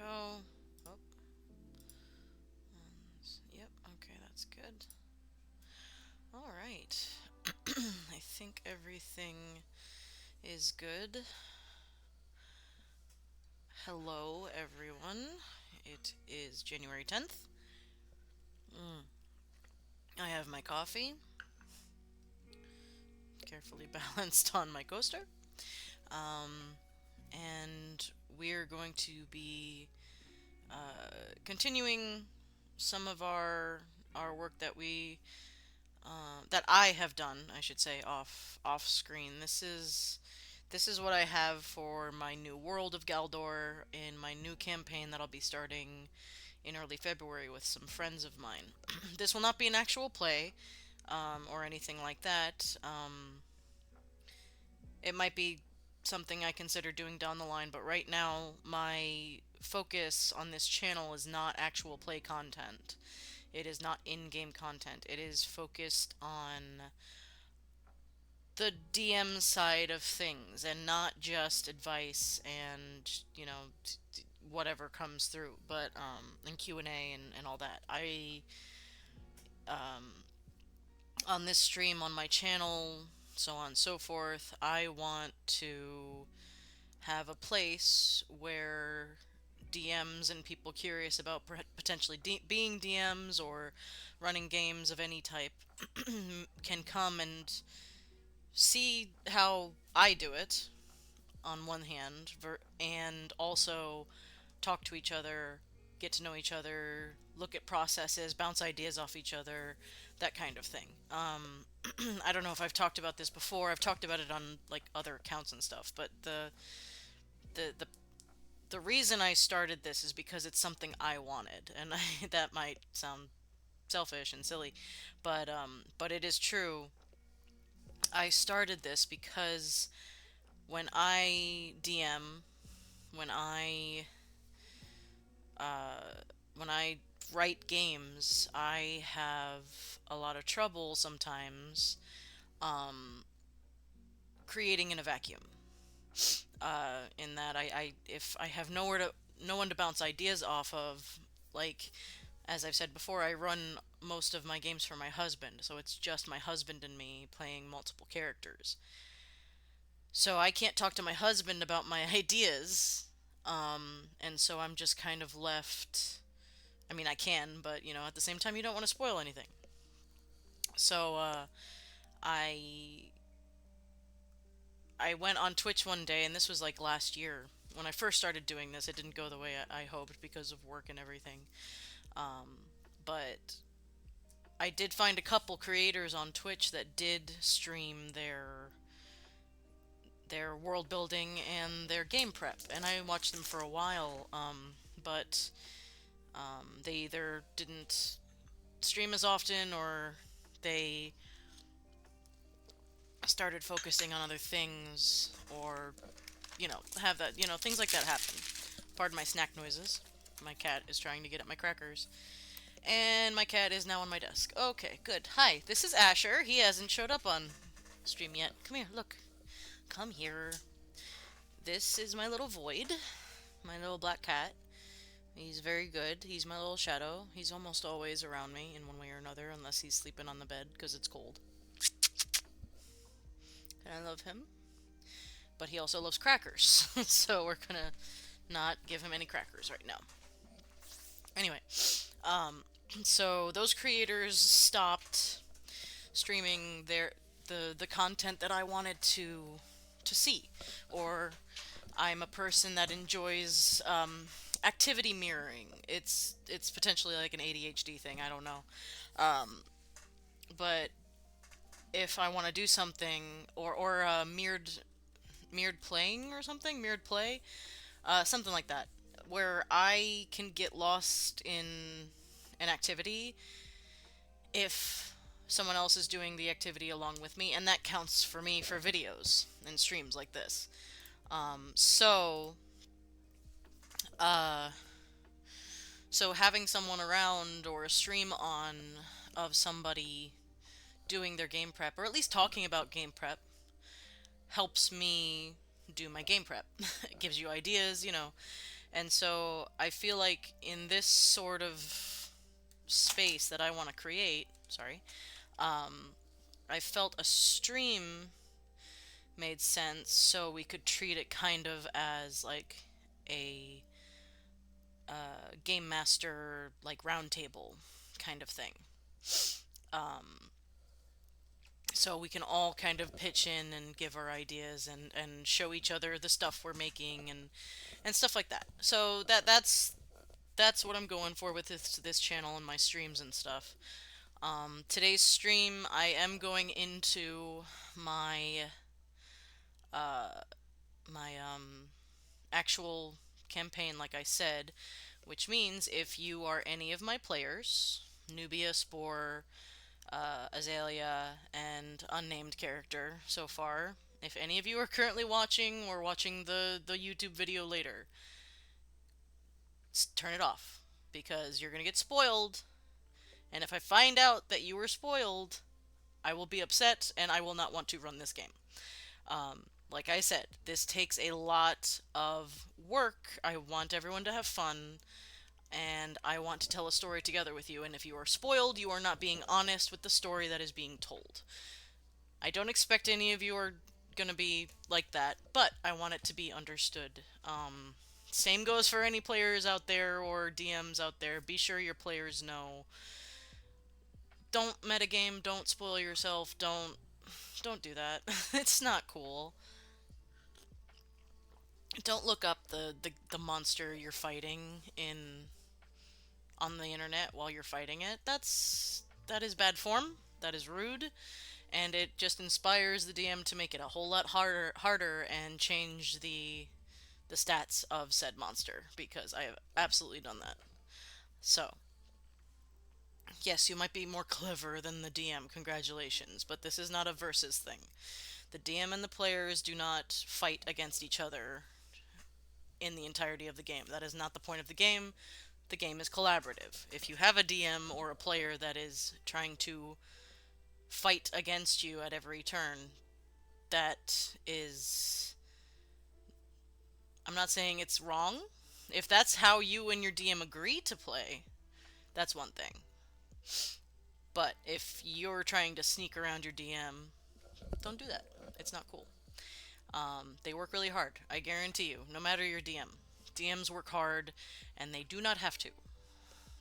go. Oh, yep, okay, that's good. Alright. I think everything is good. Hello, everyone. It is January 10th. I have my coffee, carefully balanced on my coaster. Um, and we're going to be continuing some of our work that I have done, I should say, off screen. This is what I have for my new world of Galdor in my new campaign that I'll be starting in early February with some friends of mine. This will not be an actual play or anything like that. It might be something I consider doing down the line, but right now my focus on this channel is not actual play content. It is not in-game content. It is focused on the DM side of things and not just advice and, whatever comes through, but and Q&A and all that. I on this stream on my channel, so on and so forth, I want to have a place where DMs and people curious about potentially being DMs or running games of any type can come and see how I do it on one hand, and also talk to each other, get to know each other, look at processes, bounce ideas off each other, that kind of thing. I don't know if I've talked about this before. I've talked about it on like other accounts and stuff, but the the the reason I started this is because it's something I wanted, and that might sound selfish and silly, but it is true. I started this because when I DM, when I when I write games, I have a lot of trouble sometimes creating in a vacuum. In that if I have no one to bounce ideas off of, like as I've said before, I run most of my games for my husband, so it's just my husband and me playing multiple characters. So I can't talk to my husband about my ideas, and so I'm just kind of left. I mean, I can, but at the same time, you don't want to spoil anything. So I I went on Twitch one day, and this was like last year when I first started doing this. It didn't go the way I hoped because of work and everything. But I did find a couple creators on Twitch that did stream their world building and their game prep, and I watched them for a while. But they either didn't stream as often, or they started focusing on other things, or have that, things like that happen. Pardon my snack noises. My cat is trying to get at my crackers. And my cat is now on my desk. Okay, good. Hi, this is Asher. He hasn't showed up on stream yet. Come here, look. Come here. This is my little Void, my little black cat. He's very good. He's my little shadow. He's almost always around me in one way or another, unless he's sleeping on the bed because it's cold. And I love him. But he also loves crackers. So we're gonna not give him any crackers right now. Anyway, so those creators stopped streaming the content that I wanted to see, or I'm a person that enjoys activity mirroring. It's potentially like an ADHD thing. I don't know, but if I want to do something, or mirrored playing or something, mirrored play, something like that, where I can get lost in an activity if someone else is doing the activity along with me, and that counts for me for videos and streams like this. So, uh, so having someone around or a stream on of somebody doing their game prep, or at least talking about game prep, helps me do my game prep. It gives you ideas, And so I feel like in this sort of space that I want to create, sorry, I felt a stream made sense so we could treat it kind of as like a game master like roundtable kind of thing. So we can all kind of pitch in and give our ideas and show each other the stuff we're making and stuff like that. So that's what I'm going for with this channel and my streams and stuff. Today's stream, I am going into my my actual campaign, like I said, which means if you are any of my players, Nubia, Spore, Azalea, and unnamed character so far, if any of you are currently watching or watching the YouTube video later, turn it off because you're gonna get spoiled. And if I find out that you were spoiled, I will be upset and I will not want to run this game. Like I said, this takes a lot of work. I want everyone to have fun, and I want to tell a story together with you. And if you are spoiled, you are not being honest with the story that is being told. I don't expect any of you are going to be like that, but I want it to be understood. Same goes for any players out there or DMs out there. Be sure your players know. Don't metagame, don't spoil yourself, don't do that. It's not cool. Don't look up the monster you're fighting in on the internet while you're fighting it. That is bad form. That is rude, and it just inspires the DM to make it a whole lot harder and change the stats of said monster because I have absolutely done that. So, yes, you might be more clever than the DM, congratulations, but this is not a versus thing. The DM and the players do not fight against each other in the entirety of the game. That is not the point of the game. The game is collaborative. If you have a DM or a player that is trying to fight against you at every turn, that is. I'm not saying it's wrong. If that's how you and your DM agree to play, that's one thing. But if you're trying to sneak around your DM, don't do that. It's not cool. They work really hard. I guarantee you, no matter your DM. DMs work hard, and they do not have to.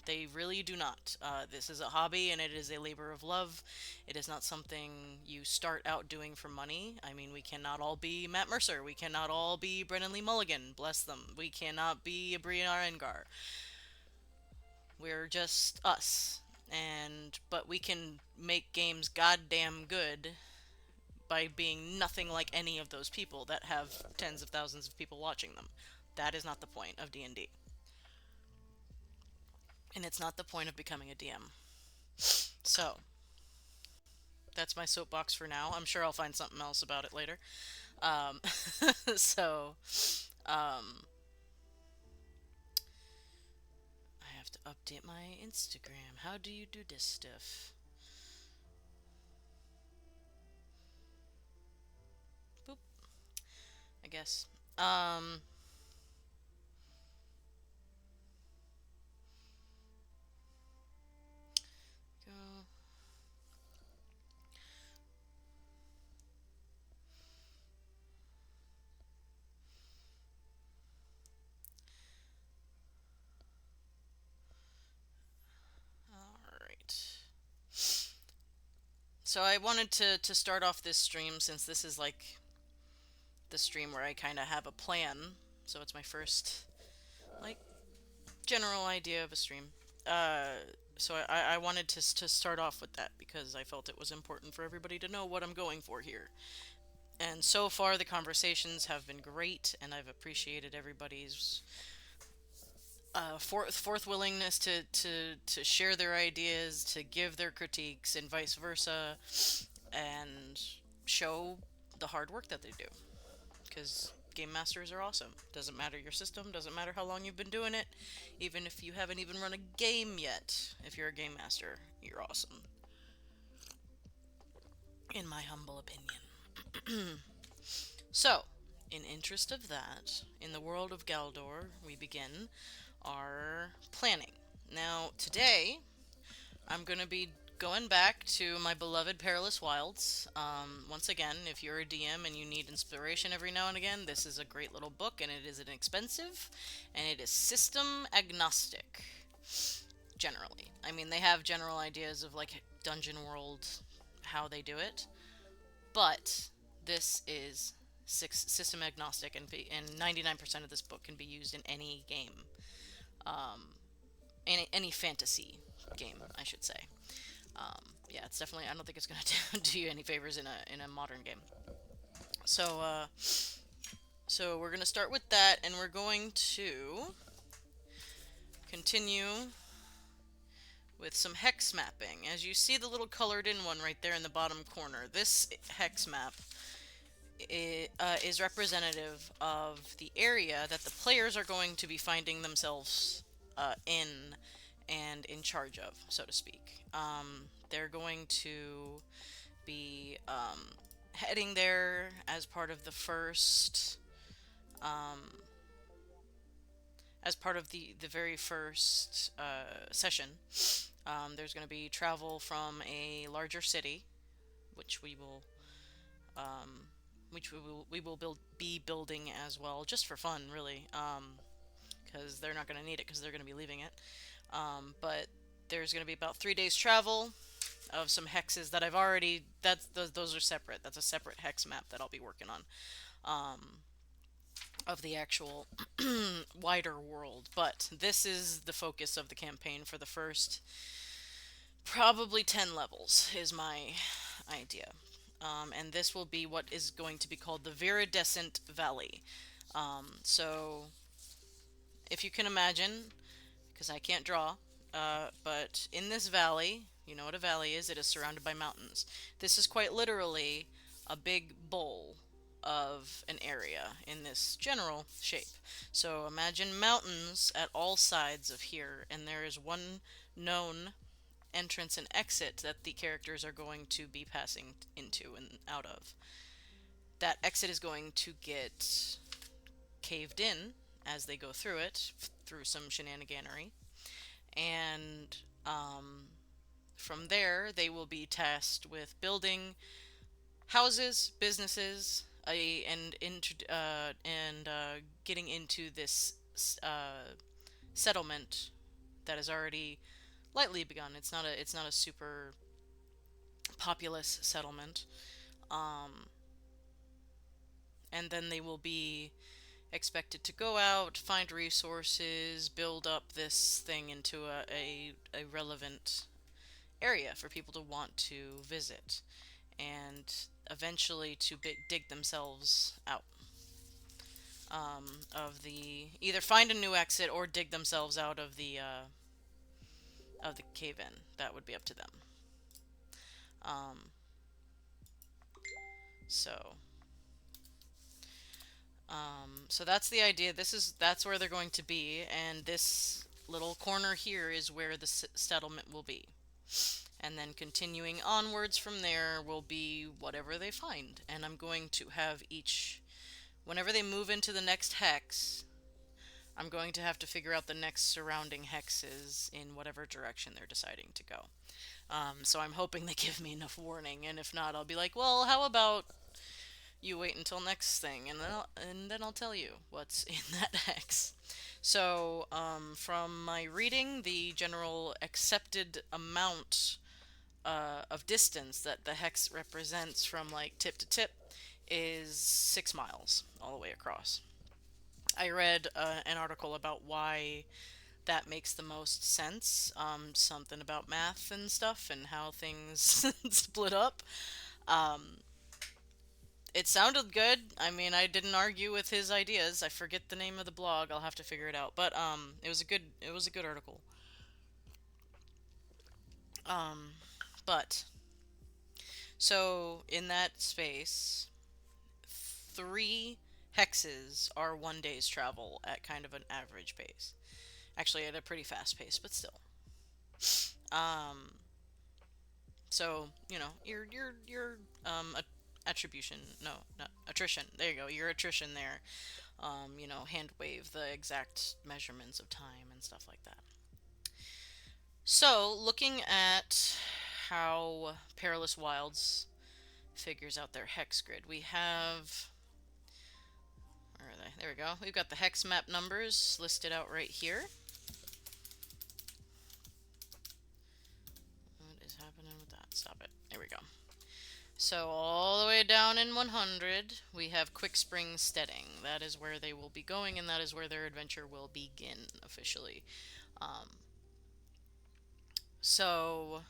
They really do not. This is a hobby and it is a labor of love. It is not something you start out doing for money. I mean, we cannot all be Matt Mercer. We cannot all be Brennan Lee Mulligan. Bless them. We cannot be Brianna Engar. We're just us. But we can make games goddamn good by being nothing like any of those people that have tens of thousands of people watching them. That is not the point of D&D. And it's not the point of becoming a DM. So, that's my soapbox for now. I'm sure I'll find something else about it later. Um, so, um, I have to update my Instagram. How do you do this stuff? Boop, I guess. Um, go. Alright. So I wanted to start off this stream since this is like the stream where I kind of have a plan. So it's my first, like, general idea of a stream. So I wanted to start off with that because I felt it was important for everybody to know what I'm going for here. And so far, the conversations have been great, and I've appreciated everybody's forth willingness to share their ideas, to give their critiques, and vice versa, and show the hard work that they do. Because game masters are awesome. Doesn't matter your system, doesn't matter how long you've been doing it, even if you haven't even run a game yet. If you're a game master, you're awesome. In my humble opinion. So, in interest of that, in the world of Galdor, we begin our planning. Now, today, I'm going to be going back to my beloved Perilous Wilds. Once again, if you're a DM and you need inspiration every now and again, this is a great little book, and it is inexpensive, and it is system agnostic, generally. I mean, they have general ideas of like Dungeon World, how they do it, but this is system agnostic, and 99% of this book can be used in any game, any fantasy game, I should say. Yeah, it's definitely. I don't think it's gonna do you any favors in a modern game. So so we're gonna start with that, and we're going to continue with some hex mapping. As you see the little colored in one right there in the bottom corner, this hex map is representative of the area that the players are going to be finding themselves in and in charge of, so to speak. They're going to be heading there as part of the first, as part of the very first session. There's going to be travel from a larger city, which we will be building as well, just for fun, really, because they're not going to need it because they're going to be leaving it. But there's going to be about 3 days travel of some hexes that I've already. Those are separate. That's a separate hex map that I'll be working on. Of the actual wider world, but this is the focus of the campaign for the first probably 10 levels, is my idea. And this will be what is going to be called the Viridescent Valley. So, if you can imagine, because I can't draw, but in this valley, you know what a valley is, it is surrounded by mountains. This is quite literally a big bowl of an area in this general shape. So imagine mountains at all sides of here, and there is one known entrance and exit that the characters are going to be passing into and out of. That exit is going to get caved in as they go through it, through some shenaniganery, and from there they will be tasked with building houses, businesses, getting into this settlement that has already lightly begun. It's not a super populous settlement, and then they will be expected to go out, find resources, build up this thing into a relevant area for people to want to visit, and eventually to dig themselves out of the either find a new exit or dig themselves out of the cave in. That would be up to them. Um, so so that's the idea. That's where they're going to be, and this little corner here is where the settlement will be. And then continuing onwards from there will be whatever they find. And I'm going to have whenever they move into the next hex, I'm going to have to figure out the next surrounding hexes in whatever direction they're deciding to go. So I'm hoping they give me enough warning, and if not, I'll be like, well, how about you wait until next thing, and then I'll tell you what's in that hex. So, from my reading, the general accepted amount of distance that the hex represents from like tip to tip is 6 miles all the way across. I read an article about why that makes the most sense. Something about math and stuff and how things split up. Um, it sounded good. I mean, I didn't argue with his ideas. I forget the name of the blog. I'll have to figure it out. But it was a good article. Um, but so in that space, 3 hexes are 1 day's travel at kind of an average pace. Actually, at a pretty fast pace, but still. Um, so you're attribution. No, not attrition. There you go. Your attrition there. Hand wave the exact measurements of time and stuff like that. So, looking at how Perilous Wilds figures out their hex grid, we have. Where are they? There we go. We've got the hex map numbers listed out right here. What is happening with that? Stop it. There we go. So all the way down in 100, we have Quick Spring Steading. That is where they will be going, and that is where their adventure will begin officially. Um, so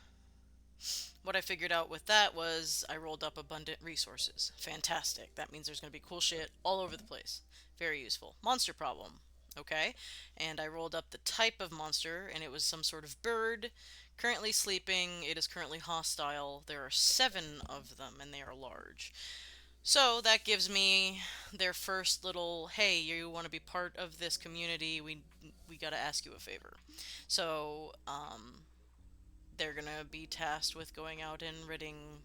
what I figured out with that was I rolled up abundant resources. Fantastic. That means there's going to be cool shit all over the place. Very useful. Monster problem. Okay. And I rolled up the type of monster, and it was some sort of bird. Currently sleeping. It is currently hostile. There are 7 of them, and they are large. So that gives me their first little, hey, you want to be part of this community? We got to ask you a favor. So they're gonna be tasked with going out and ridding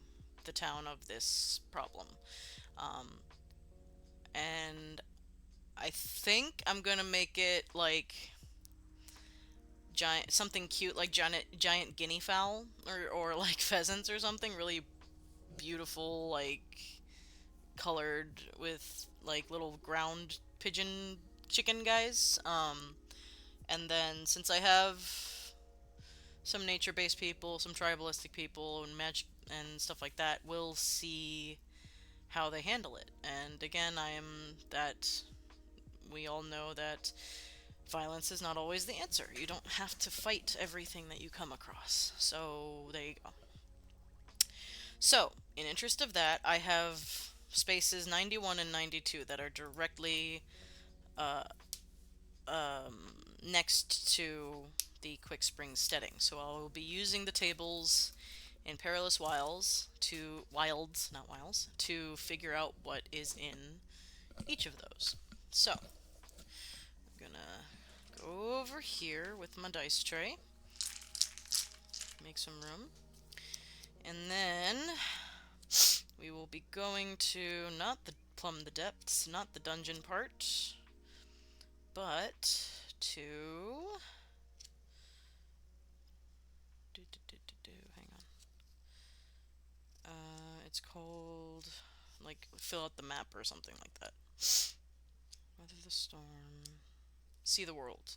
the town of this problem. Um, and I think I'm gonna make it like giant, something cute like giant guinea fowl or like pheasants or something really beautiful, like colored with like little ground pigeon chicken guys. And then since I have some nature-based people, some tribalistic people, and magic and stuff like that, we'll see how they handle it. And again, I am that we all know that violence is not always the answer. You don't have to fight everything that you come across. So there you go. So, in interest of that, I have spaces 91 and 92 that are directly uh, next to the Quick Spring Steading. So I will be using the tables in Perilous Wilds, not Wilds, to figure out what is in each of those. So, I'm gonna go over here with my dice tray, make some room, and then we will be going to not the plumb the depths, not the dungeon part, but to hang on. It's called like fill out the map or something like that. Weather the storm. See the world.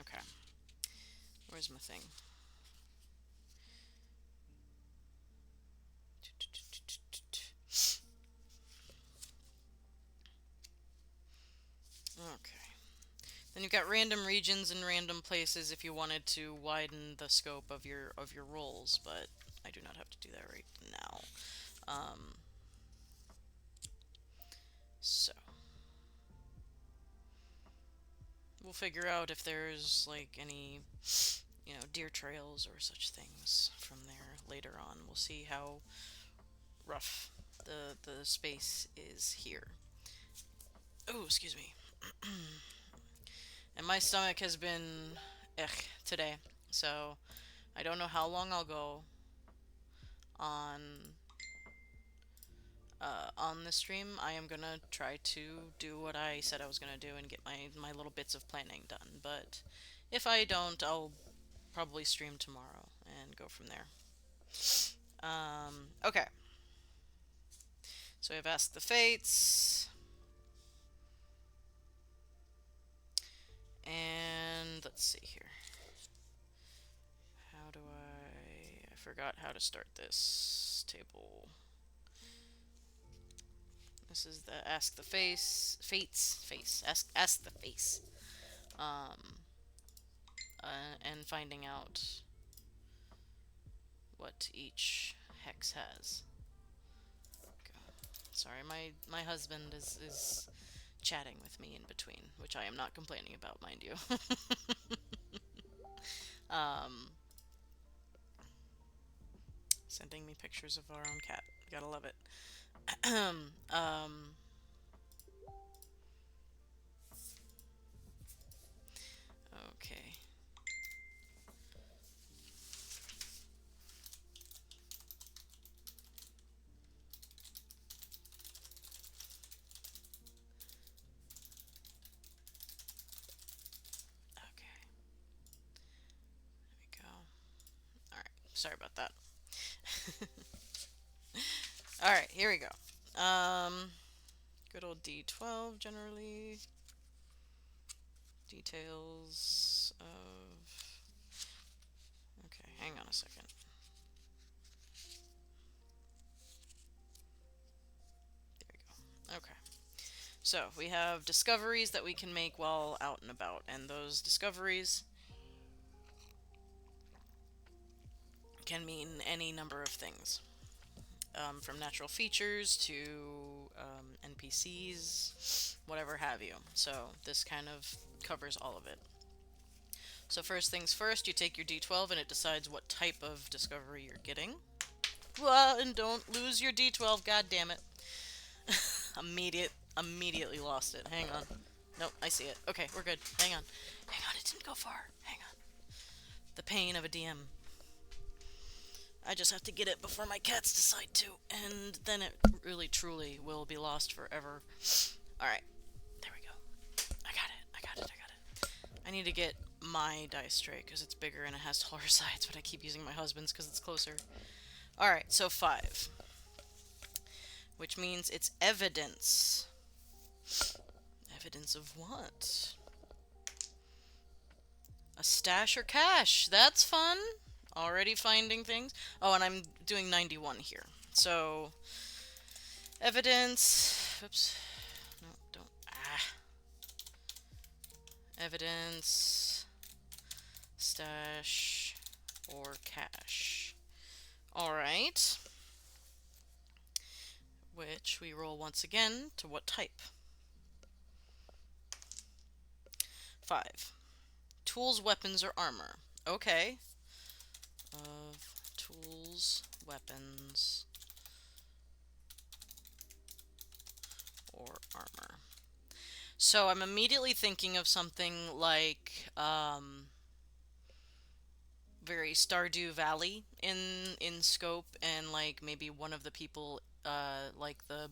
Okay. Where's my thing? Okay. Then you've got random regions and random places if you wanted to widen the scope of your roles, but I do not have to do that right now. So we'll figure out if there's like any, deer trails or such things from there later on. We'll see how rough the space is here. Oh, excuse me. And my stomach has been today, so I don't know how long I'll go on on the stream. I am gonna try to do what I said I was gonna do and get my little bits of planning done. But if I don't, I'll probably stream tomorrow and go from there. Okay. So I've asked the fates. And let's see here. How do I forgot how to start this table. This is the ask the fates. Ask the face. And finding out what each hex has. Sorry, my husband is chatting with me in between, which I am not complaining about, mind you. Sending me pictures of our own cat. Gotta love it. Okay. Sorry about that. All right, here we go. Good old D12 generally. Details of. Okay, hang on a second. There we go. Okay. So we have discoveries that we can make while out and about, and those discoveries can mean any number of things, from natural features to NPCs, whatever have you. So this kind of covers all of it. So first things first, you take your D12 and it decides what type of discovery you're getting. Well, and don't lose your D12, god damn it. Immediately lost it. Hang on. Nope, I see it. Okay, we're good. Hang on. Hang on, it didn't go far. Hang on. The pain of a DM. I just have to get it before my cats decide to, and then it really truly will be lost forever. Alright, there we go. I got it, I got it, I got it. I need to get my dice tray because it's bigger and it has taller sides, but I keep using my husband's because it's closer. Alright, so 5. Which means it's evidence. Evidence of what? A stash or cache. That's fun. Already finding things. Oh, and I'm doing 91 here. So, evidence. Oops. No, don't. Ah. Evidence. Stash or cache. Alright. Which we roll once again to what type? 5. Tools, weapons, or armor. Okay. Of tools, weapons, or armor. So I'm immediately thinking of something like very Stardew Valley in scope, and like maybe one of the people, like the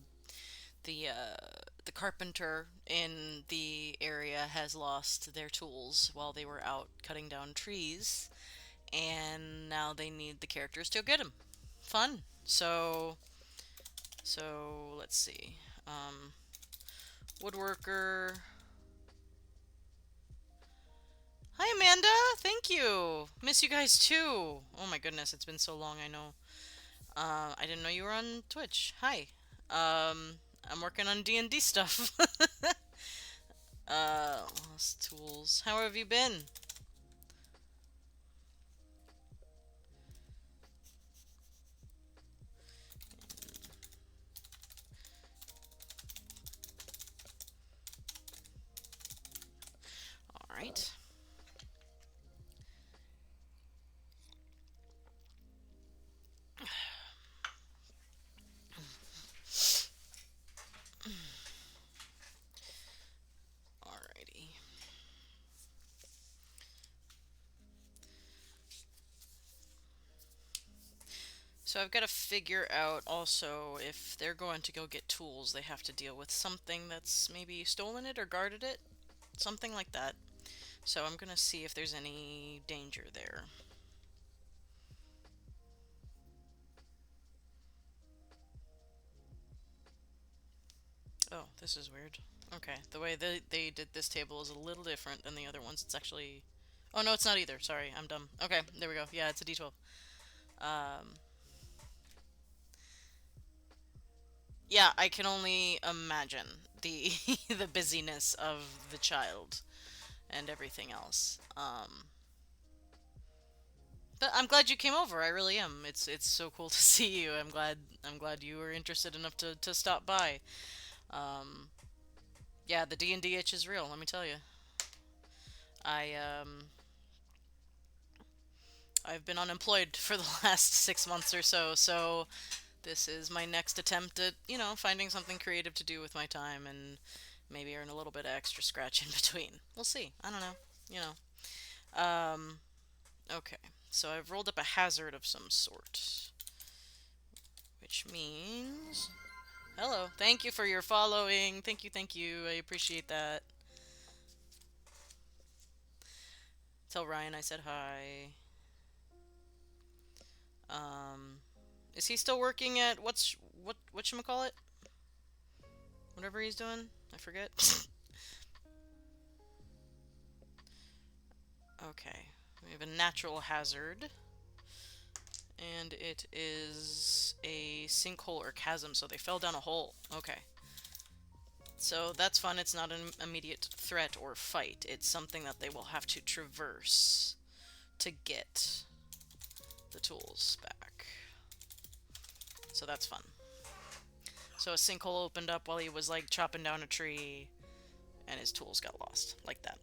carpenter in the area has lost their tools while they were out cutting down trees, and now they need the characters to go get them. Fun. So let's see. Woodworker. Hi, Amanda. Thank you. Miss you guys too. Oh my goodness, it's been so long. I know. I didn't know you were on Twitch. Hi. I'm working on D&D stuff. Lost tools. How have you been? All right. Alrighty. So I've got to figure out also if they're going to go get tools, they have to deal with something that's maybe stolen it or guarded it, something like that. So I'm gonna see if there's any danger there. Oh, this is weird. Okay, the way they did this table is a little different than the other ones. It's actually... Oh, no, it's not either. Sorry, I'm dumb. Okay, there we go. Yeah, it's a D12. Um, yeah, I can only imagine the the busyness of the child and everything else. But I'm glad you came over. I really am. It's so cool to see you. I'm glad you were interested enough to stop by. Um, yeah, the D&D itch is real. Let me tell you. I I've been unemployed for the last 6 months or so, so this is my next attempt at, finding something creative to do with my time and maybe earn a little bit of extra scratch in between. We'll see. I don't know. You know. Okay. So I've rolled up a hazard of some sort, which means... Hello. Thank you for your following. Thank you, thank you. I appreciate that. Tell Ryan I said hi. Um, is he still working at whatchamacallit? Whatever he's doing? I forget. Okay. We have a natural hazard. And it is a sinkhole or chasm, so they fell down a hole. Okay. So that's fun. It's not an immediate threat or fight. It's something that they will have to traverse to get the tools back. So that's fun. So a sinkhole opened up while he was like chopping down a tree and his tools got lost. Like that.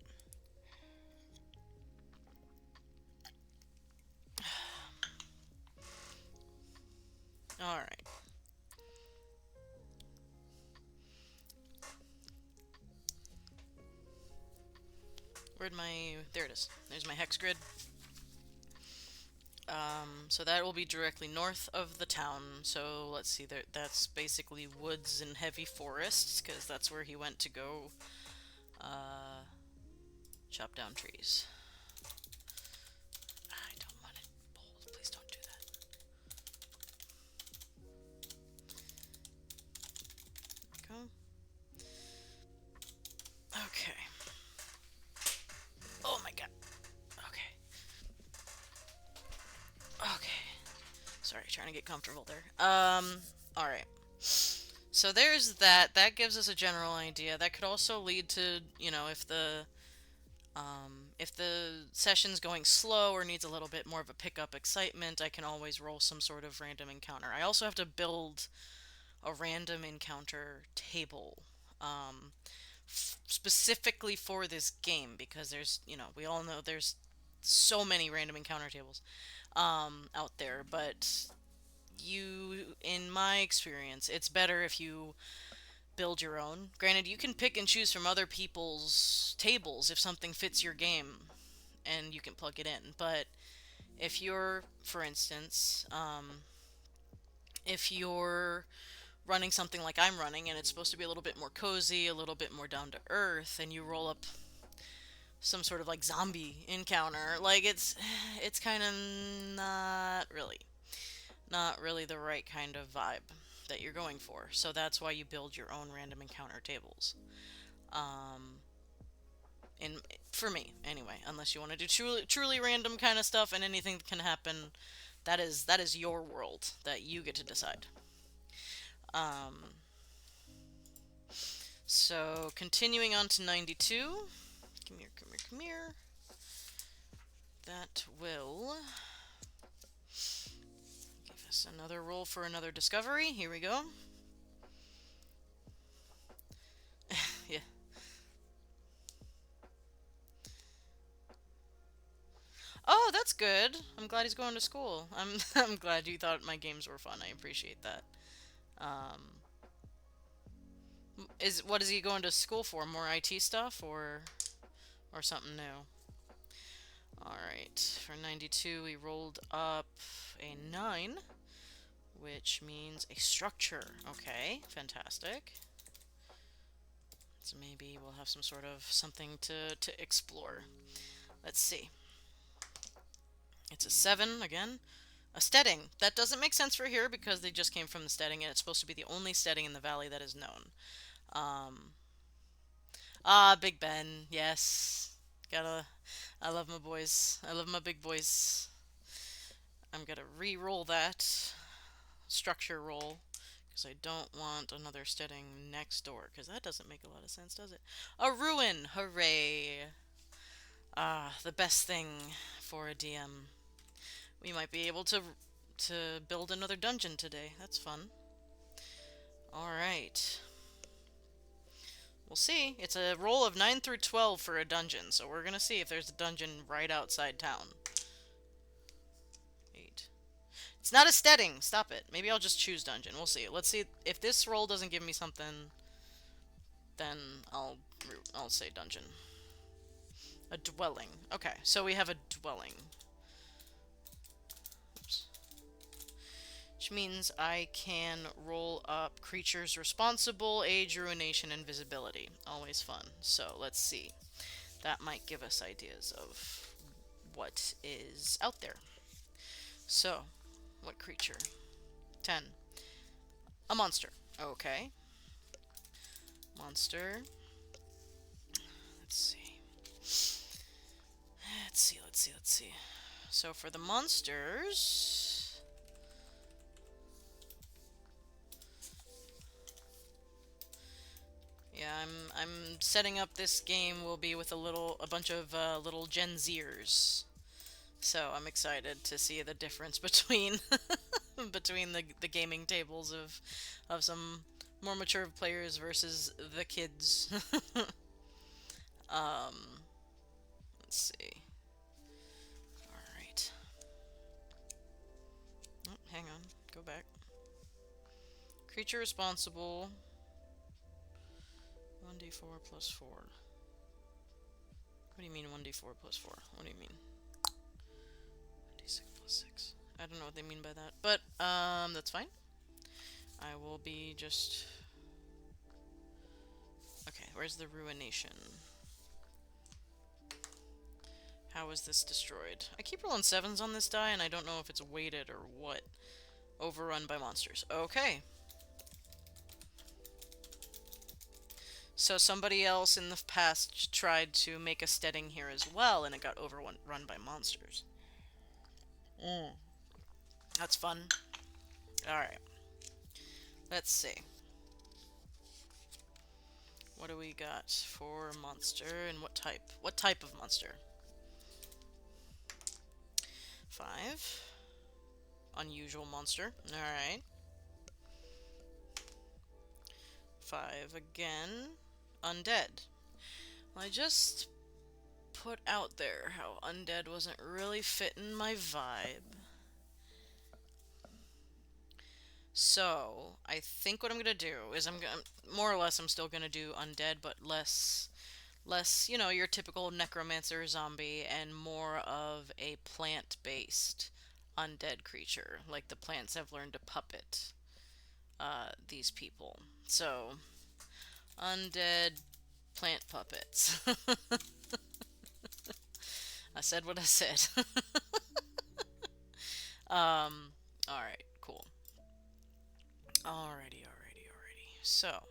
Alright. Where'd my... There it is. There's my hex grid. So that will be directly north of the town. So let's see, that's basically woods and heavy forests, because that's where he went to go chop down trees. I don't want it bold. Please don't do that. Go. Okay. Oh my god. Okay. Okay. Sorry, trying to get comfortable there. Alright. So there's that. That gives us a general idea. That could also lead to, you know, if the session's going slow or needs a little bit more of a pickup excitement, I can always roll some sort of random encounter. I also have to build a random encounter table. Specifically for this game, because there's, you know, we all know there's so many random encounter tables out there, but in my experience, it's better if you build your own. Granted, you can pick and choose from other people's tables if something fits your game and you can plug it in, but if you're, for instance, if you're running something like I'm running and it's supposed to be a little bit more cozy, a little bit more down to earth, and you roll up some sort of like zombie encounter, like it's kind of not really the right kind of vibe that you're going for. So that's why you build your own random encounter tables. Um, in For me anyway, unless you want to do truly random kind of stuff and anything can happen, that is your world that you get to decide. Um, so continuing on to 92. Come here, come here, come here. That will give us another roll for another discovery. Here we go. Yeah. Oh, that's good. I'm glad he's going to school. I'm glad you thought my games were fun. I appreciate that. Um, what is he going to school for? More IT stuff or something new? All right. For 92, we rolled up a 9, which means a structure. Okay, fantastic. So maybe we'll have some sort of something to explore. Let's see. It's a 7 again. A steading. That doesn't make sense for here because they just came from the steading and it's supposed to be the only steading in the valley that is known. Um, Big Ben. Yes. I love my boys. I love my big boys. I'm gonna re-roll that structure roll because I don't want another steading next door because that doesn't make a lot of sense, does it? A ruin! Hooray! The best thing for a DM. We might be able to build another dungeon today. That's fun. Alright. We'll see. It's a roll of 9 through 12 for a dungeon, so we're gonna see if there's a dungeon right outside town. 8. It's not a steading! Stop it. Maybe I'll just choose dungeon. We'll see. Let's see. If this roll doesn't give me something, then I'll say dungeon. A dwelling. Okay, so we have a dwelling. Oops. Which means I can roll up creatures responsible, age, ruination, and visibility. Always fun. So let's see. That might give us ideas of what is out there. So What creature? 10. A monster. Okay. Monster. Let's see. Let's see. So for the monsters, yeah, I'm setting up this game will be with a bunch of little Gen Zers. So I'm excited to see the difference between between the gaming tables of some more mature players versus the kids. um, let's see. All right. Oh, hang on. Go back. Creature responsible. 1d4 plus 4. What do you mean 1d4 plus 4? What do you mean? 1d6 plus 6. I don't know what they mean by that. But, that's fine. I will be just... Okay, where's the ruination? How is this destroyed? I keep rolling 7s on this die, and I don't know if it's weighted or what. Overrun by monsters. Okay. So somebody else in the past tried to make a steading here as well, and it got overrun by monsters. That's fun. Alright. Let's see. What do we got for monster, and what type? What type of monster? 5. Unusual monster. Alright. 5 again. Undead. Well, I just put out there how undead wasn't really fitting my vibe. So, I think what I'm gonna do is more or less I'm still gonna do undead, but less, you know, your typical necromancer zombie and more of a plant-based undead creature. Like the plants have learned to puppet these people. So, undead plant puppets. I said what I said. Alright, cool. Alrighty. So,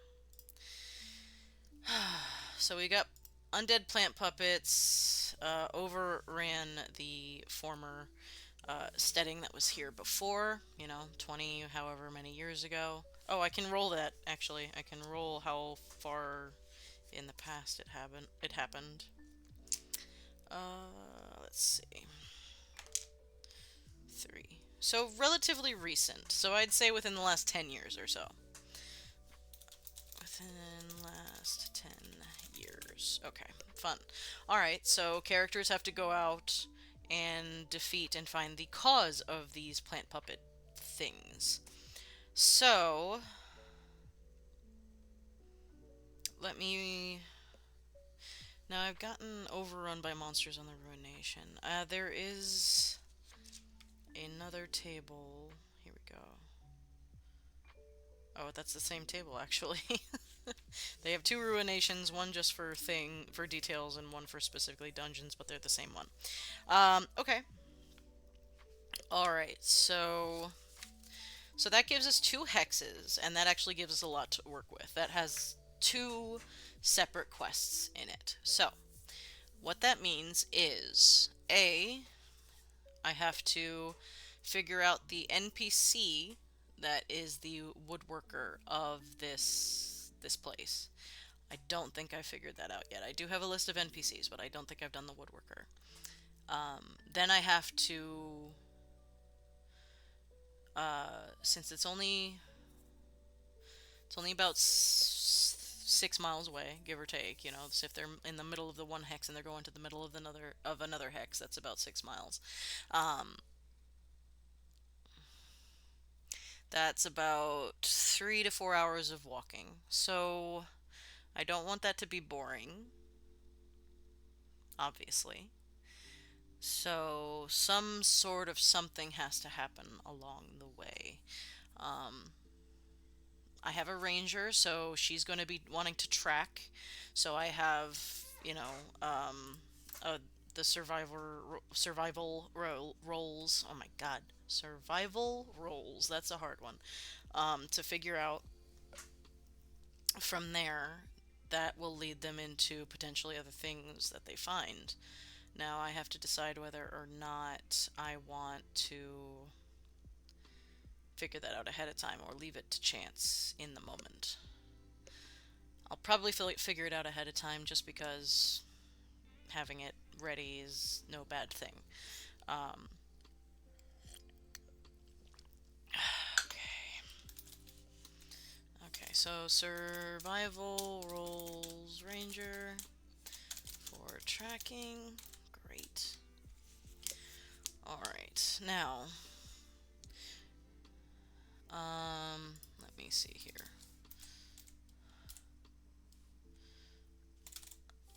so we got undead plant puppets, overran the former steading that was here before, 20 however many years ago. Oh, I can roll that, actually. I can roll how far in the past it happened. Let's see. 3. So relatively recent. So I'd say within the last 10 years or so. Within last 10 years. Okay, fun. Alright, so characters have to go out and defeat and find the cause of these plant puppet things. So, let me... Now, I've gotten overrun by monsters on the Ruination. There is another table. Here we go. Oh, that's the same table, actually. They have 2 ruinations, one just for details, and one for specifically dungeons, but they're the same one. Okay. Alright, so that gives us 2 hexes, and that actually gives us a lot to work with. That has 2 separate quests in it. So, what that means is, I have to figure out the NPC that is the woodworker of this place. I don't think I figured that out yet. I do have a list of NPCs, but I don't think I've done the woodworker. Then I have to, since it's only about 6 miles away, give or take. So if they're in the middle of the one hex and they're going to the middle of another hex, that's about 6 miles. That's about 3 to 4 hours of walking. So I don't want that to be boring, obviously. So some sort of something has to happen along the way. I have a ranger, so she's going to be wanting to track. So I have, the roles. Oh my god, survival roles. That's a hard one. To figure out from there, that will lead them into potentially other things that they find. Now I have to decide whether or not I want to figure that out ahead of time or leave it to chance in the moment. I'll probably figure it out ahead of time just because having it ready is no bad thing. Um, okay. Okay, so survival rolls ranger for tracking. Great. Alright, now, let me see here.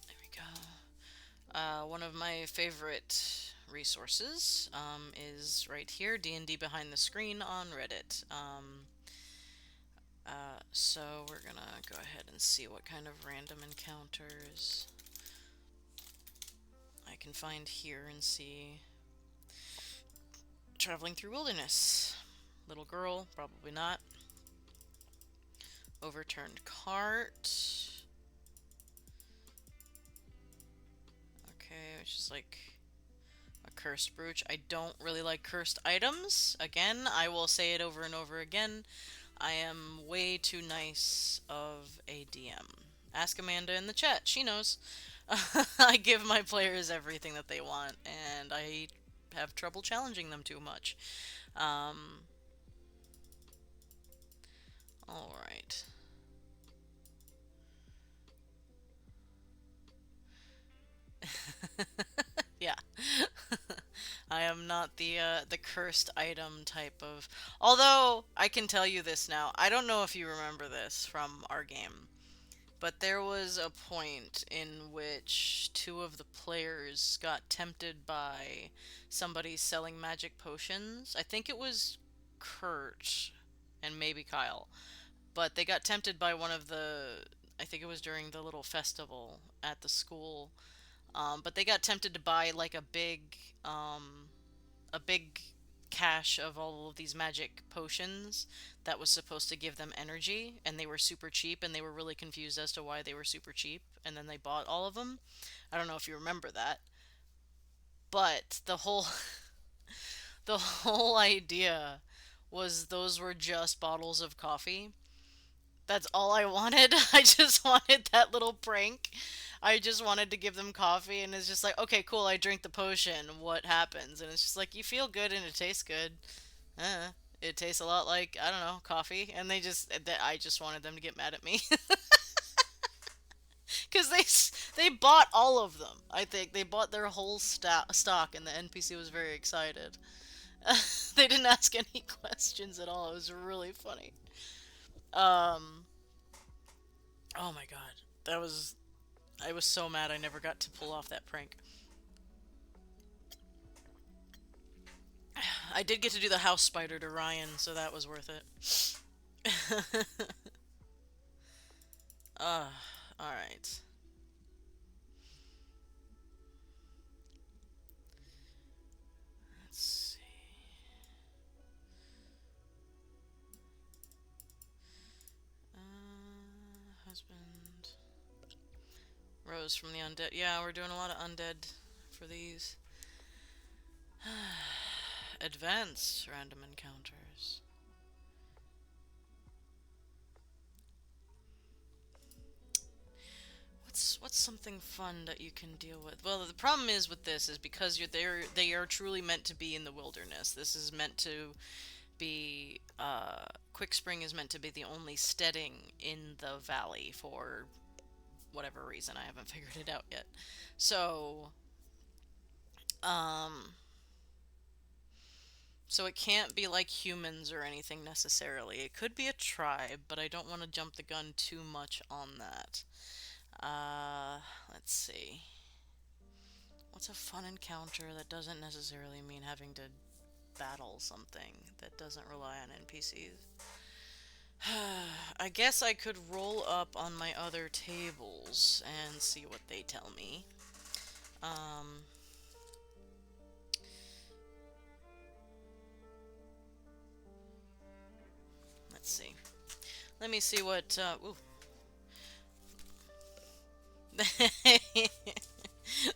There we go. One of my favorite resources is right here, D&D Behind the Screen on Reddit. So we're gonna go ahead and see what kind of random encounters I can find here and see. Traveling through wilderness. Little girl, probably not. Overturned cart. Okay, which is like a cursed brooch. I don't really like cursed items. Again, I will say it over and over again. I am way too nice of a DM. Ask Amanda in the chat. She knows. I give my players everything that they want, and I have trouble challenging them too much. Alright. Yeah. I am not the cursed item type of. Although I can tell you this now. I don't know if you remember this from our game, but there was a point in which two of the players got tempted by somebody selling magic potions. I think it was Kurt and maybe Kyle, but they got tempted by one of the. I think it was during the little festival at the school, but they got tempted to buy like a big cache of all of these magic potions that was supposed to give them energy, and they were super cheap, and they were really confused as to why they were super cheap, and then they bought all of them. I don't know if you remember that, but the whole idea was those were just bottles of coffee. That's all I wanted. I just wanted that little prank. I just wanted to give them coffee, and it's just like, okay, cool, I drink the potion. What happens? And it's just like, you feel good and it tastes good. Uh, it tastes a lot like, I don't know, coffee. And I just wanted them to get mad at me. Because they bought all of them. I think they bought their whole stock, and the NPC was very excited. They didn't ask any questions at all. It was really funny. Um, oh my god. I was so mad I never got to pull off that prank. I did get to do the house spider to Ryan, so that was worth it. uh, alright. Let's see. Husband. Rose from the undead. Yeah, we're doing a lot of undead for these. Advanced random encounters. What's something fun that you can deal with? Well, the problem is with this is because they are truly meant to be in the wilderness. This is meant to be Quick Spring is meant to be the only steading in the valley for whatever reason. I haven't figured it out yet. So, um, so it can't be like humans or anything necessarily. It could be a tribe, but I don't want to jump the gun too much on that. Let's see. What's a fun encounter that doesn't necessarily mean having to battle something that doesn't rely on NPCs? I guess I could roll up on my other tables and see what they tell me. Um, let's see. Let me see what. Ooh.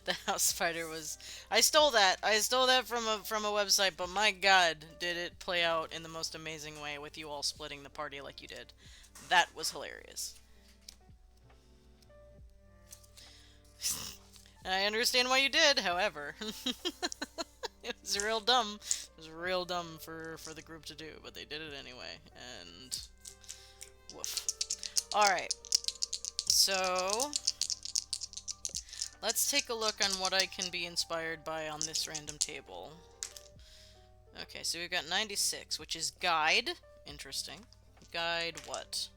The house spider was. I stole that. I stole that from a website, but my God, did it play out in the most amazing way with you all splitting the party like you did. That was hilarious. I understand why you did, however. It was real dumb. It was real dumb for the group to do, but they did it anyway, and woof. Alright, so let's take a look on what I can be inspired by on this random table. Okay, so we've got 96, which is guide. Interesting. Guide what?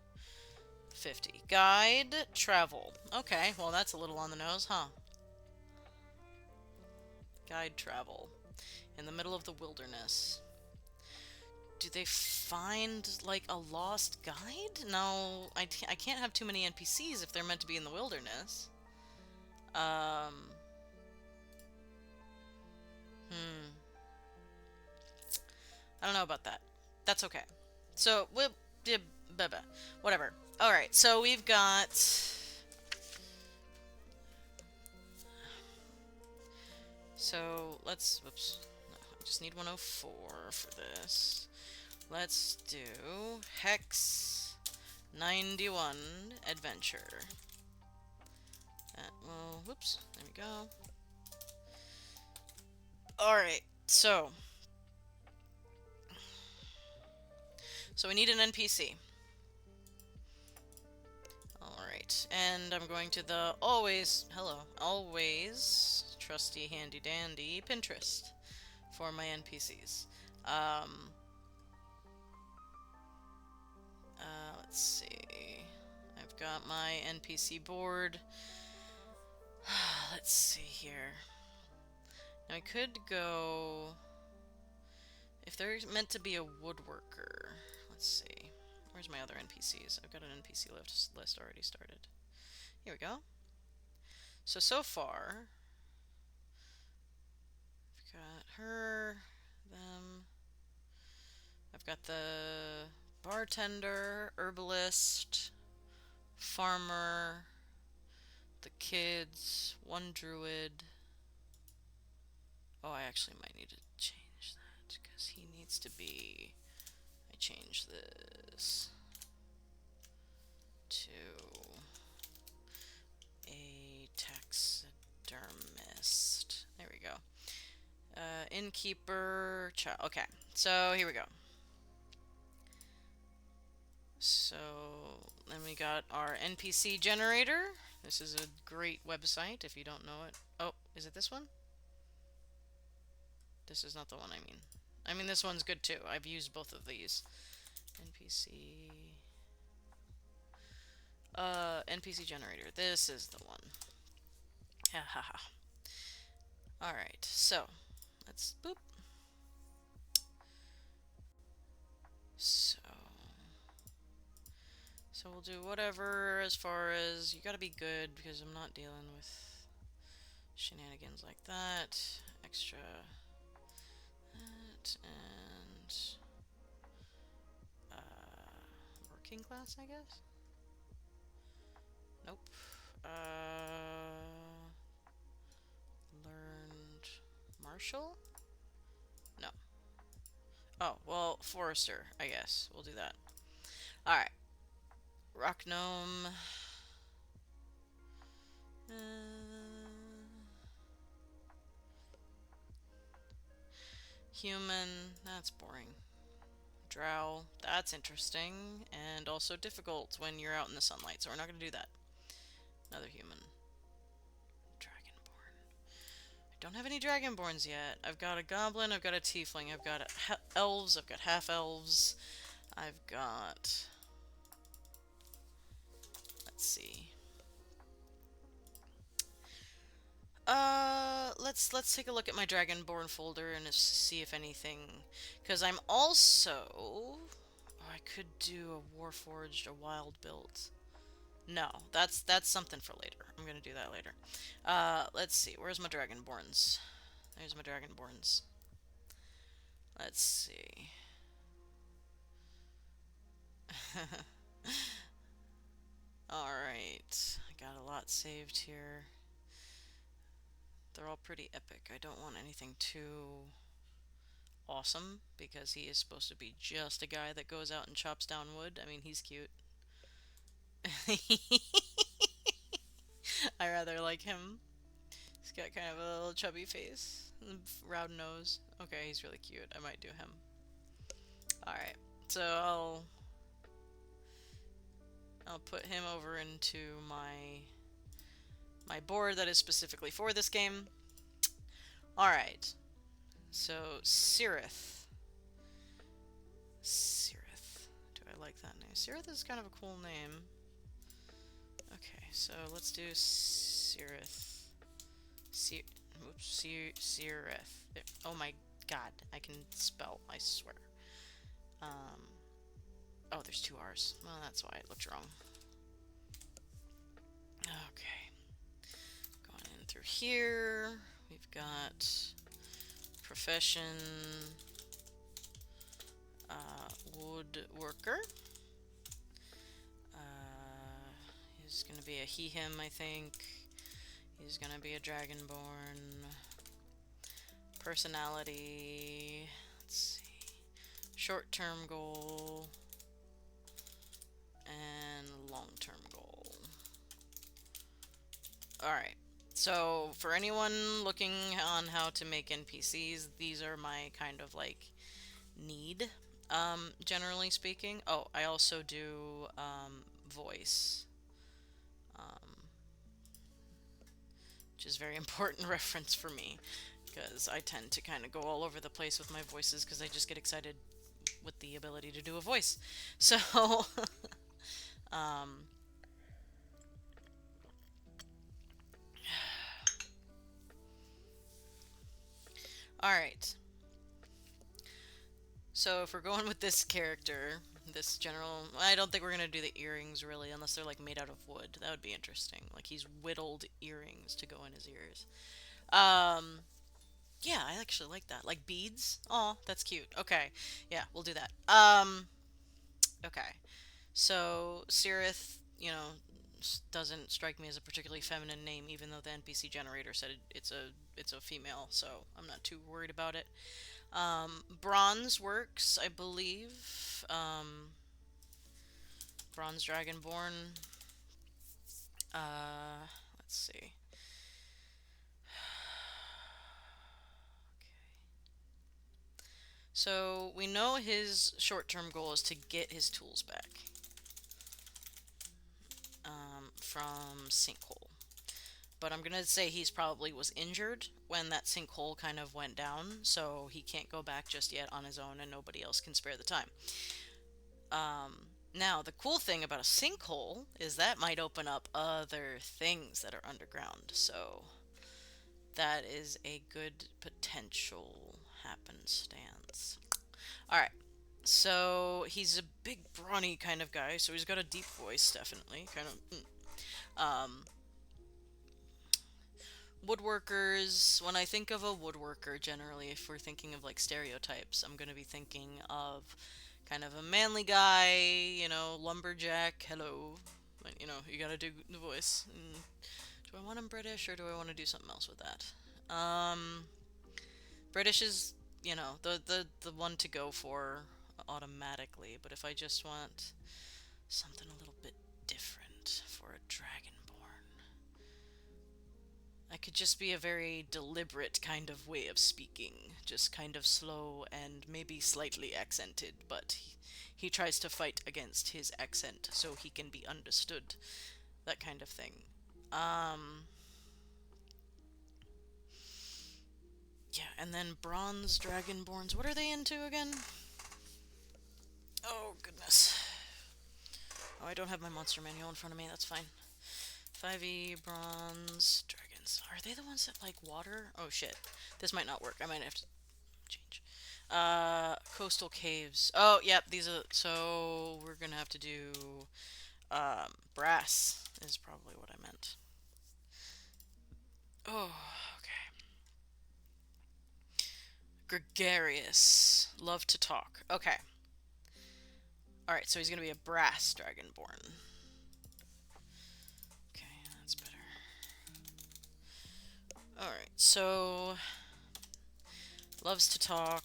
50. Guide travel. Okay, well that's a little on the nose, huh? Guide travel. In the middle of the wilderness. Do they find, like, a lost guide? No, I can't have too many NPCs if they're meant to be in the wilderness. Um... Hmm. I don't know about that. That's okay. So, yeah, whatever. Alright, so we've got... So, let's... Whoops. No, I just need 104 for this. Let's do Hex 91 Adventure. Well, whoops. There we go. Alright, so... So we need an NPC. Alright, and I'm going to the always trusty handy dandy Pinterest for my NPCs. Let's see. I've got my NPC board. Let's see here. Now I could go... If they're meant to be a woodworker, let's see. Where's my other NPCs? I've got an NPC list already started. Here we go. So far, I've got her, them. I've got the bartender, herbalist, farmer, the kids, one druid. Oh, I actually might need to change that because he needs to be... I change this to a taxidermist. There we go. Innkeeper, child. Okay, so here we go. So then we got our NPC generator. This is a great website if you don't know it. Oh, is it this one? This is not the one I mean. I mean, this one's good too. I've used both of these. NPC... NPC generator. This is the one. Ha ha ha. Alright, so let's boop. So we'll do whatever as far as you gotta be good because I'm not dealing with shenanigans like that. Extra that and working class, I guess. Nope. Learned martial? No. Oh, well, forester, I guess. We'll do that. Alright. Rock gnome. Human. That's boring. Drow. That's interesting. And also difficult when you're out in the sunlight, so we're not going to do that. Another human. Dragonborn. I don't have any Dragonborns yet. I've got a goblin, I've got a tiefling, I've got elves, I've got half-elves. I've got... Let's see. Let's take a look at my Dragonborn folder and see if anything, because I'm also... Oh, I could do a Warforged, a wild build. No, that's something for later. I'm gonna do that later. Let's see. Where's my Dragonborns? There's my Dragonborns. Let's see. Alright, I got a lot saved here. They're all pretty epic. I don't want anything too awesome because he is supposed to be just a guy that goes out and chops down wood. I mean, he's cute. I rather like him. He's got kind of a little chubby face, round nose. Okay, he's really cute. I might do him. Alright, so I'll put him over into my board that is specifically for this game. Alright, so Sirith. Sirith. Do I like that name? Sirith is kind of a cool name. Okay, so let's do Sirith. Sirith. Oh my god, I can spell, I swear. Um, oh, there's two R's. Well, that's why it looked wrong. Okay. Going in through here, we've got profession, woodworker. He's gonna be a he/him, I think. He's gonna be a dragonborn. Personality. Let's see. Short-term goal and long-term goal. Alright. So, for anyone looking on how to make NPCs, these are my kind of like need, generally speaking. Oh, I also do voice, um, which is very important reference for me because I tend to kind of go all over the place with my voices because I just get excited with the ability to do a voice. So, um, alright. So if we're going with this character, this general, I don't think we're gonna do the earrings really, unless they're like made out of wood. That would be interesting. Like he's whittled earrings to go in his ears. Um, yeah, I actually like that. Like beads. Oh, that's cute. Okay, yeah, we'll do that. Okay. So Sirith, doesn't strike me as a particularly feminine name, even though the NPC generator said it's a female. So I'm not too worried about it. Bronze works, I believe. Bronze Dragonborn. Let's see. So we know his short-term goal is to get his tools back from Sinkhole. But I'm gonna say he's probably was injured when that sinkhole kind of went down, so he can't go back just yet on his own, and nobody else can spare the time. Now, the cool thing about a sinkhole is that might open up other things that are underground, so that is a good potential happenstance. Alright, so he's a big, brawny kind of guy, so he's got a deep voice, definitely. Kind of. Woodworkers, when I think of a woodworker, generally, if we're thinking of like stereotypes, I'm going to be thinking of kind of a manly guy, lumberjack, hello. But, you gotta do the voice. Do I want him British or do I want to do something else with that? British is, the one to go for automatically, but if I just want something a little bit different for a dragonborn, I could just be a very deliberate kind of way of speaking, just kind of slow and maybe slightly accented, but he tries to fight against his accent so he can be understood, that kind of thing. Um, yeah, and then bronze dragonborns, what are they into again? Oh, goodness. Oh, I don't have my monster manual in front of me, that's fine. 5e bronze dragons. Are they the ones that like water? Oh shit. This might not work. I might have to change. Coastal caves. Oh, yep, these are, so we're gonna have to do, brass is probably what I meant. Oh, okay. Gregarious. Love to talk. Okay. Alright, so he's gonna be a brass dragonborn. Okay, that's better. Alright, so loves to talk.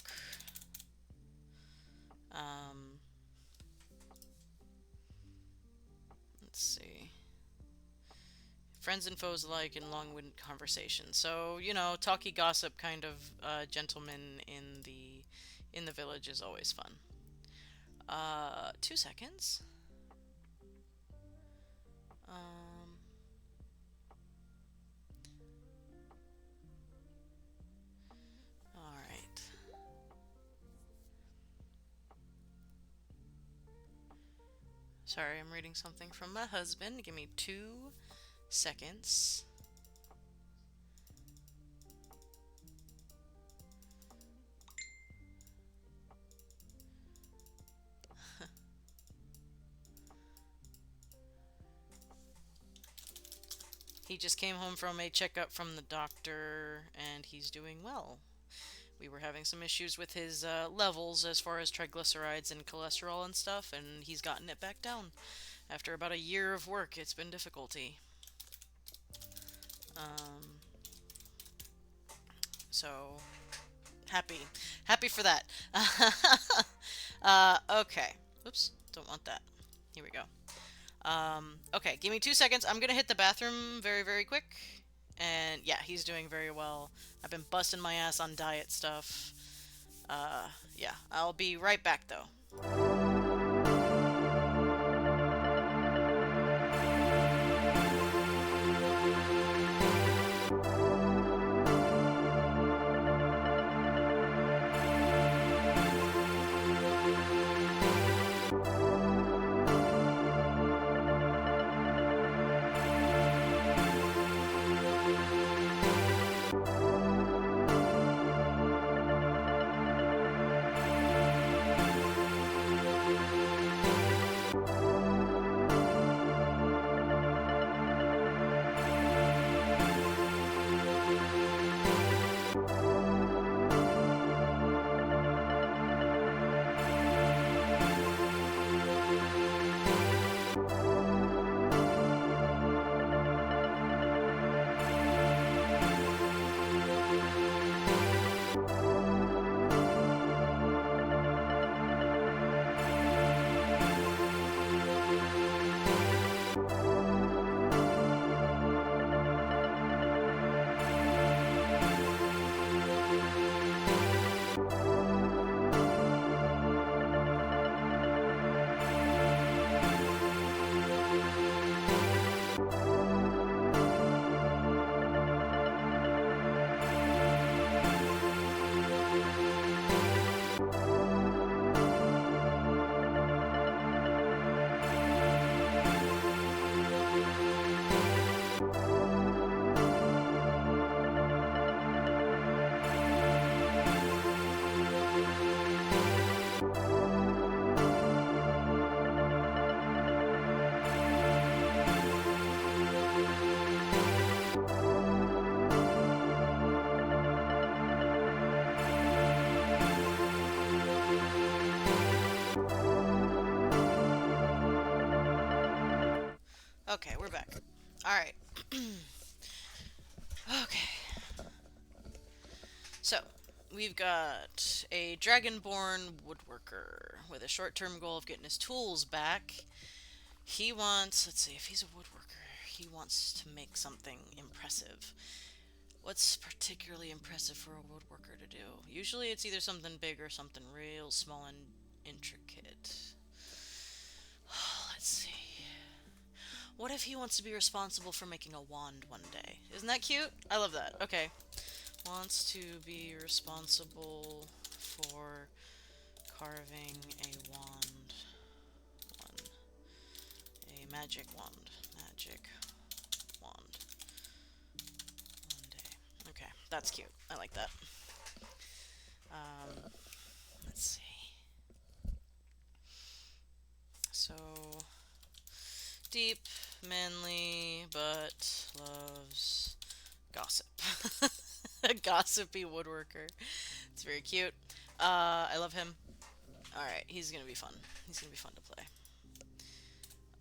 Um, let's see. Friends and foes alike in long-winded conversation. So, you know, talky gossip kind of gentleman in the village is always fun. 2 seconds. Um, all right. Sorry, I'm reading something from my husband. Give me 2 seconds. He just came home from a checkup from the doctor, and he's doing well. We were having some issues with his levels as far as triglycerides and cholesterol and stuff, and he's gotten it back down. After about a year of work, it's been difficulty. Um, so happy, happy for that. Okay. Oops, don't want that. Here we go. Okay, give me 2 seconds. I'm gonna hit the bathroom very, very quick. And yeah, he's doing very well. I've been busting my ass on diet stuff. Yeah, I'll be right back though. Okay, we're back. Alright. Okay. So, we've got a dragonborn woodworker with a short-term goal of getting his tools back. He wants, let's see, if he's a woodworker, he wants to make something impressive. What's particularly impressive for a woodworker to do? Usually it's either something big or something real small and intricate. Let's see. What if he wants to be responsible for making a wand one day? Isn't that cute? I love that. Okay. Wants to be responsible for carving a wand. A magic wand. Magic wand. One day. Okay, that's cute. I like that. Let's see. So, deep, manly, but loves gossip. A gossipy woodworker. It's very cute. I love him. Alright, he's gonna be fun. He's gonna be fun to play.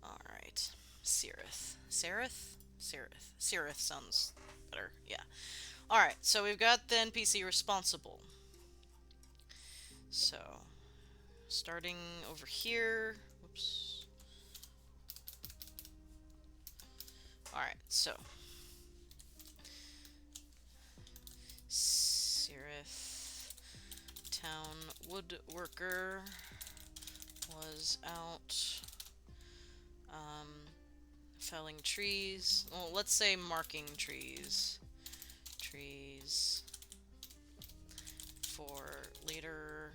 Alright. Sirith. Serith? Sirith. Sirith sounds better. Yeah. Alright, so we've got the NPC responsible. So, starting over here. Whoops. Alright, so. Sirith. Town woodworker was out felling trees. Well, let's say marking trees. Trees for later.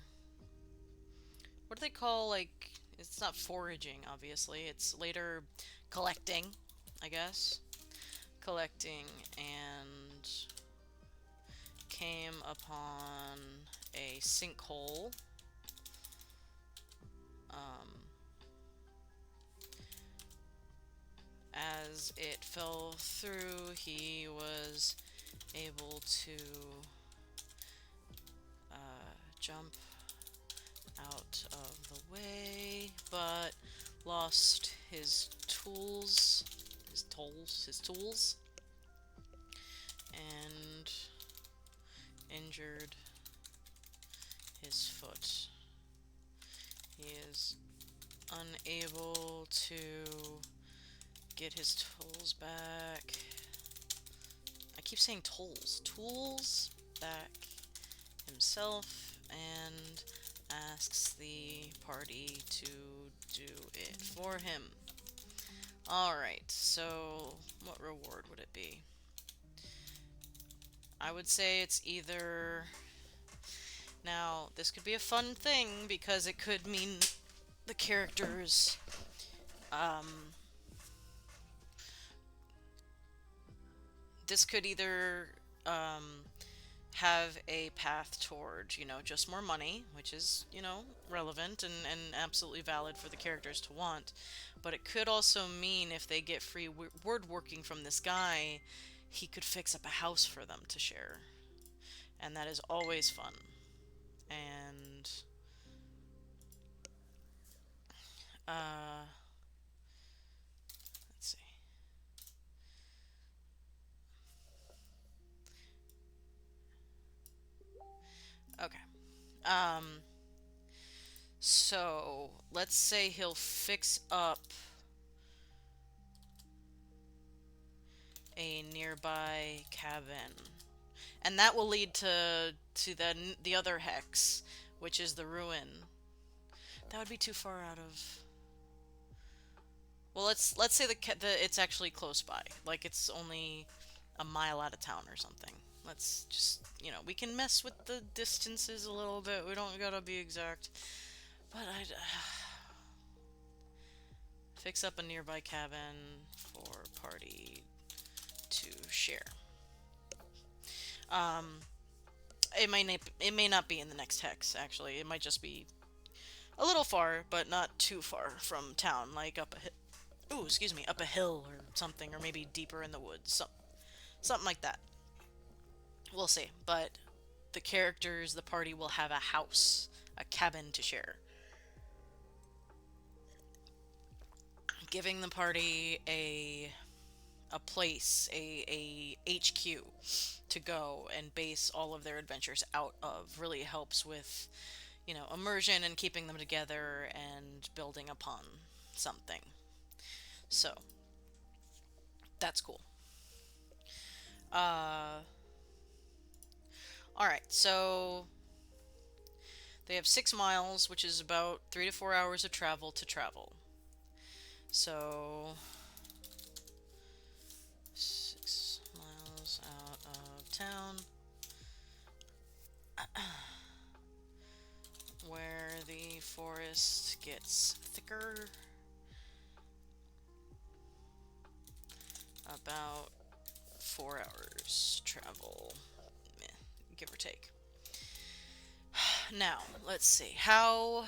What do they call, like, it's not foraging, obviously. It's later collecting, I guess. Collecting, and came upon a sinkhole. As it fell through, he was able to jump out of the way, but lost his tools, his tools, and injured his foot. He is unable to get his tools back. I keep saying tools back himself, and asks the party to do it for him. Alright, so what reward would it be? I would say it's either... Now, this could be a fun thing because it could mean the characters this could either have a path toward, just more money, which is, relevant and absolutely valid for the characters to want. But it could also mean if they get free word working from this guy, he could fix up a house for them to share. And that is always fun. And let's see. Okay. So let's say he'll fix up a nearby cabin, and that will lead to the other hex, which is the ruin. That would be too far out of. Well, let's say the it's actually close by, like it's only a mile out of town or something. Let's just, we can mess with the distances a little bit. We don't gotta be exact. But I'd fix up a nearby cabin for party to share. It may not be in the next hex, actually. It might just be a little far, but not too far from town, like up up a hill or something, or maybe deeper in the woods, something like that. We'll see. But the characters, the party will have a house, a cabin to share. Giving the party a place, a HQ to go and base all of their adventures out of really helps with, immersion and keeping them together and building upon something. So, that's cool. Alright, so they have 6 miles, which is about 3 to 4 hours of travel to travel. So, 6 miles out of town, where the forest gets thicker. About 4 hours travel, give or take. Now, let's see. How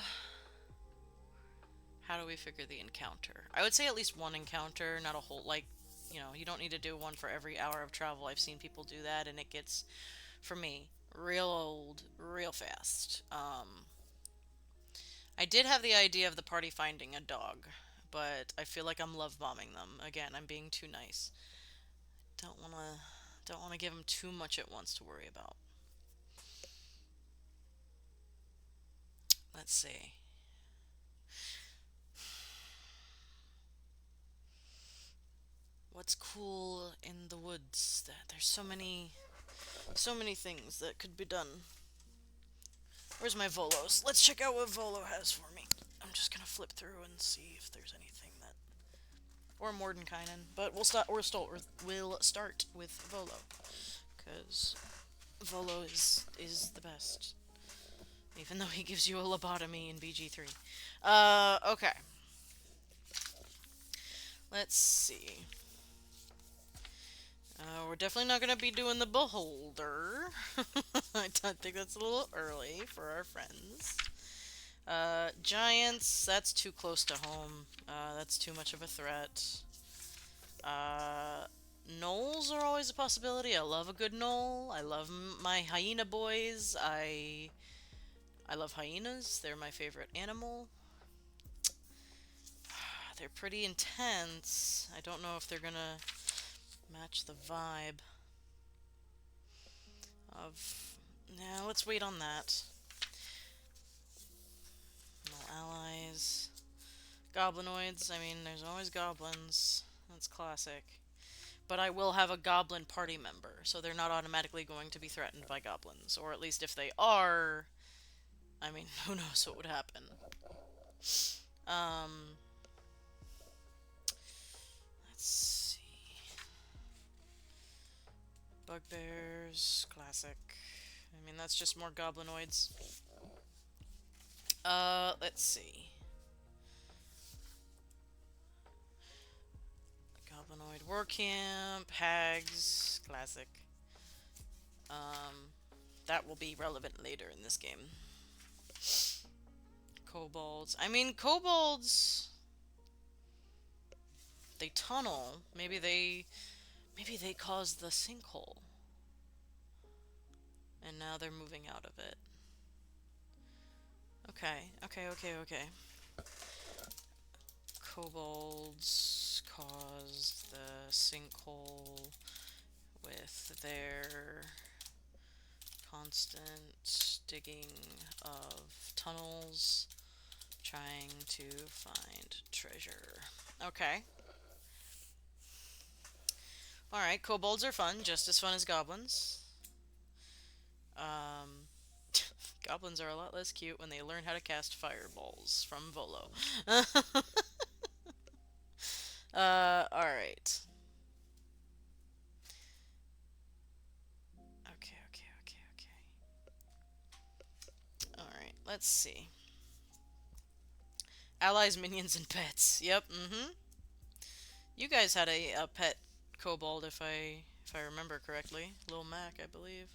do we figure the encounter? I would say at least one encounter, not a whole, like, you don't need to do one for every hour of travel. I've seen people do that, and it gets, for me, real old, real fast. I did have the idea of the party finding a dog, but I feel like I'm love bombing them. Again, I'm being too nice. Don't wanna don't wanna give them too much at once to worry about. Let's see. What's cool in the woods? There's so many things that could be done. Where's my Volos? Let's check out what Volo has for me. I'm just gonna flip through and see if there's anything that, or Mordenkainen, but we'll start with Volo because Volo is the best, even though he gives you a lobotomy in BG3. Okay. Let's see. We're definitely not going to be doing the Beholder. I don't think that's a little early for our friends. Giants, that's too close to home. That's too much of a threat. Uh, Gnolls are always a possibility. I love a good gnoll. I love my hyena boys. I love hyenas. They're my favorite animal. They're pretty intense. I don't know if they're gonna match the vibe of... Nah, let's wait on that. No allies. Goblinoids. I mean, there's always goblins. That's classic. But I will have a goblin party member, so they're not automatically going to be threatened by goblins. Or at least if they are, I mean, who knows what would happen. Um, let's see. Bugbears, classic. I mean, that's just more goblinoids. Let's see. Goblinoid War Camp, Hags, classic. Um, that will be relevant later in this game. Kobolds. I mean, kobolds, they tunnel. Maybe they caused the sinkhole. And now they're moving out of it. Okay. Kobolds caused the sinkhole with their constant digging of tunnels, trying to find treasure. Okay. Alright, kobolds are fun, just as fun as goblins. Um, Goblins are a lot less cute when they learn how to cast fireballs from Volo. Alright. Okay. Alright, let's see. Allies, minions, and pets. Yep, You guys had a pet kobold, if I remember correctly. Lil Mac, I believe.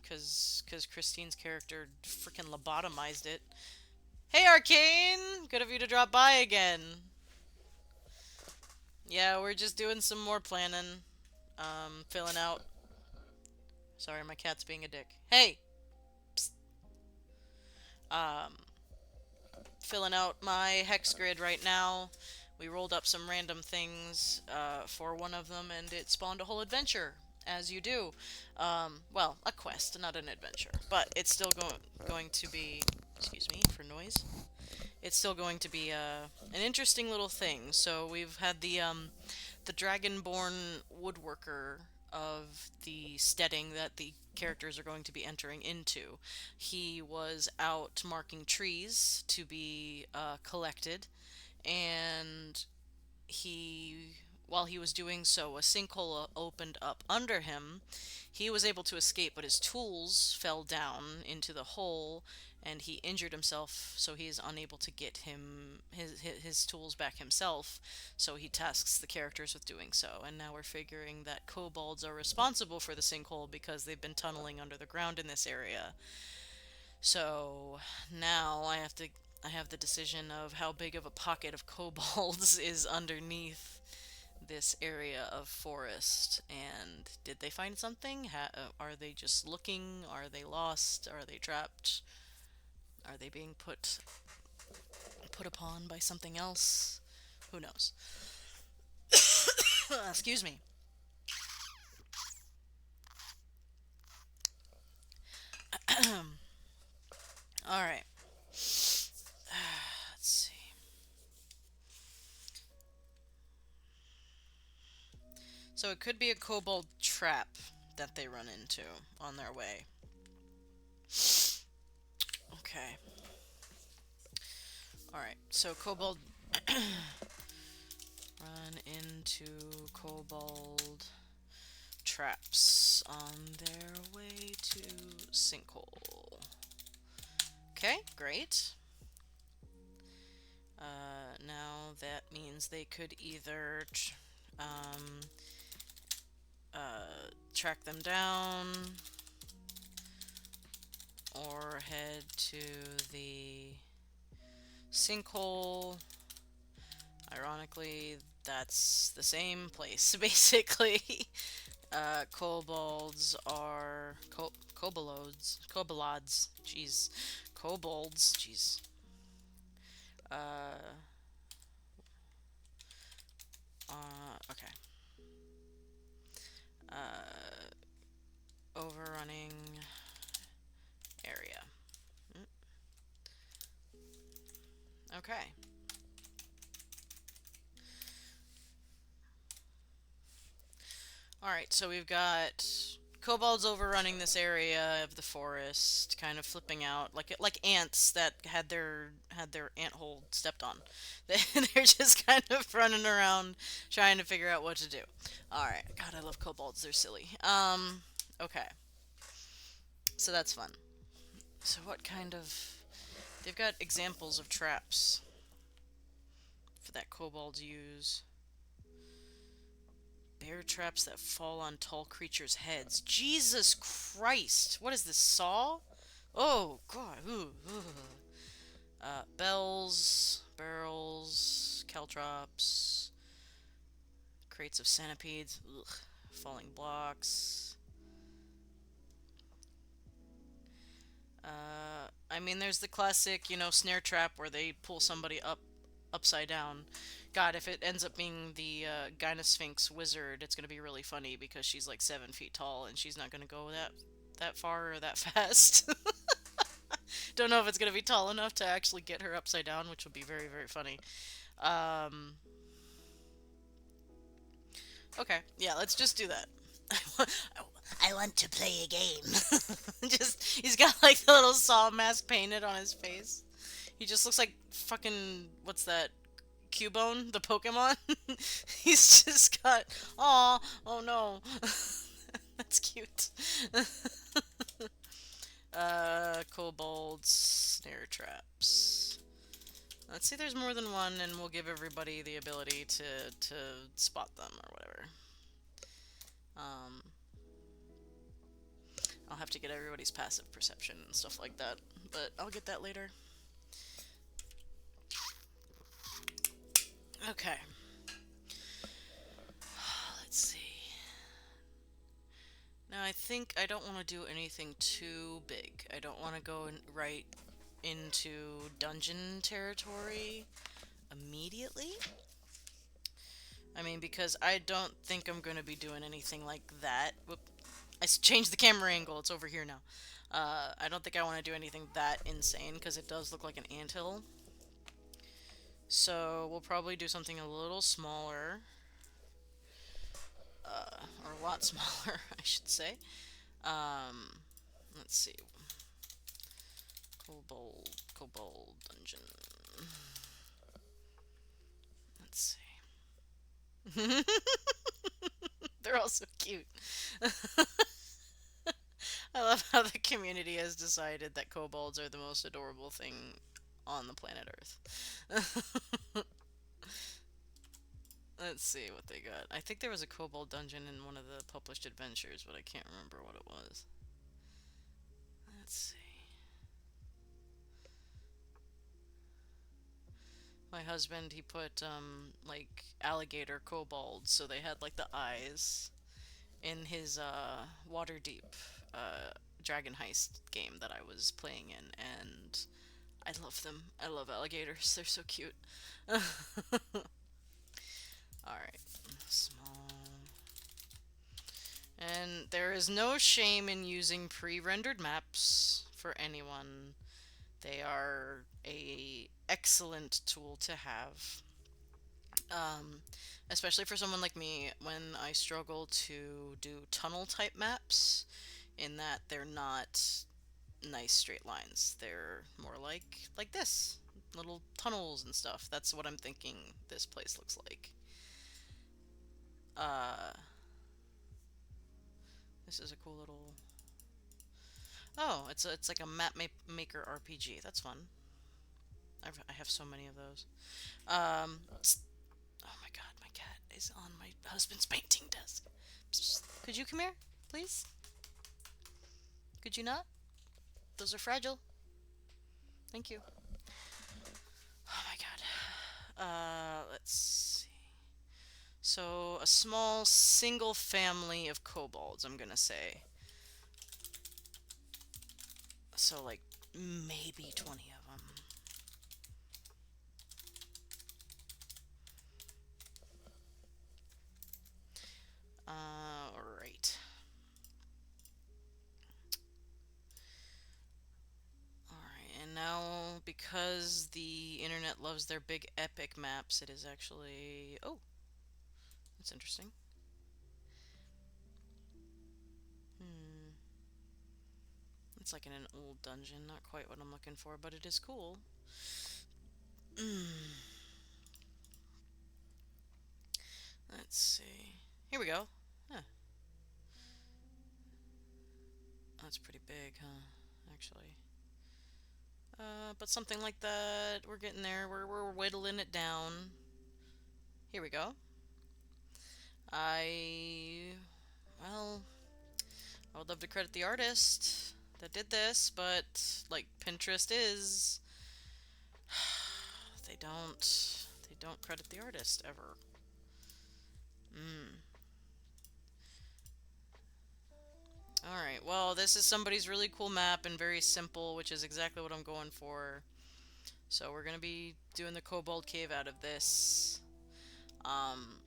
Cause Christine's character freaking lobotomized it. Hey, Arcane! Good of you to drop by again. Yeah, we're just doing some more planning. Filling out... Sorry, my cat's being a dick. Hey! Psst. Um, Filling out my hex grid right now. We rolled up some random things for one of them, and it spawned a whole adventure, as you do. Well, a quest, not an adventure, but it's still going to be... Excuse me for noise. It's still going to be an interesting little thing. So we've had the Dragonborn woodworker of the steading that the characters are going to be entering into. He was out marking trees to be collected, and he while he was doing so, a sinkhole opened up under him. He was able to escape, but his tools fell down into the hole, and he injured himself, so he is unable to get his tools back himself. So he tasks the characters with doing so. And now we're figuring that kobolds are responsible for the sinkhole because they've been tunneling under the ground in this area. So now I have the decision of how big of a pocket of kobolds is underneath this area of forest, and did they find something? Are they just looking? Are they lost? Are they trapped? Are they being put upon by something else? Who knows? Excuse me. All right. Let's see. So it could be a kobold trap that they run into on their way. Okay. All right. So kobold run into kobold traps on their way to sinkhole. Okay, great. Now that means they could either um, track them down or head to the sinkhole. Ironically, that's the same place, basically. Kobolds are kobolds. Jeez, kobolds. Jeez. Uh, okay. Overrunning area. Okay. Alright, so we've got kobolds overrunning this area of the forest, kind of flipping out like ants that had their ant hole stepped on. They're just kind of running around trying to figure out what to do. Alright, God, I love kobolds, they're silly. Okay. So that's fun. So what kind of... They've got examples of traps for that kobolds use. Bear traps that fall on tall creatures' heads. Jesus Christ! What is this, Saw? Oh, God. Ooh, ooh. Bells, barrels, caltrops, crates of centipedes, ugh, falling blocks. I mean, there's the classic, snare trap where they pull somebody upside down. God, if it ends up being the Gynosphinx wizard, it's gonna be really funny because she's like 7 feet tall and she's not gonna go that far or that fast. Don't know if it's gonna be tall enough to actually get her upside down, which would be very, very funny. Um, okay, yeah, let's just do that. I want to play a game. He's got like the little saw mask painted on his face. He just looks like fucking, what's that? Cubone, the Pokemon. He's just got, oh no. That's cute. Kobolds, snare traps. Let's see, there's more than one, and we'll give everybody the ability to spot them or whatever. Um, I'll have to get everybody's passive perception and stuff like that, but I'll get that later. Okay. Let's see. Now I think I don't want to do anything too big. I don't want to go right into dungeon territory immediately. I mean, because I don't think I'm going to be doing anything like that. Whoop. I changed the camera angle. It's over here now. I don't think I want to do anything that insane because it does look like an anthill. So we'll probably do something a little smaller. Or a lot smaller, I should say. Let's see. Kobold dungeon. Let's see. They're all so cute. I love how the community has decided that kobolds are the most adorable thing on the planet Earth. Let's see what they got. I think there was a kobold dungeon in one of the published adventures, but I can't remember what it was. Let's see. My husband, he put like alligator kobolds, so they had like the eyes in his water deep uh dragon heist game that I was playing in, and I love them. I love alligators. They're so cute. All right. Small. And there is no shame in using pre-rendered maps for anyone. They are a excellent tool to have. Um, Especially for someone like me when I struggle to do tunnel type maps, in that they're not nice straight lines. They're more like this, little tunnels and stuff. That's what I'm thinking this place looks like. Uh, this is a cool little. Oh, it's like a maker RPG. That's fun. I have so many of those. Oh my god, my cat is on my husband's painting desk. Psst. Could you come here, please? Could you not? Those are fragile. Thank you. Oh my god. Let's see. So, a small single family of kobolds, I'm gonna say. So, like, maybe 20 of them. Alright. Alright, and now, because the internet loves their big epic maps, it is actually... Oh, that's interesting. Hmm. It's like in an old dungeon, not quite what I'm looking for, but it is cool. Let's see. Here we go. Huh. That's pretty big, huh? Actually. But something like that. We're getting there. We're whittling it down. Here we go. Well, I would love to credit the artist that did this, but like Pinterest is, they don't credit the artist ever. Mm. Alright, well, this is somebody's really cool map and very simple, which is exactly what I'm going for. So we're gonna be doing the Kobold Cave out of this.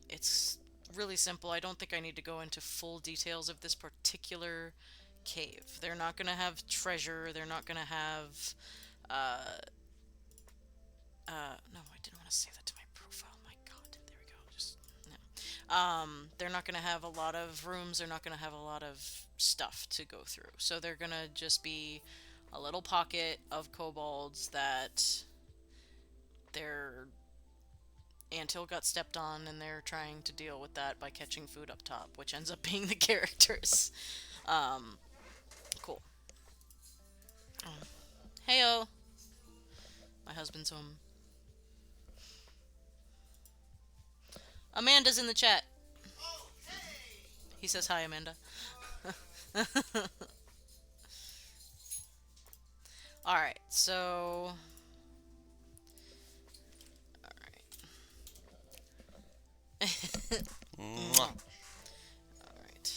It's really simple. I don't think I need to go into full details of this particular cave. They're not gonna have treasure. They're not gonna have, uh, no, I didn't want to say that to my profile. My God, there we go. Just, no. They're not gonna have a lot of rooms. They're not gonna have a lot of stuff to go through. So they're gonna just be a little pocket of kobolds that their anthill got stepped on, and they're trying to deal with that by catching food up top, which ends up being the characters. Um, cool. Heyo, my husband's home. Amanda's in the chat. He says hi, Amanda. All right, so all right. Mwah. All right.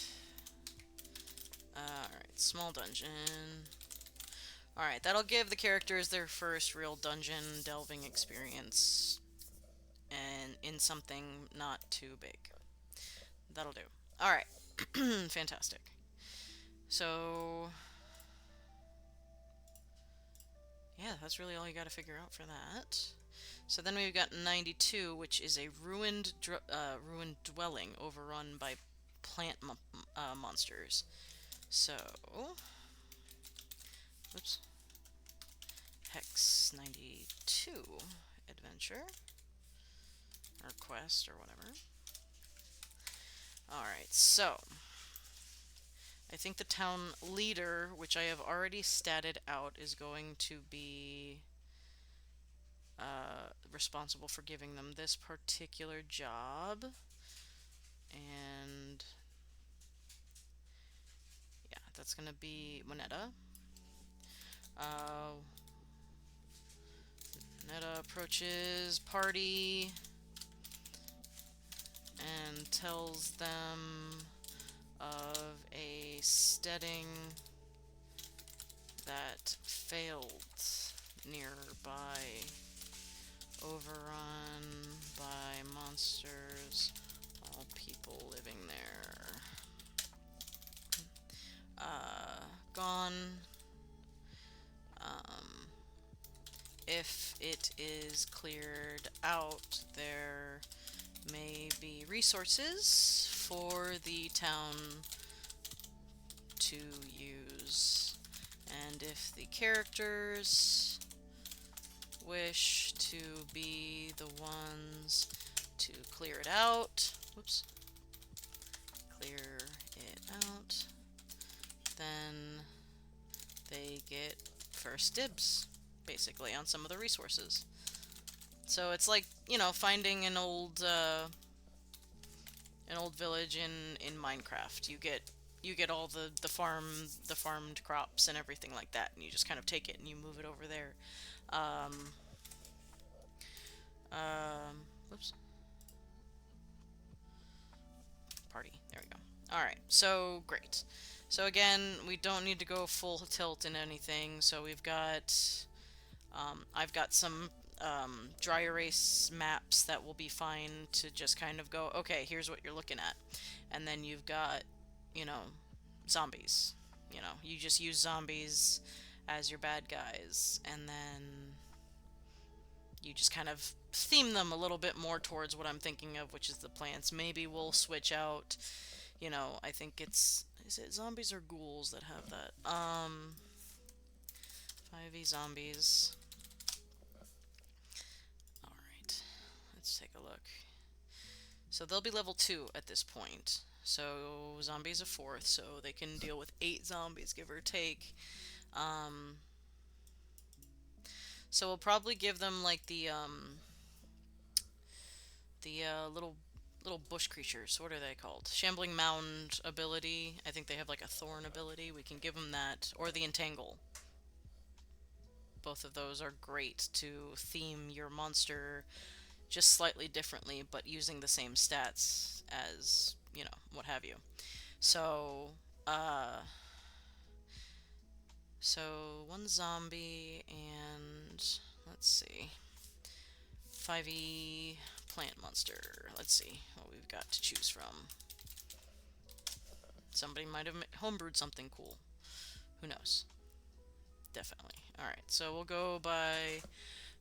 All right. Small dungeon. All right, that'll give the characters their first real dungeon delving experience, and in something not too big. That'll do. All right. Fantastic. So, yeah, that's really all you got to figure out for that. So then we've got 92, which is a ruined dwelling overrun by plant monsters. So, oops, Hex 92 adventure or quest or whatever. All right, so I think the town leader, which I have already statted out, is going to be responsible for giving them this particular job. And yeah, that's going to be Winetta. Uh, Meta approaches party and tells them of a steading that failed nearby, overrun by monsters, all people living there. Gone. Um, if it is cleared out, there may be resources for the town to use. And if the characters wish to be the ones to clear it out, whoops, clear it out, then they get first dibs, basically, on some of the resources. So it's like, you know, finding an old village in Minecraft. You get all the farmed crops and everything like that, and you just kind of take it and you move it over there. Um, Whoops. Party. There we go. Alright, so great. So again, we don't need to go full tilt in anything, so we've got... I've got some dry erase maps that will be fine to just kind of go, okay, here's what you're looking at. And then you've got, you know, zombies. You know, you just use zombies as your bad guys, and then you just kind of theme them a little bit more towards what I'm thinking of, which is the plants. Maybe we'll switch out, you know, I think it's, is it zombies or ghouls that have that? 5e zombies. Alright, let's take a look. So they'll be level 2 at this point. So zombies a 4th, so they can deal with 8 zombies, give or take. So we'll probably give them like the little bush creatures. What are they called? Shambling Mound ability. I think they have like a thorn ability. We can give them that, or the entangle. Both of those are great to theme your monster just slightly differently, but using the same stats as, you know, what have you. So, so one zombie and let's see, 5e plant monster. Let's see what we've got to choose from. Somebody might have homebrewed something cool. Who knows? Definitely. Alright, so we'll go by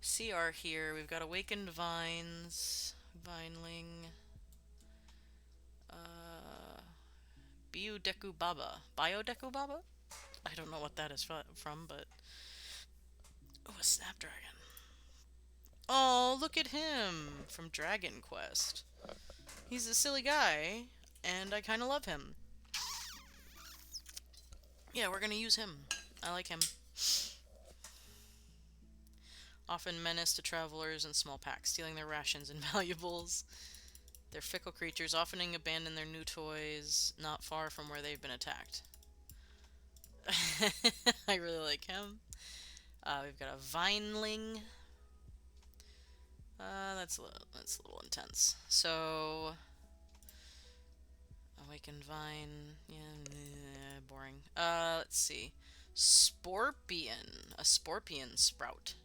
CR here. We've got Awakened Vines, Vineling, Biodekubaba. Biodekubaba? I don't know what that is from, but... Oh, a Snapdragon. Oh, look at him! From Dragon Quest. He's a silly guy, and I kind of love him. Yeah, we're gonna use him. I like him. Often menace to travelers in small packs, stealing their rations and valuables. They're fickle creatures, often abandon their new toys not far from where they've been attacked. I really like him. We've got a Vineling. That's a little intense. So, Awakened Vine. Yeah, boring. Let's see. Sporpion. A Sporpion sprout.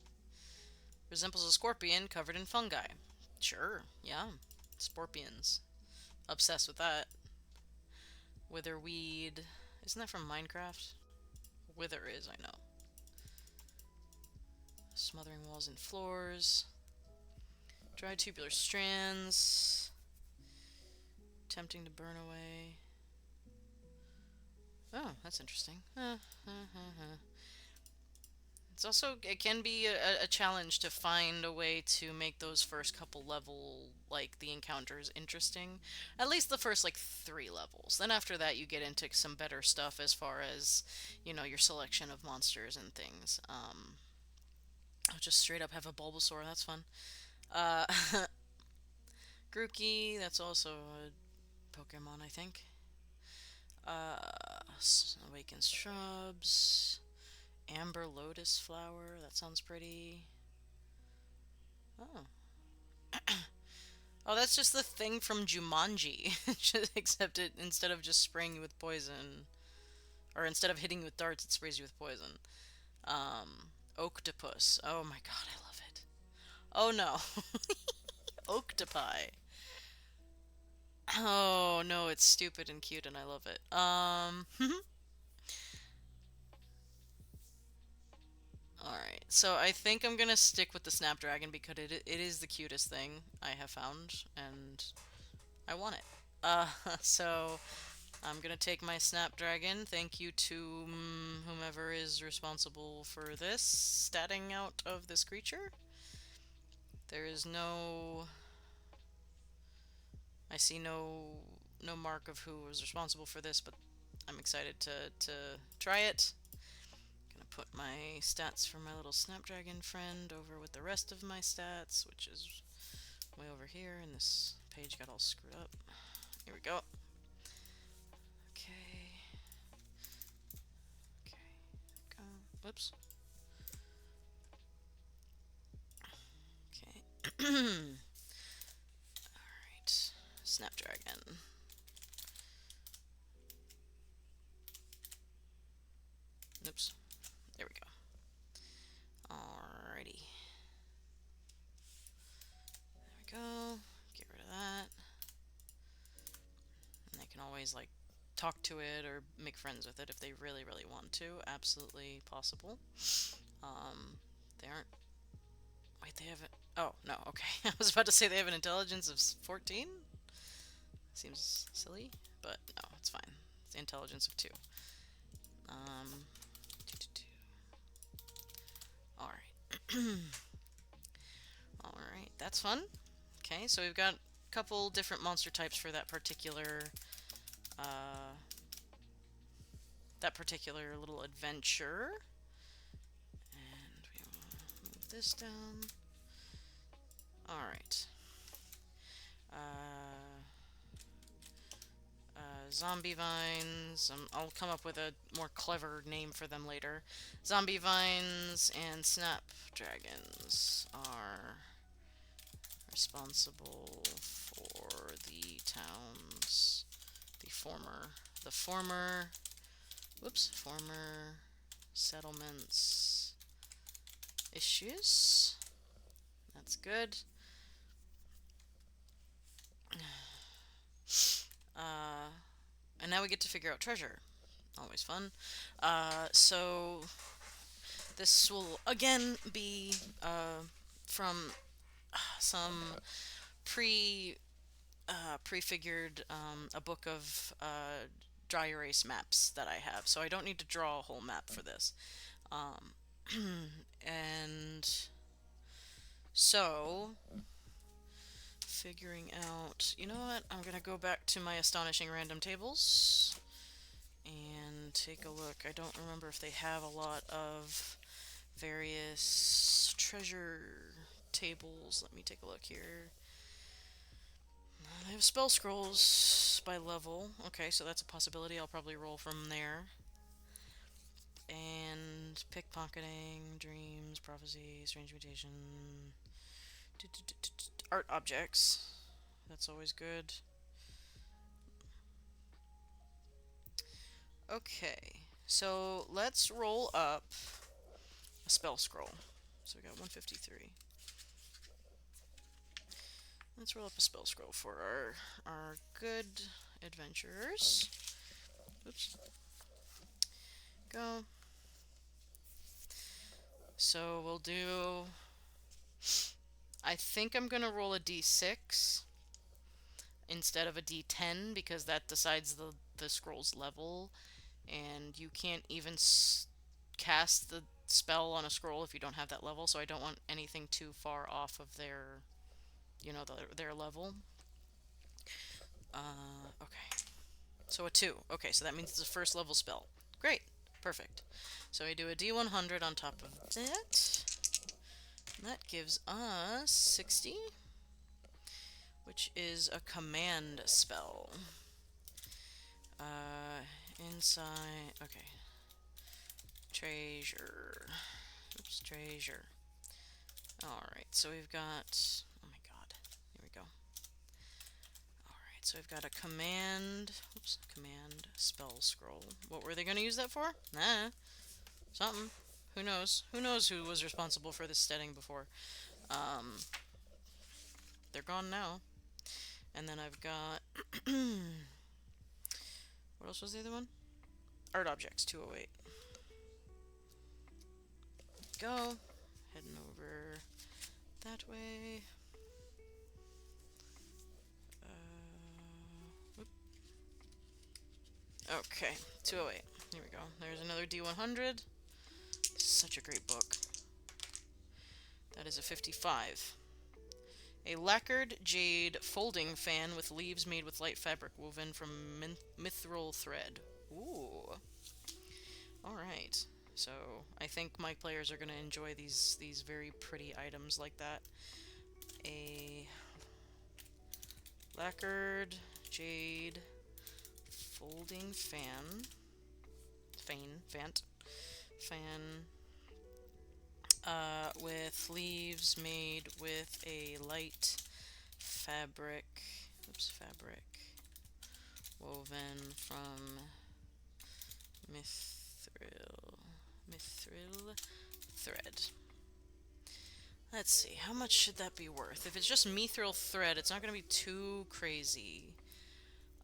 Resembles a scorpion covered in fungi. Sure, yeah. Scorpions. Obsessed with that. Witherweed. Isn't that from Minecraft? Wither is, I know. Smothering walls and floors. Dry tubular strands. Tempting to burn away. Oh, that's interesting. It's also, it can be a challenge to find a way to make those first couple level, like, the encounters interesting. At least the first, like, 3 levels. Then after that you get into some better stuff as far as, you know, your selection of monsters and things. I'll just straight up have a Bulbasaur, that's fun. Uh, Grookey, that's also a Pokemon, I think. Awakened Shrubs. Amber Lotus Flower, that sounds pretty. Oh. Oh, that's just the thing from Jumanji. Except it instead of just spraying you with poison, or instead of hitting you with darts, it sprays you with poison. Octopus. Oh my god, I love it. Oh no. Octopi. Oh no, it's stupid and cute and I love it. Alright, so I think I'm gonna stick with the Snapdragon because it is the cutest thing I have found, and I want it. So I'm gonna take my Snapdragon. Thank you to whomever is responsible for this statting out of this creature. There is no... I see no mark of who was responsible for this, but I'm excited to try it. Gonna put my stats for my little Snapdragon friend over with the rest of my stats, which is way over here, and this page got all screwed up. Here we go. Okay. Okay. Go. Whoops. Okay. Alright. Snapdragon. Oops. There we go. Alrighty. There we go. Get rid of that. And they can always, like, talk to it or make friends with it if they really, really want to. Absolutely possible. They aren't... Wait, they haven't... Oh, no, okay. I was about to say they have an intelligence of 14? Seems silly, but no, it's fine. It's the intelligence of 2. Um, 2. Alright. Alright, that's fun. Okay, so we've got a couple different monster types for uh, that particular little adventure. And we will move this down. Alright. Zombie vines. I'll come up with a more clever name for them later. Zombie vines and snapdragons are responsible for the town's the former former settlements issues. That's good. And now we get to figure out treasure. Always fun. So this will again be from some pre prefigured a book of dry erase maps that I have. So I don't need to draw a whole map for this. Um, and so figuring out, you know what? I'm gonna go back to my astonishing random tables and take a look. I don't remember if they have a lot of various treasure tables. Let me take a look here. They have spell scrolls by level. Okay, so that's a possibility. I'll probably roll from there. And pickpocketing, dreams, prophecy, strange mutation, art objects. That's always good. Okay, so let's roll up a spell scroll. So we got 153. Let's roll up a spell scroll for our good adventurers. Oops. Go. So we'll do... I think I'm going to roll a d6 instead of a d10 because that decides the scroll's level. And you can't even cast the spell on a scroll if you don't have that level, so I don't want anything too far off of their, their level. Okay. So a 2. Okay, so that means it's a first level spell. Great. Perfect. So we do a D100 on top of that. And that gives us 60, which is a command spell. Inside... Okay. Treasure. Oops, treasure. Alright, so we've got... Oh my god. Here we go. Alright, so we've got a command... Oops, command spell scroll. What were they going to use that for? Nah, something. Who knows? Who knows who was responsible for this setting before? They're gone now. And then I've got... What else was the other one? Art objects, 208. Go. Heading over that way. Okay, 208. Here we go. There's another D100. Such a great book. That is a 55. A lacquered jade folding fan with leaves made with light fabric woven from mithril thread. Ooh. Alright. So, I think my players are going to enjoy these very pretty items like that. A lacquered jade folding fan. With leaves made with a light fabric. Oops, fabric. Woven from mithril thread. Let's see, how much should that be worth? If it's just mithril thread, it's not going to be too crazy.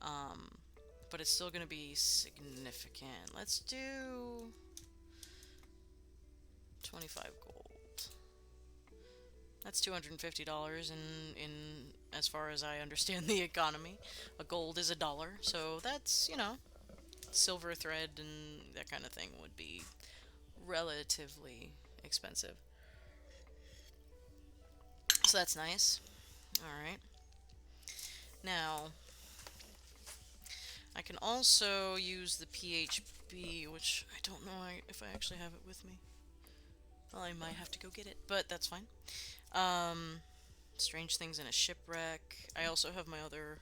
But it's still going to be significant. Let's do 25 gold. That's $250 in as far as I understand the economy. A gold is $1, so that's, you know, silver thread and that kind of thing would be relatively expensive. So that's nice. Alright. Now, I can also use the PHB, which I don't know if I actually have it with me. Well, I might have to go get it, but that's fine. Strange things in a shipwreck. I also have my other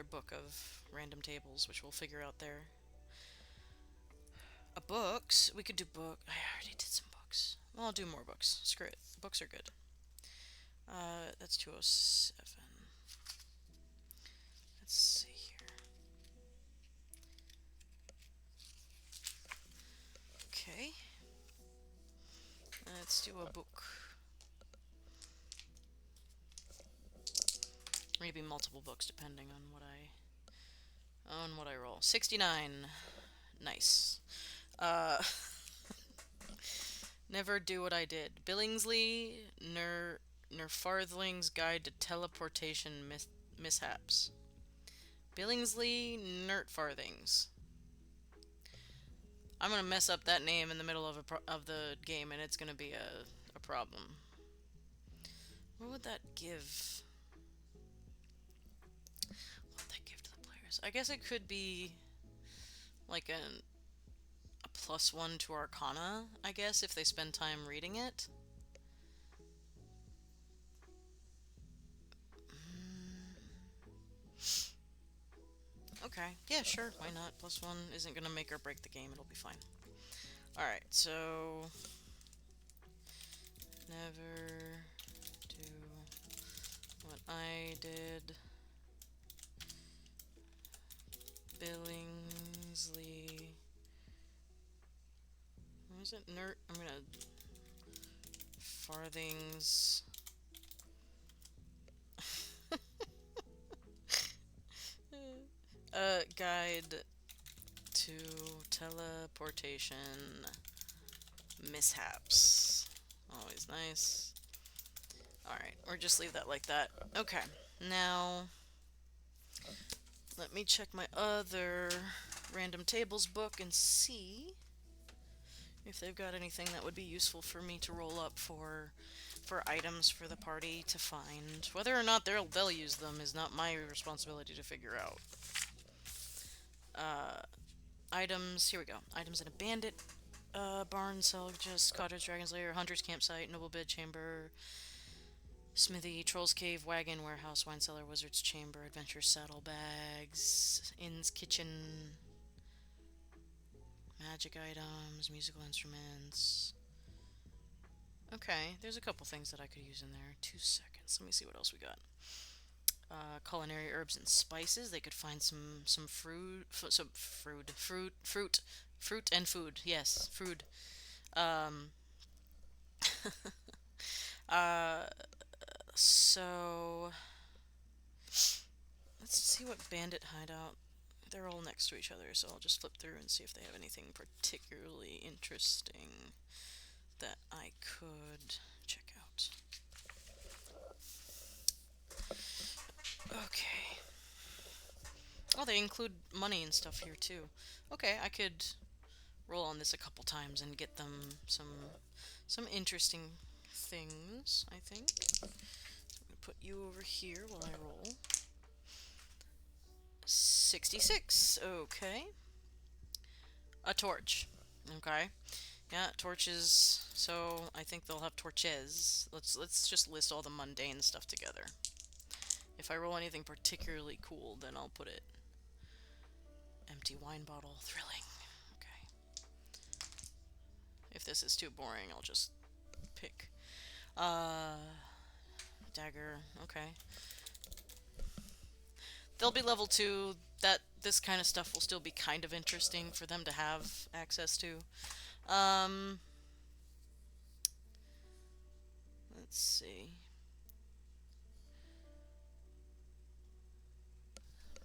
book of random tables, which we'll figure out there. Books. We could do book. I already did some books. Well, I'll do more books. Screw it. Books are good. That's 207. Let's see here. Okay. Let's do a book. Maybe multiple books depending on what I roll. 69. Nice. Never do what I did. Billingsley, Nerfarthling's Guide to Teleportation Mishaps. Billingsley, Nerfarthings. I'm gonna mess up that name in the middle of the game, and it's gonna be a problem. What would that give? What would that give to the players? I guess it could be like a +1 to Arcana, I guess, if they spend time reading it. Okay, yeah, sure, why not? +1 isn't gonna make or break the game, it'll be fine. Alright, so... Never do what I did. Billingsley... What is it? I'm gonna... Farthings... Guide to teleportation mishaps. Always nice. Alright, or just leave that like that. Okay, now let me check my other random tables book and see if they've got anything that would be useful for me to roll up for items for the party to find. Whether or not they'll use them is not my responsibility to figure out. Items, here we go. Items in a bandit barn, just cottage, dragon's lair, hunter's campsite, noble bed chamber, smithy, troll's cave, wagon, warehouse, wine cellar, wizard's chamber, adventure saddlebags, inn's kitchen, magic items, musical instruments, Okay, there's a couple things that I could use in there. 2 seconds. Let me see what else we got. Culinary herbs and spices. They could find some fruit and food. Yes, food. Um, uh, so let's see what bandit hideout. They're all next to each other, so I'll just flip through and see if they have anything particularly interesting that I could check out. Okay. Oh, they include money and stuff here too. Okay, I could roll on this a couple times and get them some interesting things, I think. I'm gonna put you over here while I roll. 66. Okay. A torch. Okay. Yeah, torches. So I think they'll have torches. Let's just list all the mundane stuff together. If I roll anything particularly cool, then I'll put it. Empty wine bottle. Thrilling. Okay. If this is too boring, I'll just pick. Dagger. Okay. They'll be level 2. That this kind of stuff will still be kind of interesting for them to have access to. Um, let's see.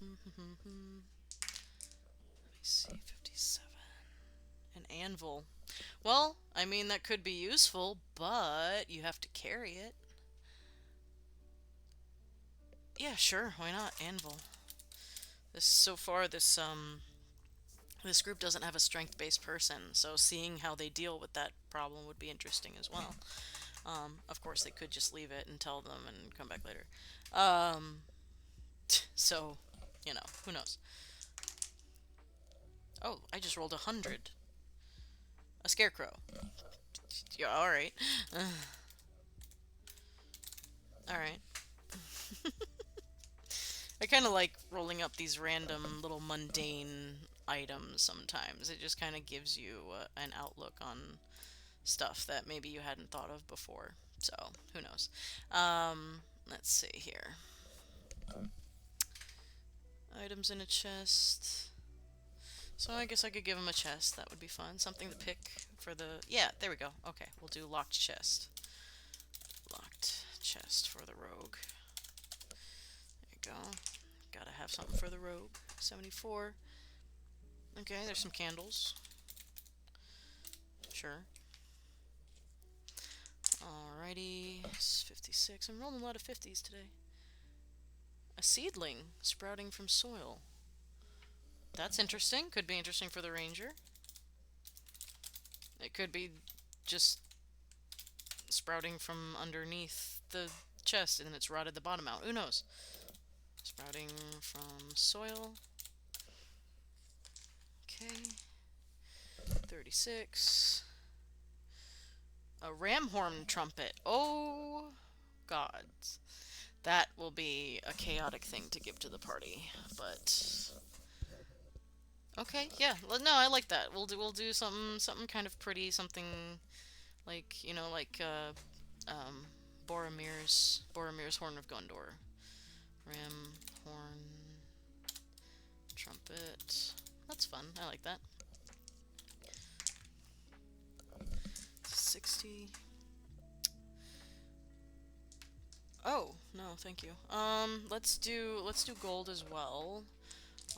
Let me see, 57. An anvil. Well, I mean, that could be useful, but you have to carry it. Yeah, sure, why not? Anvil. So far, this group doesn't have a strength-based person, so seeing how they deal with that problem would be interesting as well. Of course, they could just leave it and tell them and come back later. Um, so, who knows? Oh, I just rolled 100. A scarecrow. Yeah, alright. Alright. I kind of like rolling up these random little mundane items sometimes. It just kind of gives you an outlook on stuff that maybe you hadn't thought of before. So, who knows? Let's see here. Items in a chest. So I guess I could give him a chest. That would be fun. Something to pick for the... Yeah, there we go. Okay, we'll do locked chest. Locked chest for the rogue. There you go. Gotta have something for the rogue. 74. Okay, there's some candles. Sure. Alrighty. 56. I'm rolling a lot of 50s today. A seedling sprouting from soil. That's interesting. Could be interesting for the ranger. It could be just sprouting from underneath the chest and it's rotted the bottom out. Who knows? Sprouting from soil. Okay. 36. A ram horn trumpet. Oh, gods. That will be a chaotic thing to give to the party, but okay, yeah. No, I like that. We'll do something kind of pretty, something like, um Boromir's Horn of Gondor. Ram horn trumpet. That's fun. I like that. 60. Oh, no, thank you. Let's do gold as well.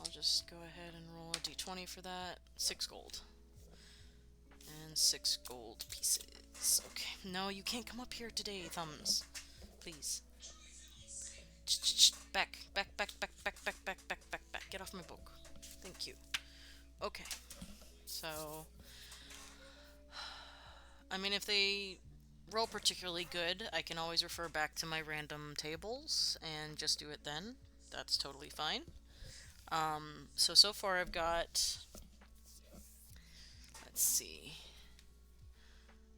I'll just go ahead and roll a d20 for that. 6 gold. And 6 gold pieces. Okay. No, you can't come up here today, Thumbs. Please. Back. Back, back, back, back, back, back, back, back, back. Get off my book. Thank you. Okay. So, I mean, if they roll particularly good, I can always refer back to my random tables and just do it then. That's totally fine. So far I've got, let's see.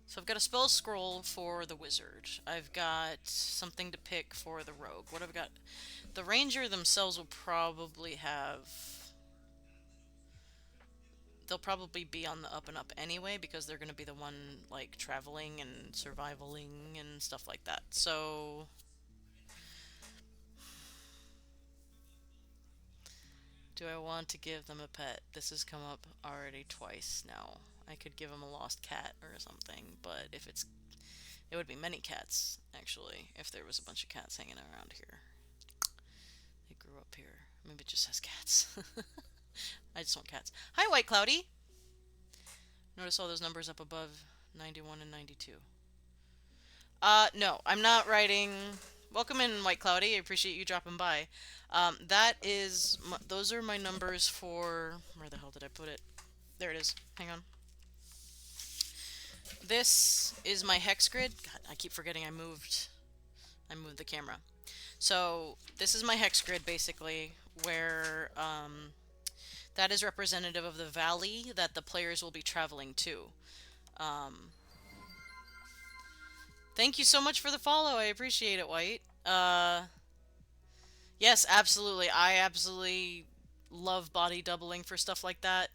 So I've got a spell scroll for the wizard. I've got something to pick for the rogue. What have I got? The ranger themselves will probably have they'll probably be on the up and up anyway because they're going to be the one like traveling and survivaling and stuff like that. So, do I want to give them a pet? This has come up already twice now. I could give them a lost cat or something, but if it would be many cats actually if there was a bunch of cats hanging around here. They grew up here. Maybe it just has cats. I just want cats. Hi, White Cloudy. Notice all those numbers up above 91 and 92. No, I'm not writing. Welcome in, White Cloudy. I appreciate you dropping by. Those are my numbers for. Where the hell did I put it? There it is. Hang on. This is my hex grid. God, I keep forgetting I moved the camera. So this is my hex grid basically, where that is representative of the valley that the players will be traveling to. Um, Thank you so much for the follow. I appreciate it, White. Yes, absolutely. I absolutely love body doubling for stuff like that.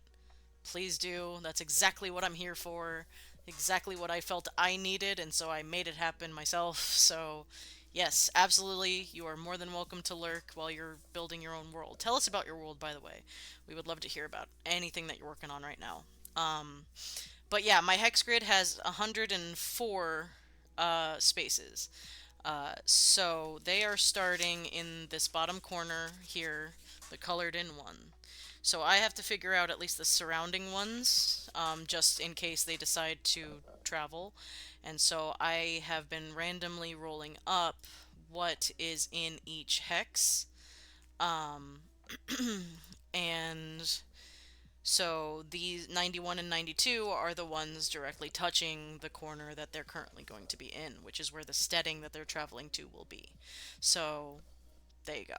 Please do. That's exactly what I'm here for. Exactly what I felt I needed, and so I made it happen myself. So, yes, absolutely. You are more than welcome to lurk while you're building your own world. Tell us about your world, by the way. We would love to hear about anything that you're working on right now. But yeah, my hex grid has 104 spaces. So they are starting in this bottom corner here, the colored in one. So I have to figure out at least the surrounding ones, just in case they decide to travel. And so I have been randomly rolling up what is in each hex. Um, and so these 91 and 92 are the ones directly touching the corner that they're currently going to be in, which is where the steading that they're traveling to will be. So there you go.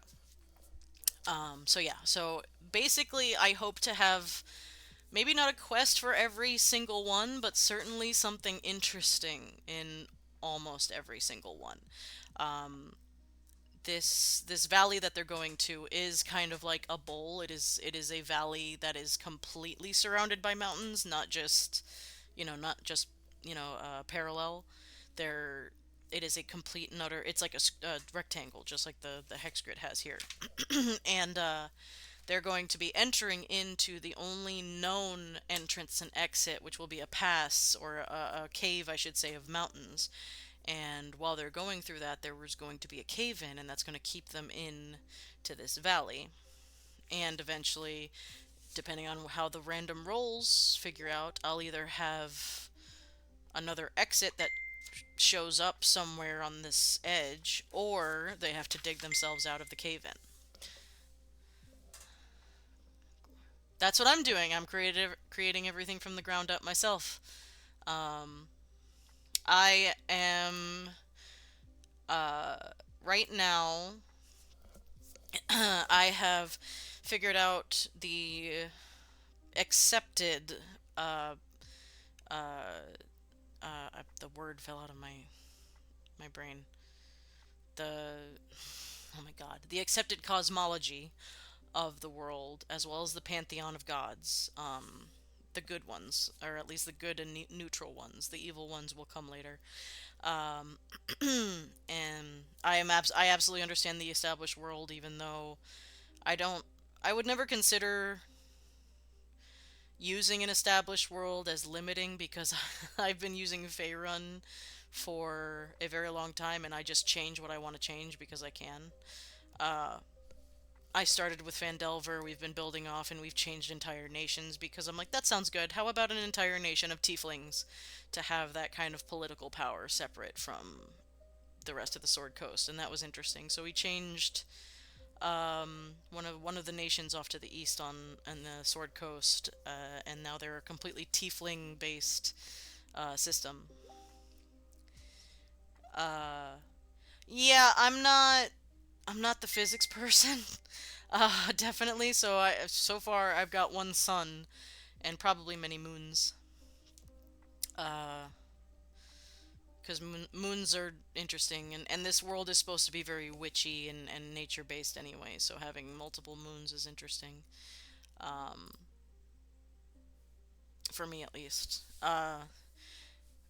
So yeah, so basically I hope to have maybe not a quest for every single one, but certainly something interesting in almost every single one. Um, this valley that they're going to is kind of like a bowl. It is a valley that is completely surrounded by mountains, not just parallel. There, it is a complete and utter. It's like a rectangle, just like the hex grid has here, and they're going to be entering into the only known entrance and exit, which will be a pass or a cave, I should say, of mountains. And while they're going through that, there was going to be a cave in, and that's going to keep them in to this valley. And eventually, depending on how the random rolls figure out, I'll either have another exit that shows up somewhere on this edge, or they have to dig themselves out of the cave in. That's what I'm doing. I'm creating everything from the ground up myself. Um, I am uh, right now. I have figured out the accepted. Uh, the word fell out of my brain. The Oh my god, the accepted cosmology of the world, as well as the pantheon of gods. The good ones, or at least the good and neutral ones. The evil ones will come later. Um, and I absolutely understand the established world, even though I don't. I would never consider using an established world as limiting because I've been using Faerun for a very long time, and I just change what I want to change because I can. Uh, I started with Fandelver, we've been building off, and we've changed entire nations because I'm like, that sounds good. How about an entire nation of tieflings to have that kind of political power separate from the rest of the Sword Coast? And that was interesting. So we changed one of the nations off to the east on the Sword Coast, and now they're a completely tiefling based system. Uh, yeah, I'm not the physics person. Definitely. So far I've got one sun and probably many moons. Uh, because moons are interesting, and this world is supposed to be very witchy and nature based anyway. So having multiple moons is interesting. Um, for me at least.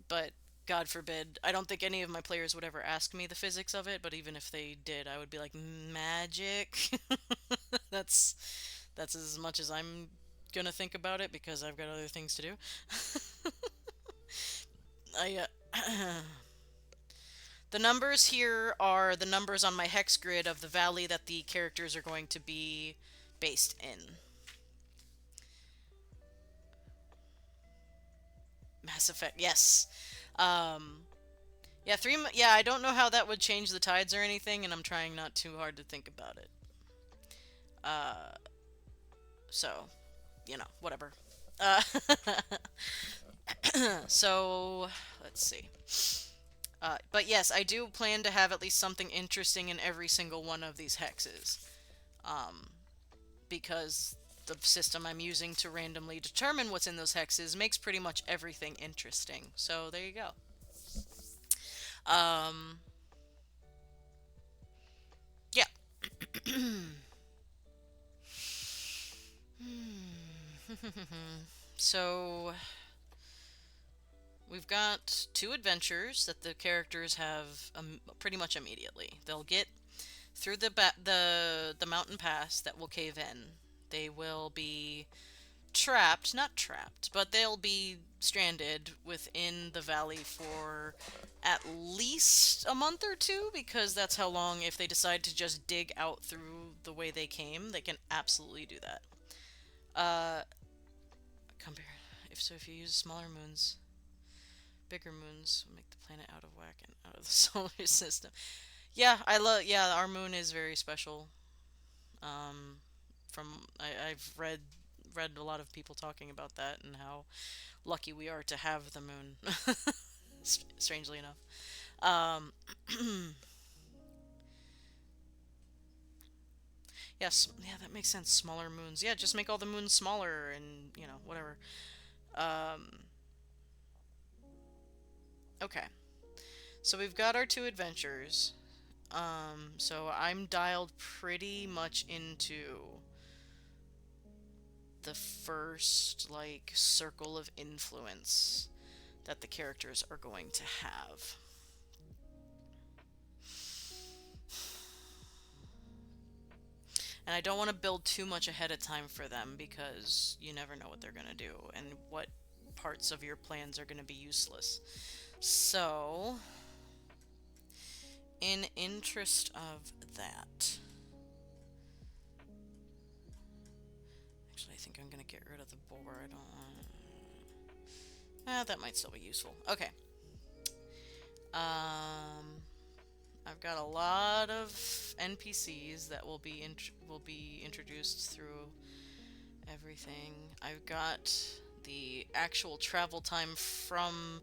But God forbid, I don't think any of my players would ever ask me the physics of it, but even if they did, I would be like, magic. that's that's as much as I'm gonna think about it because I've got other things to do. I The numbers here are the numbers on my hex grid of the valley that the characters are going to be based in. Mass Effect, yes. Um, yeah, yeah, I don't know how that would change the tides or anything, and I'm trying not too hard to think about it. Uh, so, whatever. Uh, so, let's see. But yes, I do plan to have at least something interesting in every single one of these hexes. Um, because the system I'm using to randomly determine what's in those hexes makes pretty much everything interesting. So there you go. Um, yeah. So we've got two adventures that the characters have pretty much immediately. They'll get through the mountain pass that will cave in. They will be trapped, not trapped, but they'll be stranded within the valley for at least a month or two because that's how long, if they decide to just dig out through the way they came, they can absolutely do that. Uh, compare if so if you use smaller moons, bigger moons will make the planet out of whack and out of the solar system. Yeah, our moon is very special. Um, I've read a lot of people talking about that and how lucky we are to have the moon. Strangely enough. Um, yes, yeah, that makes sense. Smaller moons. Yeah, just make all the moons smaller and, whatever. Um, okay. So we've got our two adventures. So I'm dialed pretty much into the first, like, circle of influence that the characters are going to have. And I don't want to build too much ahead of time for them because you never know what they're going to do and what parts of your plans are going to be useless. So, in interest of that, actually, I think I'm going to get rid of the boar. I don't want. That might still be useful. Okay. I've got a lot of NPCs that will be introduced through everything. I've got the actual travel time from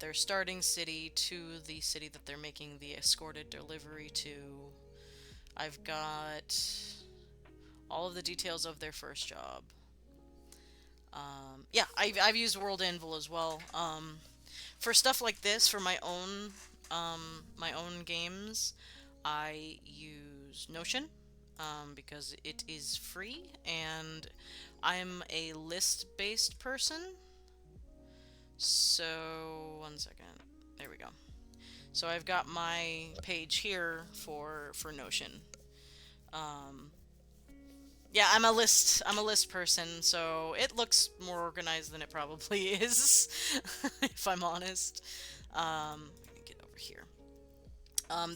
their starting city to the city that they're making the escorted delivery to. I've got all of the details of their first job. Yeah, I've used World Anvil as well. For stuff like this, for my own games, I use Notion because it is free, and I'm a list-based person. So, one second. There we go. So I've got my page here for Notion. Um, yeah, I'm a list person, so it looks more organized than it probably is, if I'm honest. Let me get over here.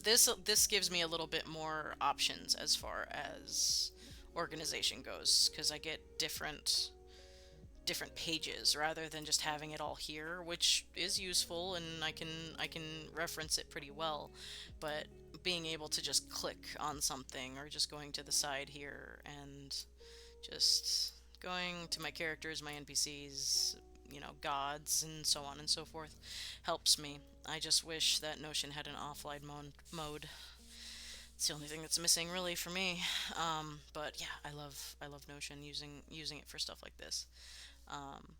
This gives me a little bit more options as far as organization goes, because I get different pages rather than just having it all here, which is useful and I can reference it pretty well, but being able to just click on something or just going to the side here and just going to my characters, my NPCs, gods and so on and so forth helps me. I just wish that Notion had an offline mode. It's the only thing that's missing really for me. But yeah, I love Notion using it for stuff like this. Um,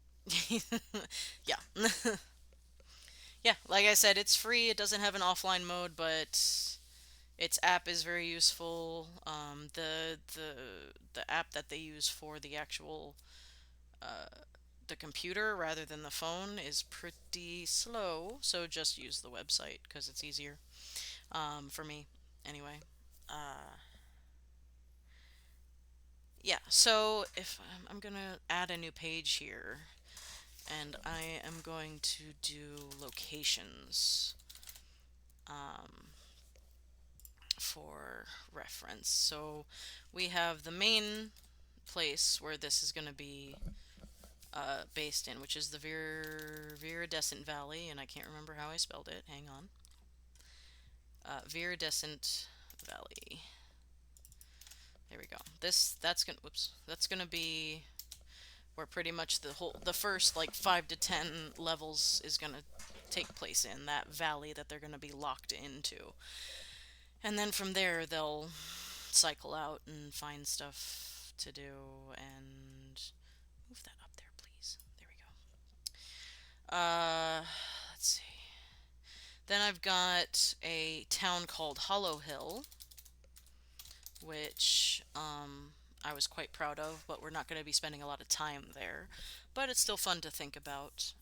yeah. Yeah, like I said, it's free. It doesn't have an offline mode, but its app is very useful. The app that they use for the actual the computer rather than the phone is pretty slow, so just use the website because it's easier for me anyway. Uh, yeah, so if I'm gonna add a new page here, and I am going to do locations for reference. So we have the main place where this is going to be based in, which is the Viridescent Valley, and I can't remember how I spelled it. Hang on. Viridescent Valley. There we go. That's gonna be where pretty much the first like 5 to 10 levels is gonna take place in that valley that they're gonna be locked into, and then from there they'll cycle out and find stuff to do and move that up there, please. There we go. Let's see. Then I've got a town called Hollow Hill, which I was quite proud of, but we're not going to be spending a lot of time there. But it's still fun to think about.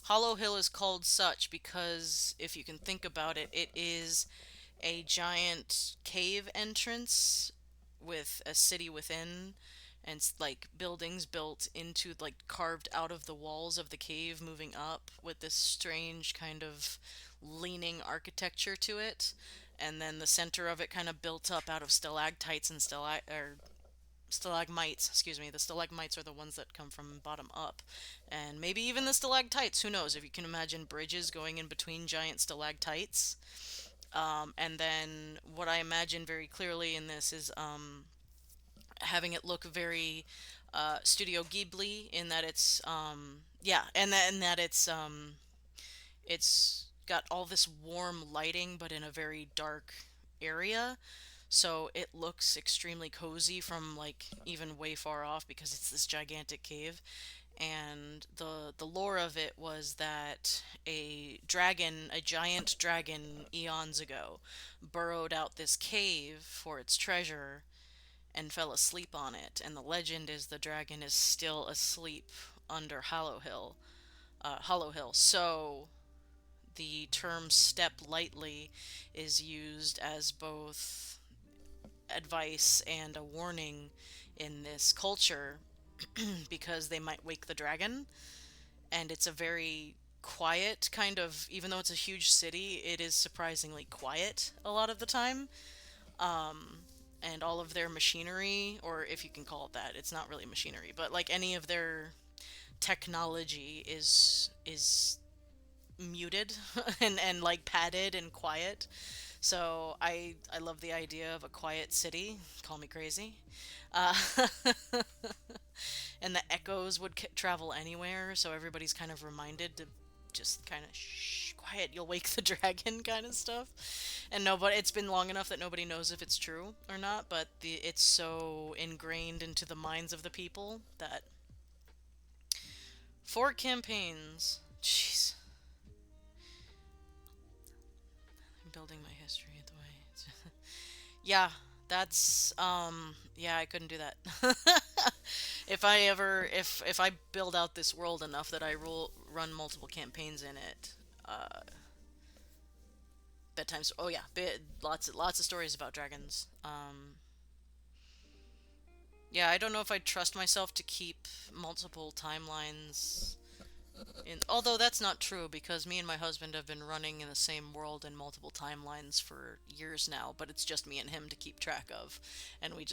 Hollow Hill is called such because, if you can think about it, it is a giant cave entrance with a city within, and like buildings built into, like, carved out of the walls of the cave moving up with this strange kind of leaning architecture to it, and then the center of it kind of built up out of stalactites and stalagmites, excuse me. The stalagmites are the ones that come from bottom up, and maybe even the stalactites, who knows, if you can imagine bridges going in between giant stalactites. And then what I imagine very clearly in this is having it look very Studio Ghibli, in that it's yeah, and that it's got all this warm lighting, but in a very dark area. So it looks extremely cozy from, like, even way far off because it's this gigantic cave. And the lore of it was that a giant dragon eons ago, burrowed out this cave for its treasure and fell asleep on it. And the legend is the dragon is still asleep under Hollow Hill. So the term "step lightly" is used as both advice and a warning in this culture because they might wake the dragon. And it's a very quiet kind of, even though it's a huge city, it is surprisingly quiet a lot of the time. And all of their machinery, or if you can call it that, it's not really machinery, but like any of their technology is muted and like padded and quiet. So I love the idea of a quiet city. Call me crazy. Uh, and the echoes would travel anywhere, so everybody's kind of reminded to just kind of shh, quiet, you'll wake the dragon kind of stuff. And no, but it's been long enough that nobody knows if it's true or not, but it's so ingrained into the minds of the people that 4 campaigns. Jeez, I'm building my history the way. Yeah, that's yeah, I couldn't do that. If I build out this world enough that I run multiple campaigns in it, uh bedtimes. Oh yeah, lots of stories about dragons. Yeah, I don't know if I'd trust myself to keep multiple timelines in, although that's not true because me and my husband have been running in the same world in multiple timelines for years now, but it's just me and him to keep track of, and we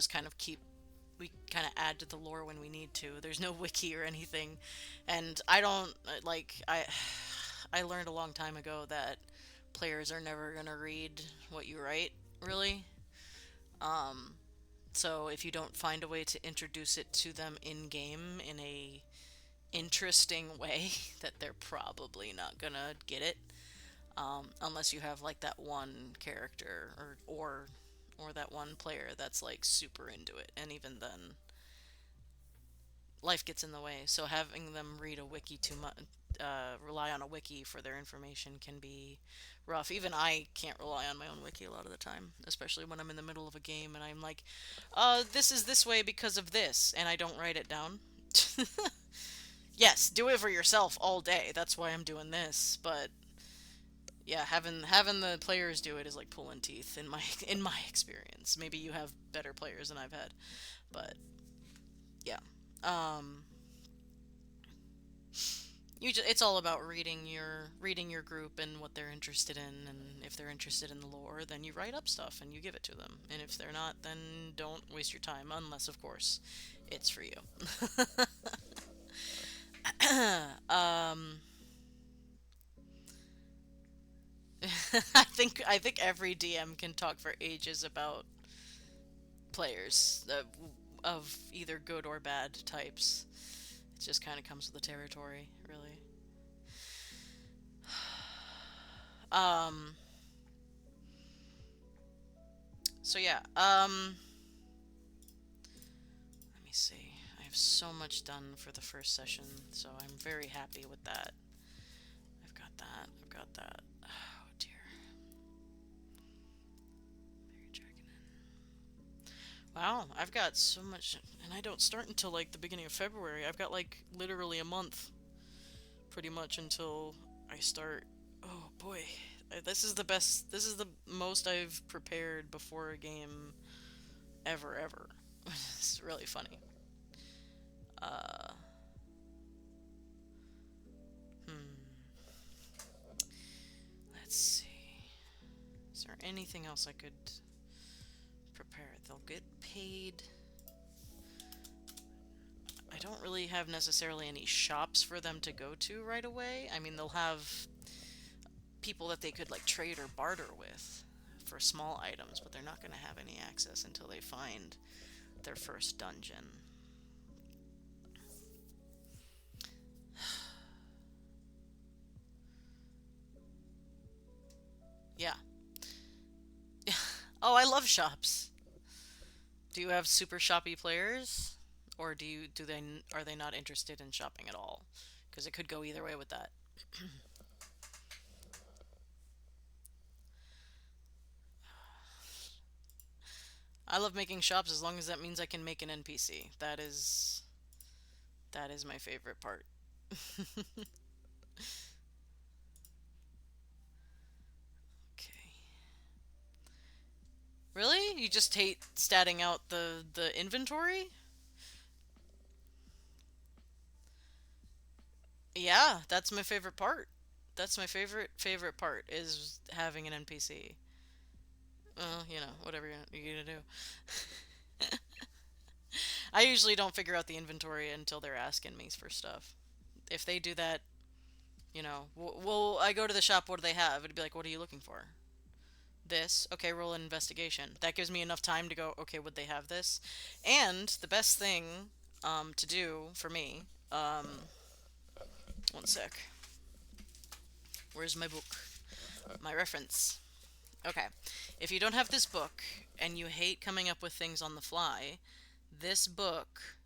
kind of add to the lore when we need to. There's no wiki or anything, and I don't like I learned a long time ago that players are never gonna read what you write, really. Um, so if you don't find a way to introduce it to them in game in a interesting way, that they're probably not gonna get it, unless you have like that one character or that one player that's like super into it, and even then life gets in the way. So having them read a wiki too much, rely on a wiki for their information can be rough. Even I can't rely on my own wiki a lot of the time, especially when I'm in the middle of a game and I'm like, this is this way because of this, and I don't write it down. Yes, do it for yourself all day. That's why I'm doing this. But yeah, having the players do it is like pulling teeth in my in my experience. Maybe you have better players than I've had, but yeah. Um, it's all about reading your group and what they're interested in, and if they're interested in the lore, then you write up stuff and you give it to them. And if they're not, then don't waste your time, unless of course it's for you. um, I think every DM can talk for ages about players of either good or bad types. It just kind of comes with the territory, really. Um, so yeah. Let me see. I have so much done for the first session, so I'm very happy with that. I've got that. I've got that. Oh dear. Very dragon. Wow, I've got so much, and I don't start until like the beginning of February. I've got like literally a month, pretty much, until I start. Oh boy, this is the best. This is the most I've prepared before a game ever, ever. It's really funny. Uh, hmm. Let's see. Is there anything else I could prepare? They'll get paid. I don't really have necessarily any shops for them to go to right away. I mean, they'll have people that they could like trade or barter with for small items, but they're not going to have any access until they find their first dungeon. Yeah. Oh, I love shops. Do you have super shoppy players, or do they are they not interested in shopping at all? Because it could go either way with that. I love making shops as long as that means I can make an NPC. That is my favorite part. Okay. Really? You just hate statting out the inventory? Yeah, that's my favorite part. That's my favorite part is having an NPC. Well, whatever you're gonna do. I usually don't figure out the inventory until they're asking me for stuff. If they do that, well, I go to the shop. What do they have? It'd be like, what are you looking for? This. Okay, roll an investigation. That gives me enough time to go. Okay, would they have this? And the best thing to do for me. One sec. Where's my book? My reference. Okay. If you don't have this book and you hate coming up with things on the fly, this book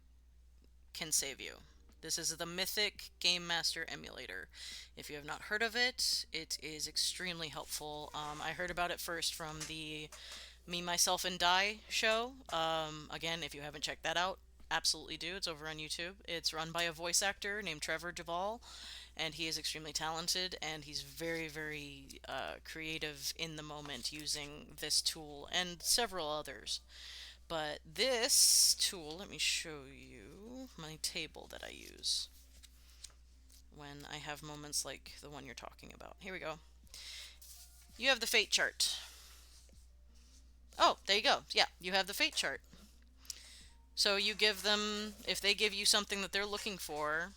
can save you. This is the Mythic Game Master Emulator. If you have not heard of it, it is extremely helpful. I heard about it first from the Me, Myself, and Die show. Again, if you haven't checked that out, absolutely do. It's over on YouTube. It's run by a voice actor named Trevor Duvall, and he is extremely talented, and he's very, very creative in the moment using this tool and several others. But this tool, let me show you my table that I use when I have moments like the one you're talking about. Here we go. You have the fate chart. Oh, there you go. Yeah, you have the fate chart. So you give them, if they give you something that they're looking for,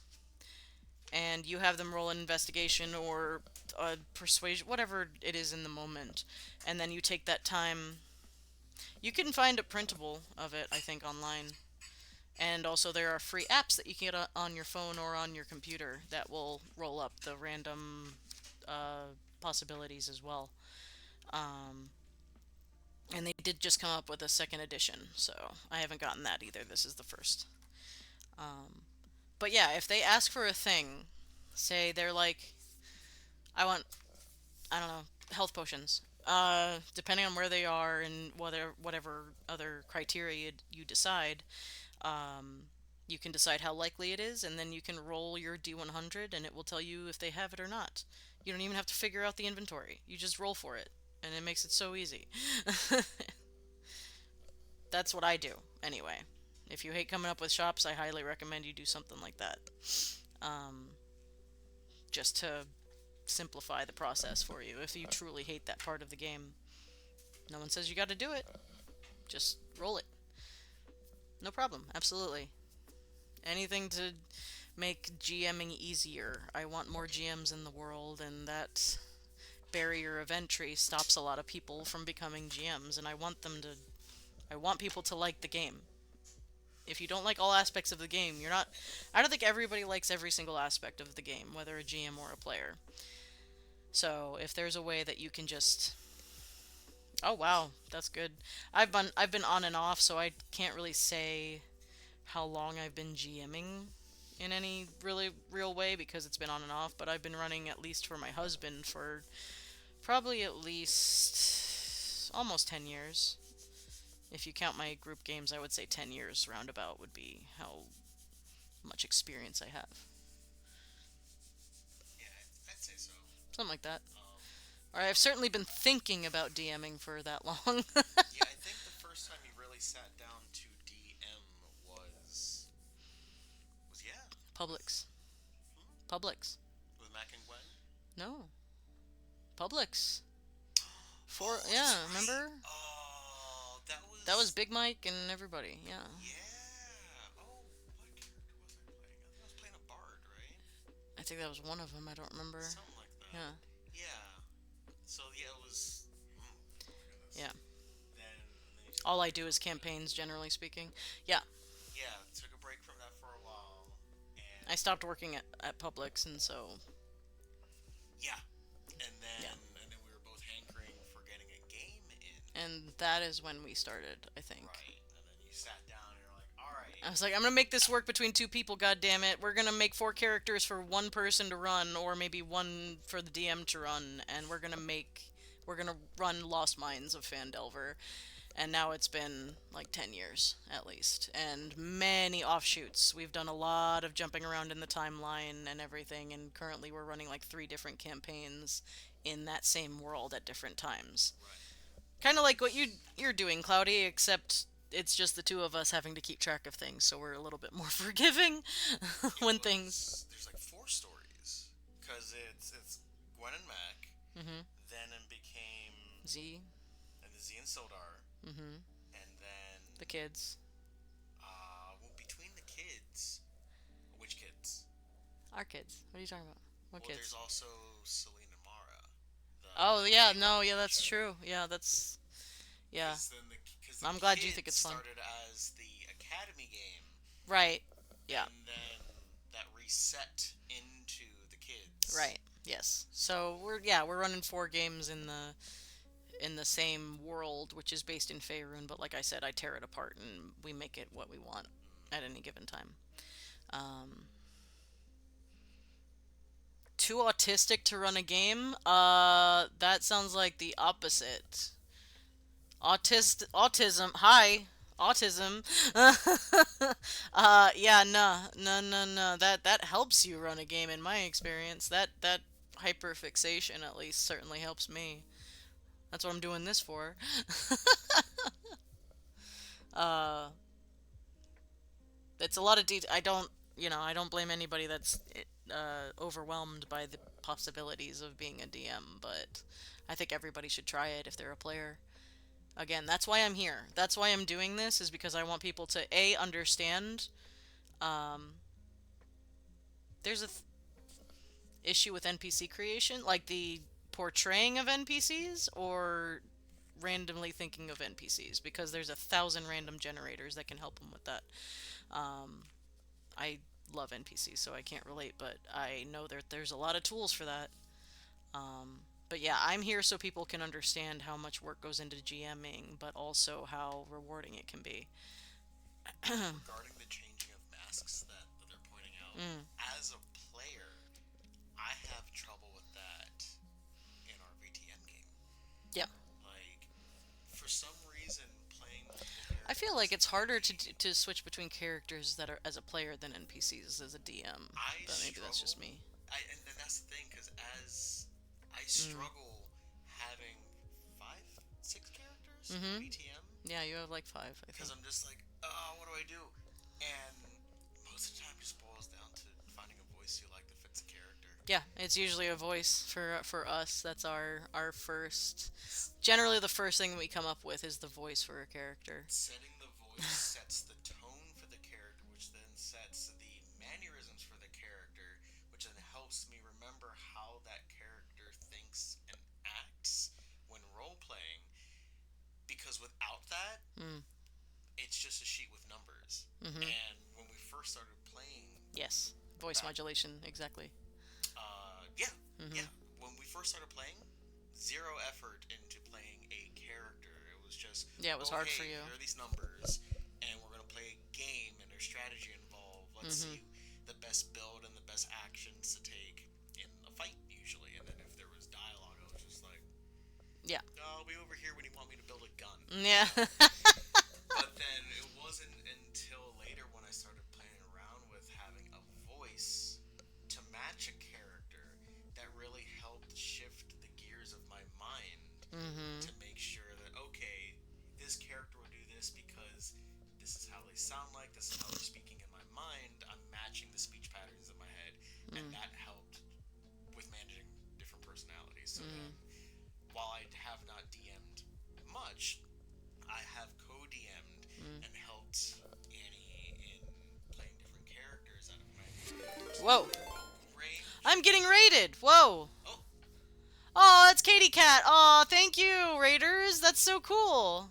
and you have them roll an investigation or a persuasion, whatever it is in the moment, and then you take that time. You can find a printable of it, I think, online. And also, there are free apps that you can get on your phone or on your computer that will roll up the random possibilities as well. Um, and they did just come up with a second edition, so I haven't gotten that either. This is the first. Um, but yeah, if they ask for a thing, say they're like, I want, I don't know, health potions. Depending on where they are and whatever other criteria you decide, um, You can decide how likely it is, and then you can roll your D100 and it will tell you if they have it or not. You don't even have to figure out the inventory. You just roll for it, and it makes it so easy. That's what I do, anyway. If you hate coming up with shops, I highly recommend you do something like that. Um, just to simplify the process for you if you truly hate that part of the game. No one says you gotta do it. Just roll it. No problem. Absolutely. Anything to make GMing easier. I want more GMs in the world, and that barrier of entry stops a lot of people from becoming GMs, and I want people to like the game. If you don't like all aspects of the game, you're not. I don't think everybody likes every single aspect of the game, whether a GM or a player. So if there's a way that you can just. Oh wow, that's good. I've been on and off, so I can't really say how long I've been GMing in any really real way because it's been on and off, but I've been running at least for my husband for probably at least almost 10 years. If you count my group games, I would say 10 years roundabout would be how much experience I have. Yeah, I'd say so. Something like that. Um, Or I've certainly been thinking about DMing for that long. yeah, I think the first time you really sat down to DM was yeah, with Publix. Publix. with Mac and Gwen. No. Publix. For Oh, that's yeah, right. remember? Oh, that That was was Big Mike and everybody. Yeah. yeah. Oh, what character was I playing? I think I was playing a bard, right? I think that was one of them. I don't remember. Something like that. Yeah. Yeah. So yeah, it was. Oh my goodness. Yeah. Then you All I stopped do for a is little bit. campaigns, generally speaking. Yeah. Yeah, took a break from that for a while, I and stopped working at Publix, and so yeah, yeah. and then we were both hankering for getting a game in, And that is when we started, I think. right? And then you sat down and you're like, all right, I was like, I'm gonna make this work between two people. God damn it! We're gonna make four characters for one person to run, or maybe one for the DM to run, and we're gonna run Lost Mines of Fandelver. And now it's been like 10 years at least, and many offshoots. We've done a lot of jumping around in the timeline and everything, and currently we're running like three different campaigns in that same world at different times. right. Kind of like what you're doing, Cloudy, except it's just the two of us having to keep track of things, so we're a little bit more forgiving It when things. was there's like four stories because it's Gwen and Mac, Hmm. then it became Z. and the Z and Sildar, Hmm. and then The kids. well between the kids, which kids? Our kids. What are you talking about? What Well, there's kids? also Celine and Mara, Oh the yeah, K-pop no, yeah, that's show. true. Yeah, that's yeah. Because the I'm glad you think kids it's fun. started as the Academy game, Right. Yeah. and then that reset into the kids. Right. Yes. So we're running four games in the same world, which is based in Faerun, but like I said, I tear it apart and we make it what we want at any given time. Um, Too autistic to run a game? That sounds like the opposite. Autism. Hi, autism. Yeah, no, no, no, no. That helps you run a game, in my experience. That hyperfixation at least certainly helps me. That's what I'm doing this for. uh, it's a lot of I don't, I don't blame anybody that's overwhelmed by the possibilities of being a DM, but I think everybody should try it if they're a player. Again, that's why I'm here. That's why I'm doing this is because I want people to a understand. Um, there's a issue with NPC creation, like the portraying of NPCs or randomly thinking of NPCs, because there's 1,000 random generators that can help them with that. Um, I love NPCs, so I can't relate, but I know that there's a lot of tools for that. But yeah, I'm here so people can understand how much work goes into GMing, but also how rewarding it can be. Regarding the changing of masks that they're pointing out, Mm, as a player, I have trouble with that in our VTM game. yeah. Like, for some reason, playing multiple I feel like and it's harder to coding. to switch between characters that are as a player than NPCs as a DM, I but maybe that's just struggle. me. And that's the thing, because as I Mm. struggle having five, six characters in Mm-hmm. BTM, Yeah, you have like five, I because think. I'm just like, oh, what do I do? And most of the time, it just boils down to finding a voice you like that fits the character. Yeah, it's usually a voice for us. That's our first. S- Generally, the first thing we come up with is the voice for a character. Setting the voice sets the tone for the character, which then sets the mannerisms for the character, which then helps me remember how that character thinks and acts when role playing. Because without that, Mm. it's just a sheet with numbers. Mm-hmm. And when we first started playing Yes, voice back, modulation, exactly. yeah, Mm-hmm. yeah, when we first started playing, zero effort into playing a character. It was just, Yeah, it was oh, hard for hey, you. here are these numbers, and we're going to play a game, and there's strategy involved. Let's Mm-hmm. see the best build and the best actions to take in a fight, usually. And then if there was dialogue, I was just like, Yeah. oh, I'll be over here when you want me to build a gun, Yeah. But then it wasn't until later when I started playing around with having a voice to match a character that really helped shift the gears of my mind Mm-hmm. to make sure that, okay, this character will do this because this is how they sound like, this is how they're speaking in my mind. I'm matching the speech patterns in my head, and Mm. that helped with managing different personalities. So Mm. then, while I have not DM'd much, I have co-DM'd Mm. and helped Annie in playing different characters out of my Whoa! range. I'm getting raided. Whoa! Oh, Oh, that's Katie Cat. Oh, thank you, Raiders. That's so cool.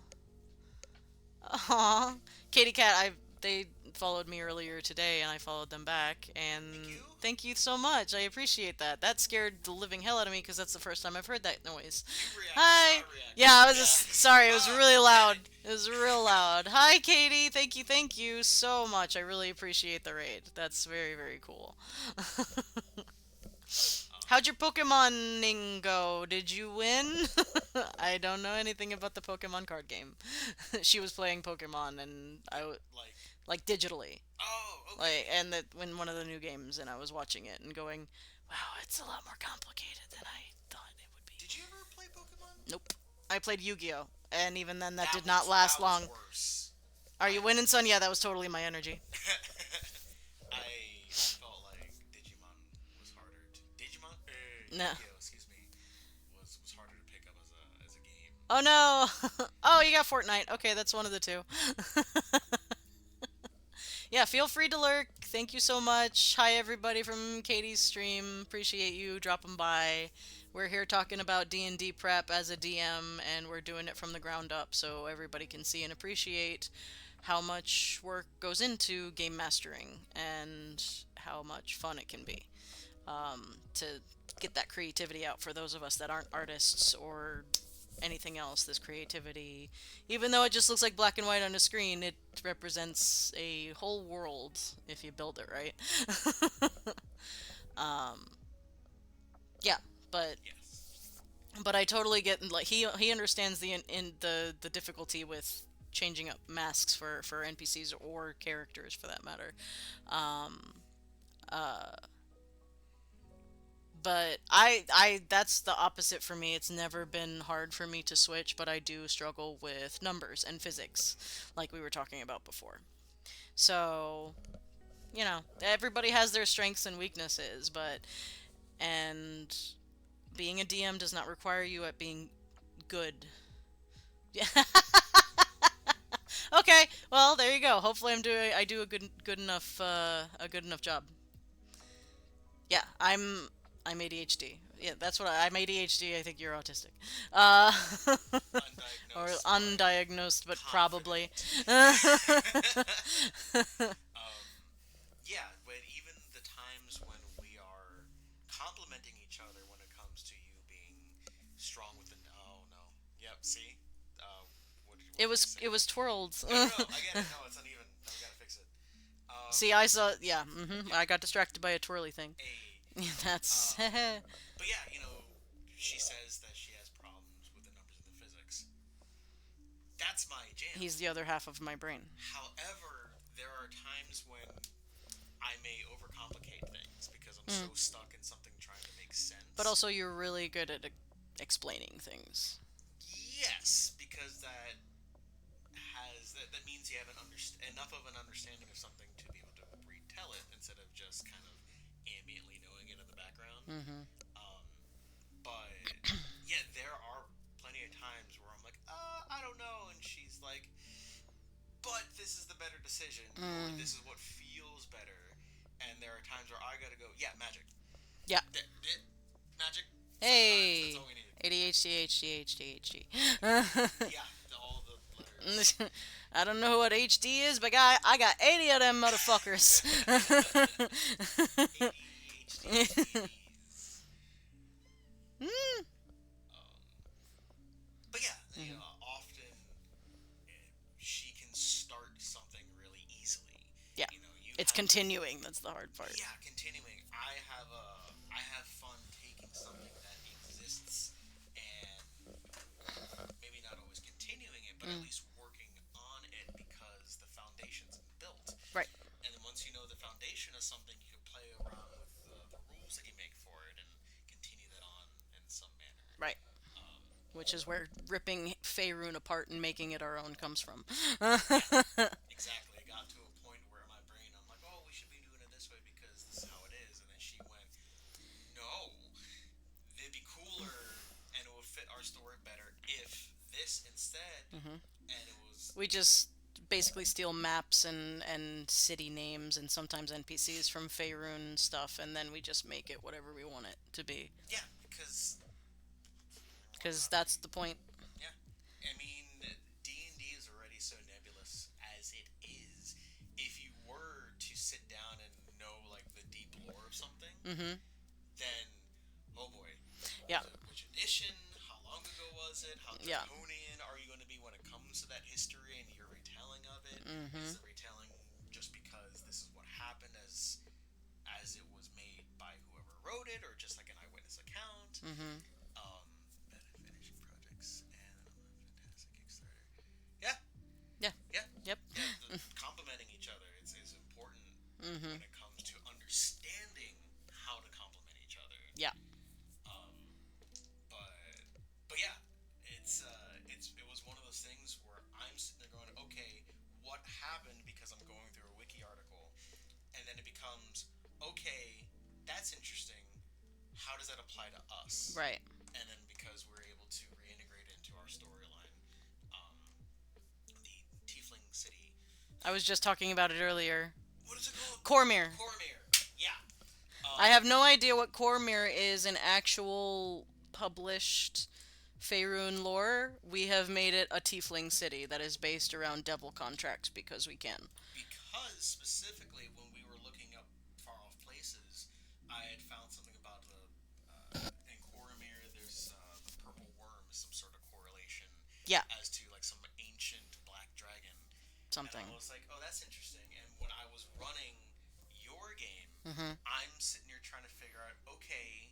Aw, Katie Cat. They followed me earlier today, and I followed them back. thank And you. thank you so much. I appreciate that. That scared the living hell out of me because that's the first time I've heard that noise. You reacted, so I Hi. Yeah, reacted. I was Yeah. just sorry. It was really loud. Panic. It was real loud. Hi, Katie. Thank you so much. I really appreciate the raid. That's very, very cool. How'd your Pokemoning go? Did you win? I don't know anything about the Pokemon card game. She was playing Pokemon, and Like, like digitally, oh, like okay. and that when one of the new games, and I was watching it and going, "Wow, it's a lot more complicated than I thought it would be." Did you ever play Pokemon? Nope. I played Yu-Gi-Oh, and even then, that That did not was last that was long. worse. Are I you winning, son? Yeah, that was totally my energy. I felt like Digimon was harder to Digimon No. Yu-Gi-Oh, excuse me, was harder to pick up as a game. Oh no. Oh, you got Fortnite. Okay, that's one of the two. Yeah, feel free to lurk. Thank you so much. Hi, everybody from Katie's stream. Appreciate you dropping by. We're here talking about D&D prep as a DM, and we're doing it from the ground up so everybody can see and appreciate how much work goes into game mastering and how much fun it can be to get that creativity out for those of us that aren't artists or anything else. This creativity, even though it just looks like black and white on a screen, it represents a whole world if you build it right. um, yeah, Yes. but I totally get, like, he understands in the difficulty with changing up masks for NPCs or characters for that matter. Um, uh, but I that's the opposite for me. It's never been hard for me to switch, but I do struggle with numbers and physics, like we were talking about before. So, everybody has their strengths and weaknesses, but and being a DM does not require you at being good. Yeah. Okay. Well, there you go. Hopefully I do a good enough job. Yeah, I'm ADHD. Yeah, that's what I'm ADHD. I think you're autistic. Uh, or Undiagnosed but undiagnosed, but probably. confident. Yeah, but even the times when we are complimenting each other when it comes to you being strong with the oh no, yep, see, what It did we was say? it was twirled. No, no, no, I get it. No, it's uneven. No, we gotta fix it. See, I saw. Yeah, Yeah, I got distracted by a twirly thing. a That's. um, but yeah, she says that she has problems with the numbers and the physics. That's that's my jam. He's the other half of my brain. However, there are times when I may overcomplicate things because I'm Mm. so stuck in something trying to make But sense. also, you're really good at explaining things. Yes, because that means you have enough of an understanding of something to be able to retell it instead of just kind of ambiently knowing it in the background. Mm-hmm. Um, but yeah, there are plenty of times where I'm like, I don't know, and she's like, but this is the better decision, or Mm. this is what feels better. And there are times where I gotta go, yeah, magic, Yeah. magic. Sometimes that's Hey. all we need. ADHD, ADHD, ADHD. Yeah, all the letters. I don't know what HD is, but I got 80 of them motherfuckers. 80 Mm. Um, but yeah, Mhm. often she can start something really easily. Yeah. You It's have continuing. That's the hard part. yeah, continuing. I have fun taking something that exists and maybe not always continuing it, but at Mm. least working on it because the foundation's been built. Right. And then once you know the foundation of something, you can play around with the rules that you make for it and continue that on in some manner. Right. Um, Which is where ripping Faerun apart and making it our own comes from. yeah, exactly. It got to a point where in my brain I'm like, oh, we should be doing it this way because this is how it is. And then she went, no, it'd be cooler and it would fit our story better if this instead. Hmm. And it was, We just basically steal maps and city names and sometimes NPCs from Faerun stuff, and then we just make it whatever we want it to be. yeah, because why Because not? that's the point. Yeah. I mean, D&D is already so nebulous as it is. If you were to sit down and know like the deep lore of something, Hmm. then oh boy, Yeah. which edition? How long ago was it? How Yeah. draconian are you going to be when it comes to that history and your retelling of it? Hmm. Is the retelling just because this is what happened as it was made by whoever wrote it, or just like an eyewitness account? Hmm. Meta finishing projects and fantastic Kickstarter. Yeah, Yeah. yeah, Yep. yeah. Complementing each other is important Hmm. when it comes to understanding how to complement each other. Yeah. Um, but but yeah, it was one of those things where I'm sitting there going, okay, what happened because I'm going through a wiki article, and then it becomes okay, that's interesting. How does that apply to us? Right. And then because we're able to reintegrate it into our storyline, um, the Tiefling City. I was just talking about it earlier. What is it called? Cormyr. Cormyr. Yeah. I have no idea what Cormyr is in actual published Faerun lore. We have made it a tiefling city that is based around devil contracts because we can. Because specifically when we were looking up far off places, I had found something about in Coromir. There's the purple worm is some sort of correlation Yeah, as to like some ancient black dragon, and I something. was like, oh, that's interesting. And when I was running your game, Hmm. I'm sitting here trying to figure out, okay,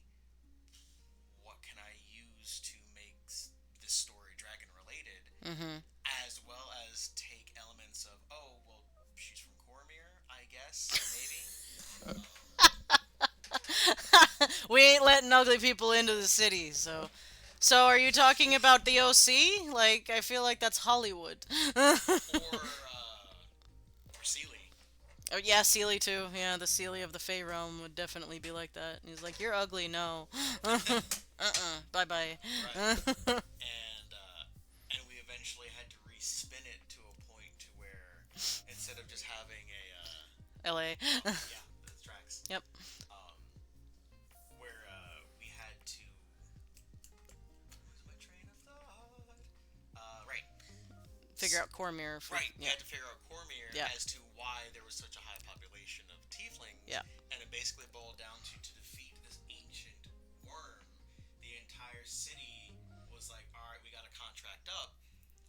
what can I use to make this story dragon related, Hmm. as well as take elements of, oh, well, she's from Cormyr, I guess, maybe. Um, We ain't letting ugly people into the city, so. So, are you talking about the OC? Like, I feel like that's Hollywood. or Sealy. Oh, yeah, Sealy too. Yeah, the Sealy of the Fey realm would definitely be like that. He's like, "You're ugly, no." Bye bye. Right. And we eventually had to respin it to a point to where instead of just having a LA. yeah, the tracks, Yep. um, where we had to lose my train of thought. Right. Figure out Cormyr for. Right, we Yeah. had to figure out Cormyr Yeah. as to why there was such a high population of tieflings, Yeah. and it basically boiled down to defeat this ancient worm. The entire city was like, all right, we got a contract up,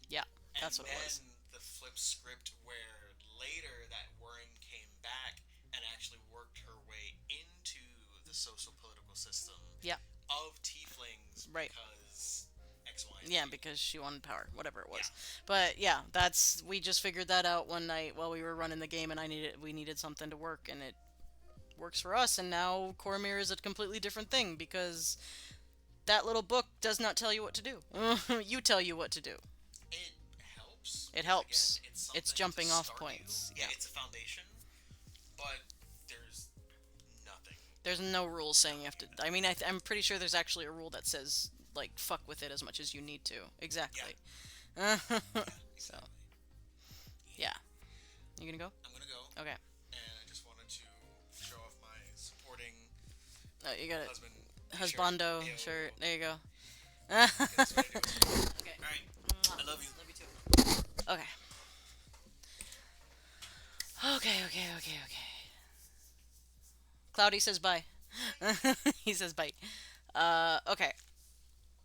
Yeah. and That's what it then was. the flip script where later that worm came back and actually worked her way into the social political system Yeah. of tieflings Right. because X, Y, Yeah, because she wanted power, whatever it Yeah. was. But yeah, that's we just figured that out one night while we were running the game, and we needed something to work, and it works for us. And now Cormir is a completely different thing because that little book does not tell you what to do. You tell you what to do. It helps It because again, helps. it's It's something to jumping off start you. points. Yeah, Yeah. it's a foundation, but there's nothing. There's no rules saying you have to. No. I mean, I'm pretty sure there's actually a rule that says like fuck with it as much as you need to. Yeah. Exactly. Yeah. So Exactly. yeah, Yeah. you gonna go? I'm gonna go, Okay. and I just wanted to show off my supporting You got husband a t-shirt. husbando Ayo. shirt. There you go. That's what I do. Okay. All right. I love you. Love you too. Okay. Okay. Cloudy says bye. He says bye. Okay.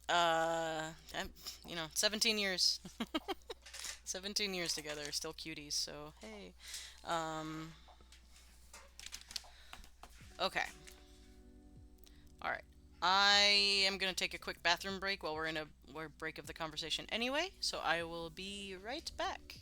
I'm, 17 years. 17 years together, still cuties, so hey. Um, okay. Alright. I am gonna take a quick bathroom break while we're in a break of the conversation anyway, so I will be right back.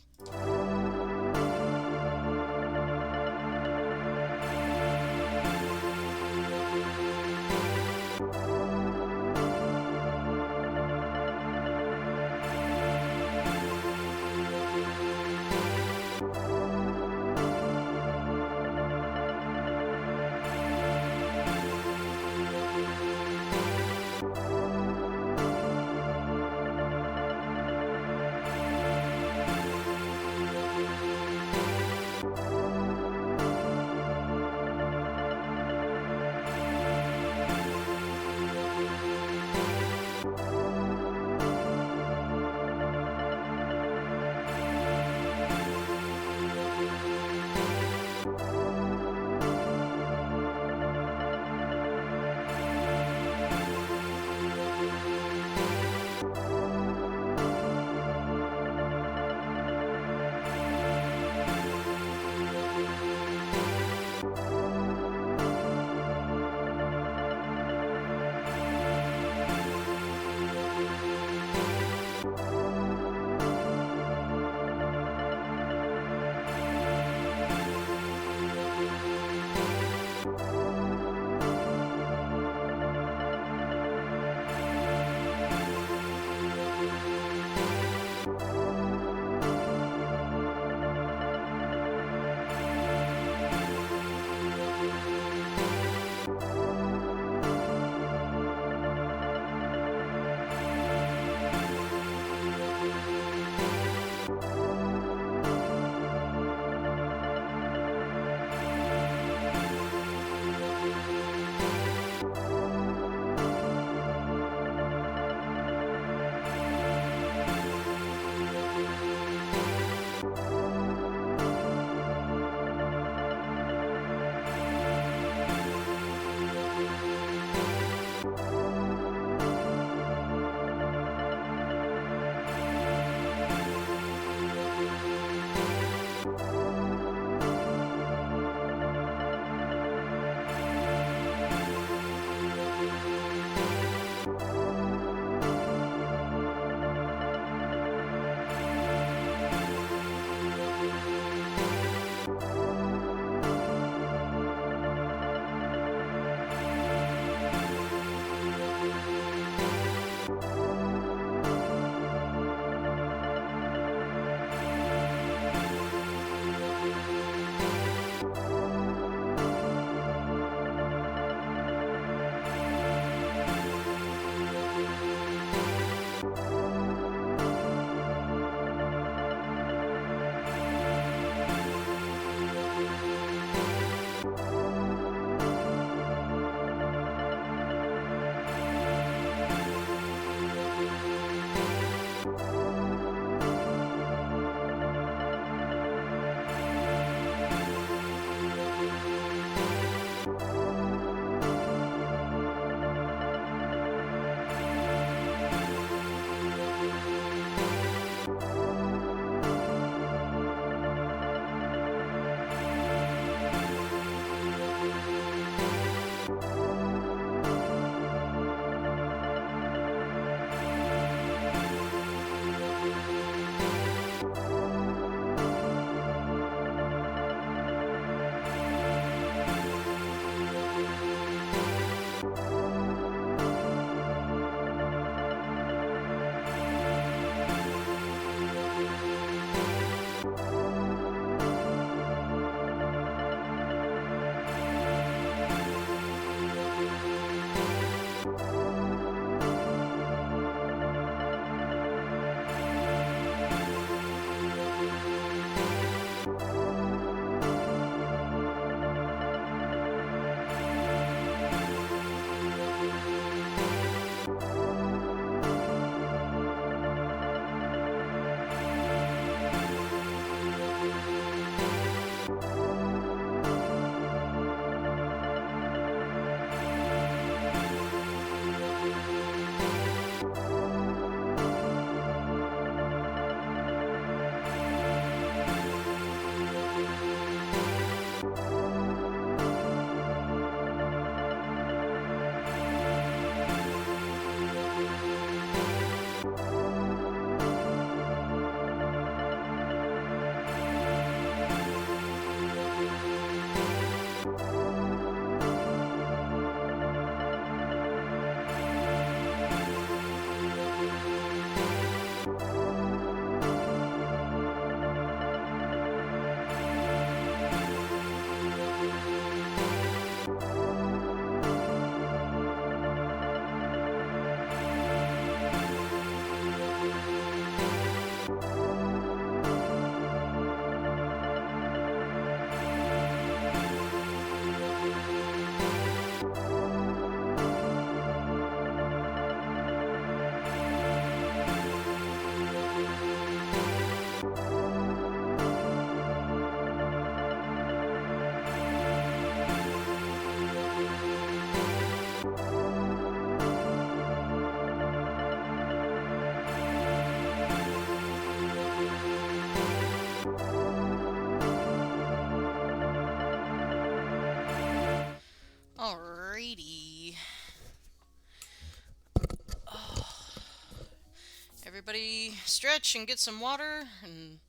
everybody stretch and get some water, and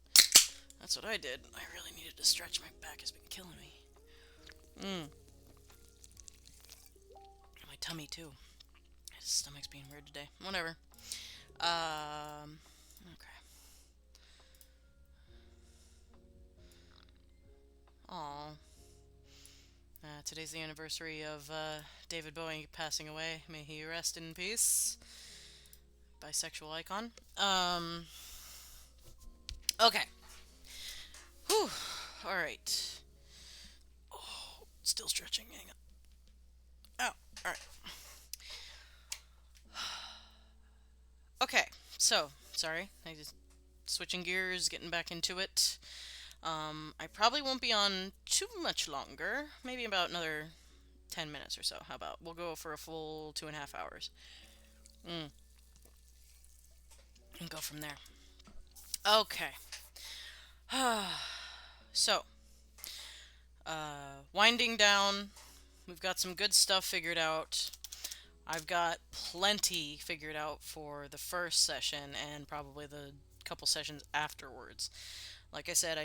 that's what I did. I really needed to stretch. My back has been killing me. Mm. My tummy too. His stomach's being weird today. Whatever. Okay. Aw. Today's the anniversary of David Bowie passing away. May he rest in peace. Bisexual icon. Okay. Whew. All right. Oh, still stretching. Hang on. Oh, all right. Okay. So, sorry. I just switching gears, getting back into it. I probably won't be on too much longer. Maybe about another 10 minutes or so. How about we'll go for a full 2.5 hours? Mm, and go from there. Okay. So, winding down. We've got some good stuff figured out. I've got plenty figured out for the first session and probably the couple sessions afterwards. Like I said,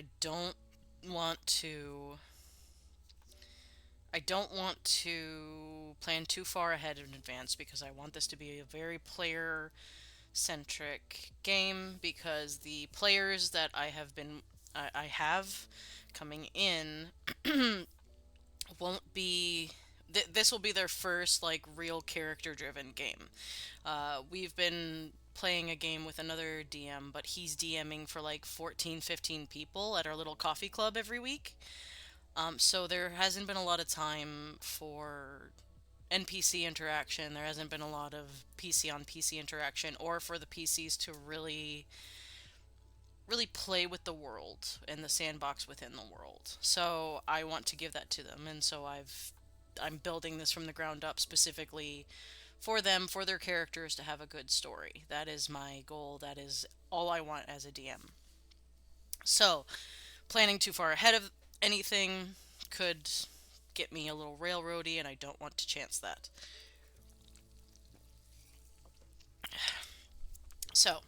want to I don't want to plan too far ahead in advance because I want this to be a very player centric game because the players that I have coming in won't be this will be their first like real character driven game. We've been playing a game with another DM, but he's DMing for like 14, 15 people at our little coffee club every week. So there hasn't been a lot of time for NPC interaction. There hasn't been a lot of PC on PC interaction, or for the PCs to really play with the world and the sandbox within the world. So I want to give that to them, and so I'm building this from the ground up specifically for them, for their characters to have a good story. That is my goal. That is all I want as a DM. So, planning too far ahead of anything could get me a little railroady, and I don't want to chance that. So,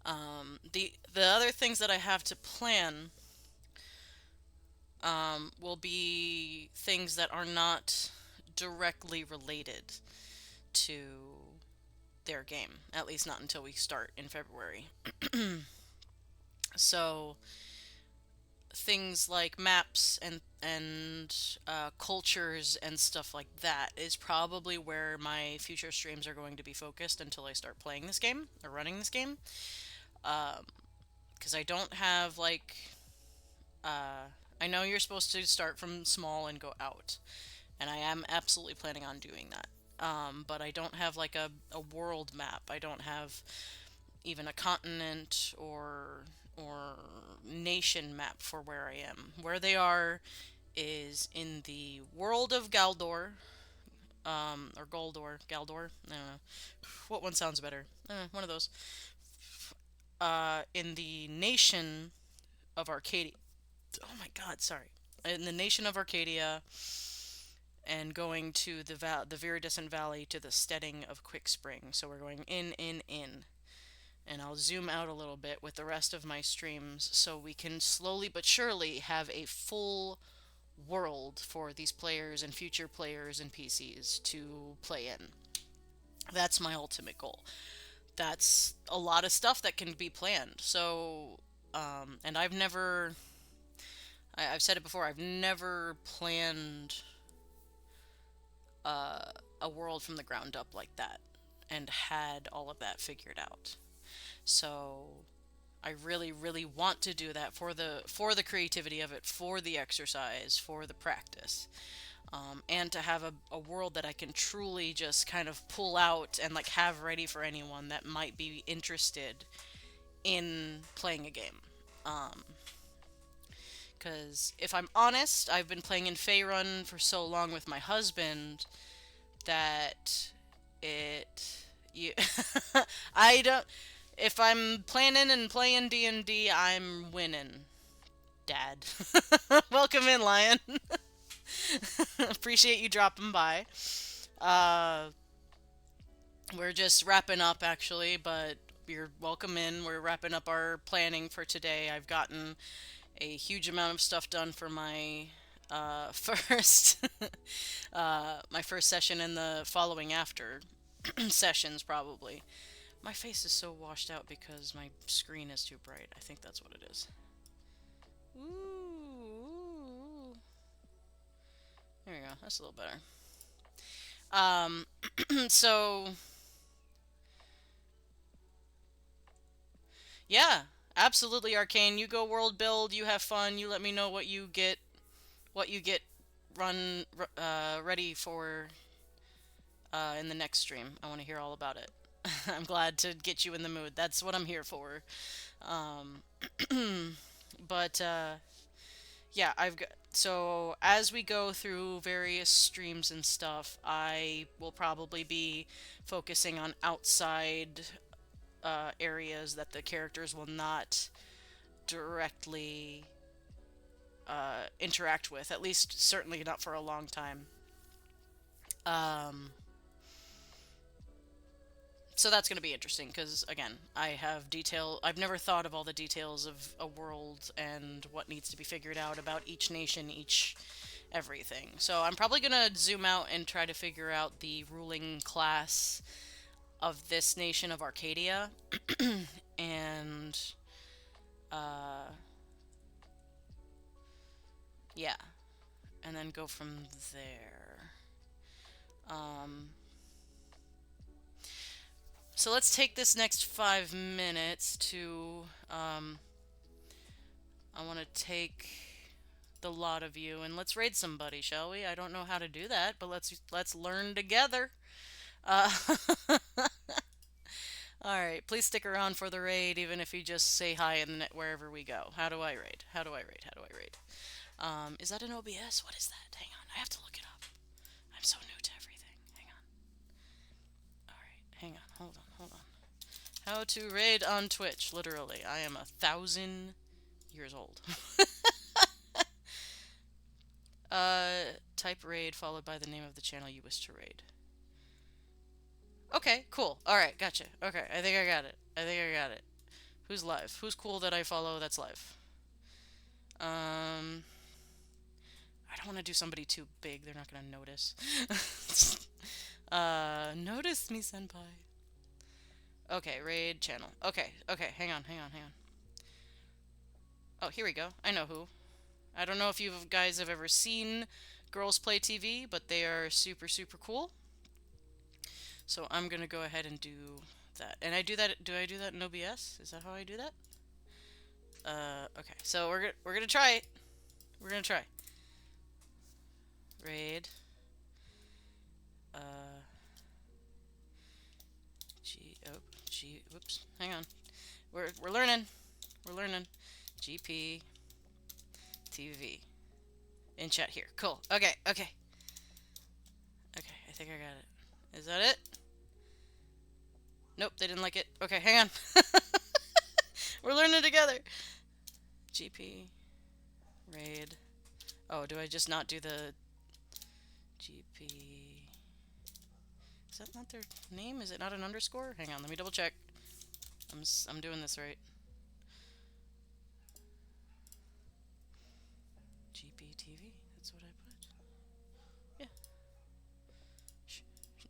the other things that I have to plan will be things that are not directly related to their game, at least not until we start in February. So things like maps and cultures and stuff like that is probably where my future streams are going to be focused until I start playing this game or running this game. Because I don't have like I know you're supposed to start from small and go out, and I am absolutely planning on doing that. But I don't have like a world map. I don't have even a continent or nation map for where I am. Where they are is in the world of Galdor, or Galdor. I don't know. What one sounds better? One of those. In the nation of Arcadia. Oh my God, sorry. In the nation of Arcadia, and going to the Viridescent Valley to the steading of Quick Spring. So we're going in. And I'll zoom out a little bit with the rest of my streams so we can slowly but surely have a full world for these players and future players and PCs to play in. That's my ultimate goal. That's a lot of stuff that can be planned. So, and I've said it before, I've never planned a world from the ground up like that and had all of that figured out. So I really, really want to do that for the creativity of it, for the exercise, for the practice, and to have a world that I can truly just kind of pull out and like have ready for anyone that might be interested in playing a game. Because if I'm honest, I've been playing in Faerun for so long with my husband that it you I don't if I'm planning and playing D&D, I'm winning, Dad. Welcome in, Lion. Appreciate you dropping by. Uh, we're just wrapping up, actually, but you're welcome in. We're wrapping up our planning for today. I've gotten a huge amount of stuff done for my first my first session and the following after sessions probably. My face is so washed out because my screen is too bright. I think that's what it is. Ooh. There we go. That's a little better. Um, so yeah, absolutely, Arcane. You go world build. You have fun. You let me know what you get ready for in the next stream. I want to hear all about it. I'm glad to get you in the mood. That's what I'm here for. Um, but yeah, I've got so as we go through various streams and stuff, I will probably be focusing on outside areas that the characters will not directly interact with. At least, certainly not for a long time. Um, so that's going to be interesting because again, I've never thought of all the details of a world and what needs to be figured out about each nation, each everything. So I'm probably going to zoom out and try to figure out the ruling class of this nation of Arcadia and uh yeah, and then go from there. um so let's take this next 5 minutes to I want to take the lot of you and let's raid somebody, shall we? I don't know how to do that, but let's learn together. Uh, all right, please stick around for the raid, even if you just say hi in the wherever we go. How do I raid? How do I raid? How do I raid? Is that an OBS? What is that? Hang on, I have to look it up. I'm so new to everything. Hang on. All right, hang on. Hold on. How to raid on Twitch? Literally, I am 1,000 years old. Type raid followed by the name of the channel you wish to raid. Okay, cool. All right, gotcha. Okay, I think I got it. Who's live? Who's cool that I follow that's live? Um, I don't want to do somebody too big. They're not gonna notice. Notice me, senpai. Okay, raid channel. Okay, hang on. Oh, here we go. I know who. I don't know if you guys have ever seen Girls Play TV, but they are super, super cool. So I'm gonna go ahead and do that. And I do that. Do I do that in OBS? Is that how I do that? Okay. So we're gonna try it. We're gonna try. Raid. Whoops. Hang on. We're learning. We're learning. GP TV in chat here. Cool. Okay. Okay. I think I got it. Is that it? Nope, they didn't like it. Okay, hang on. We're learning together. GP raid. Oh, do I just not do the GP? Is that not their name? Is it not an underscore? Hang on, let me double check. I'm doing this right. GPTV. That's what I put. Yeah.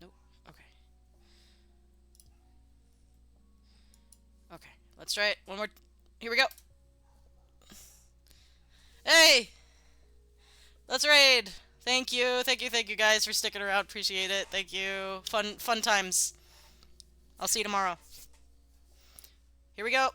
Nope. Okay. Okay. Let's try it. One more. Here we go. Hey! Let's raid! Thank you guys for sticking around. Appreciate it. Thank you. Fun times. I'll see you tomorrow. Here we go.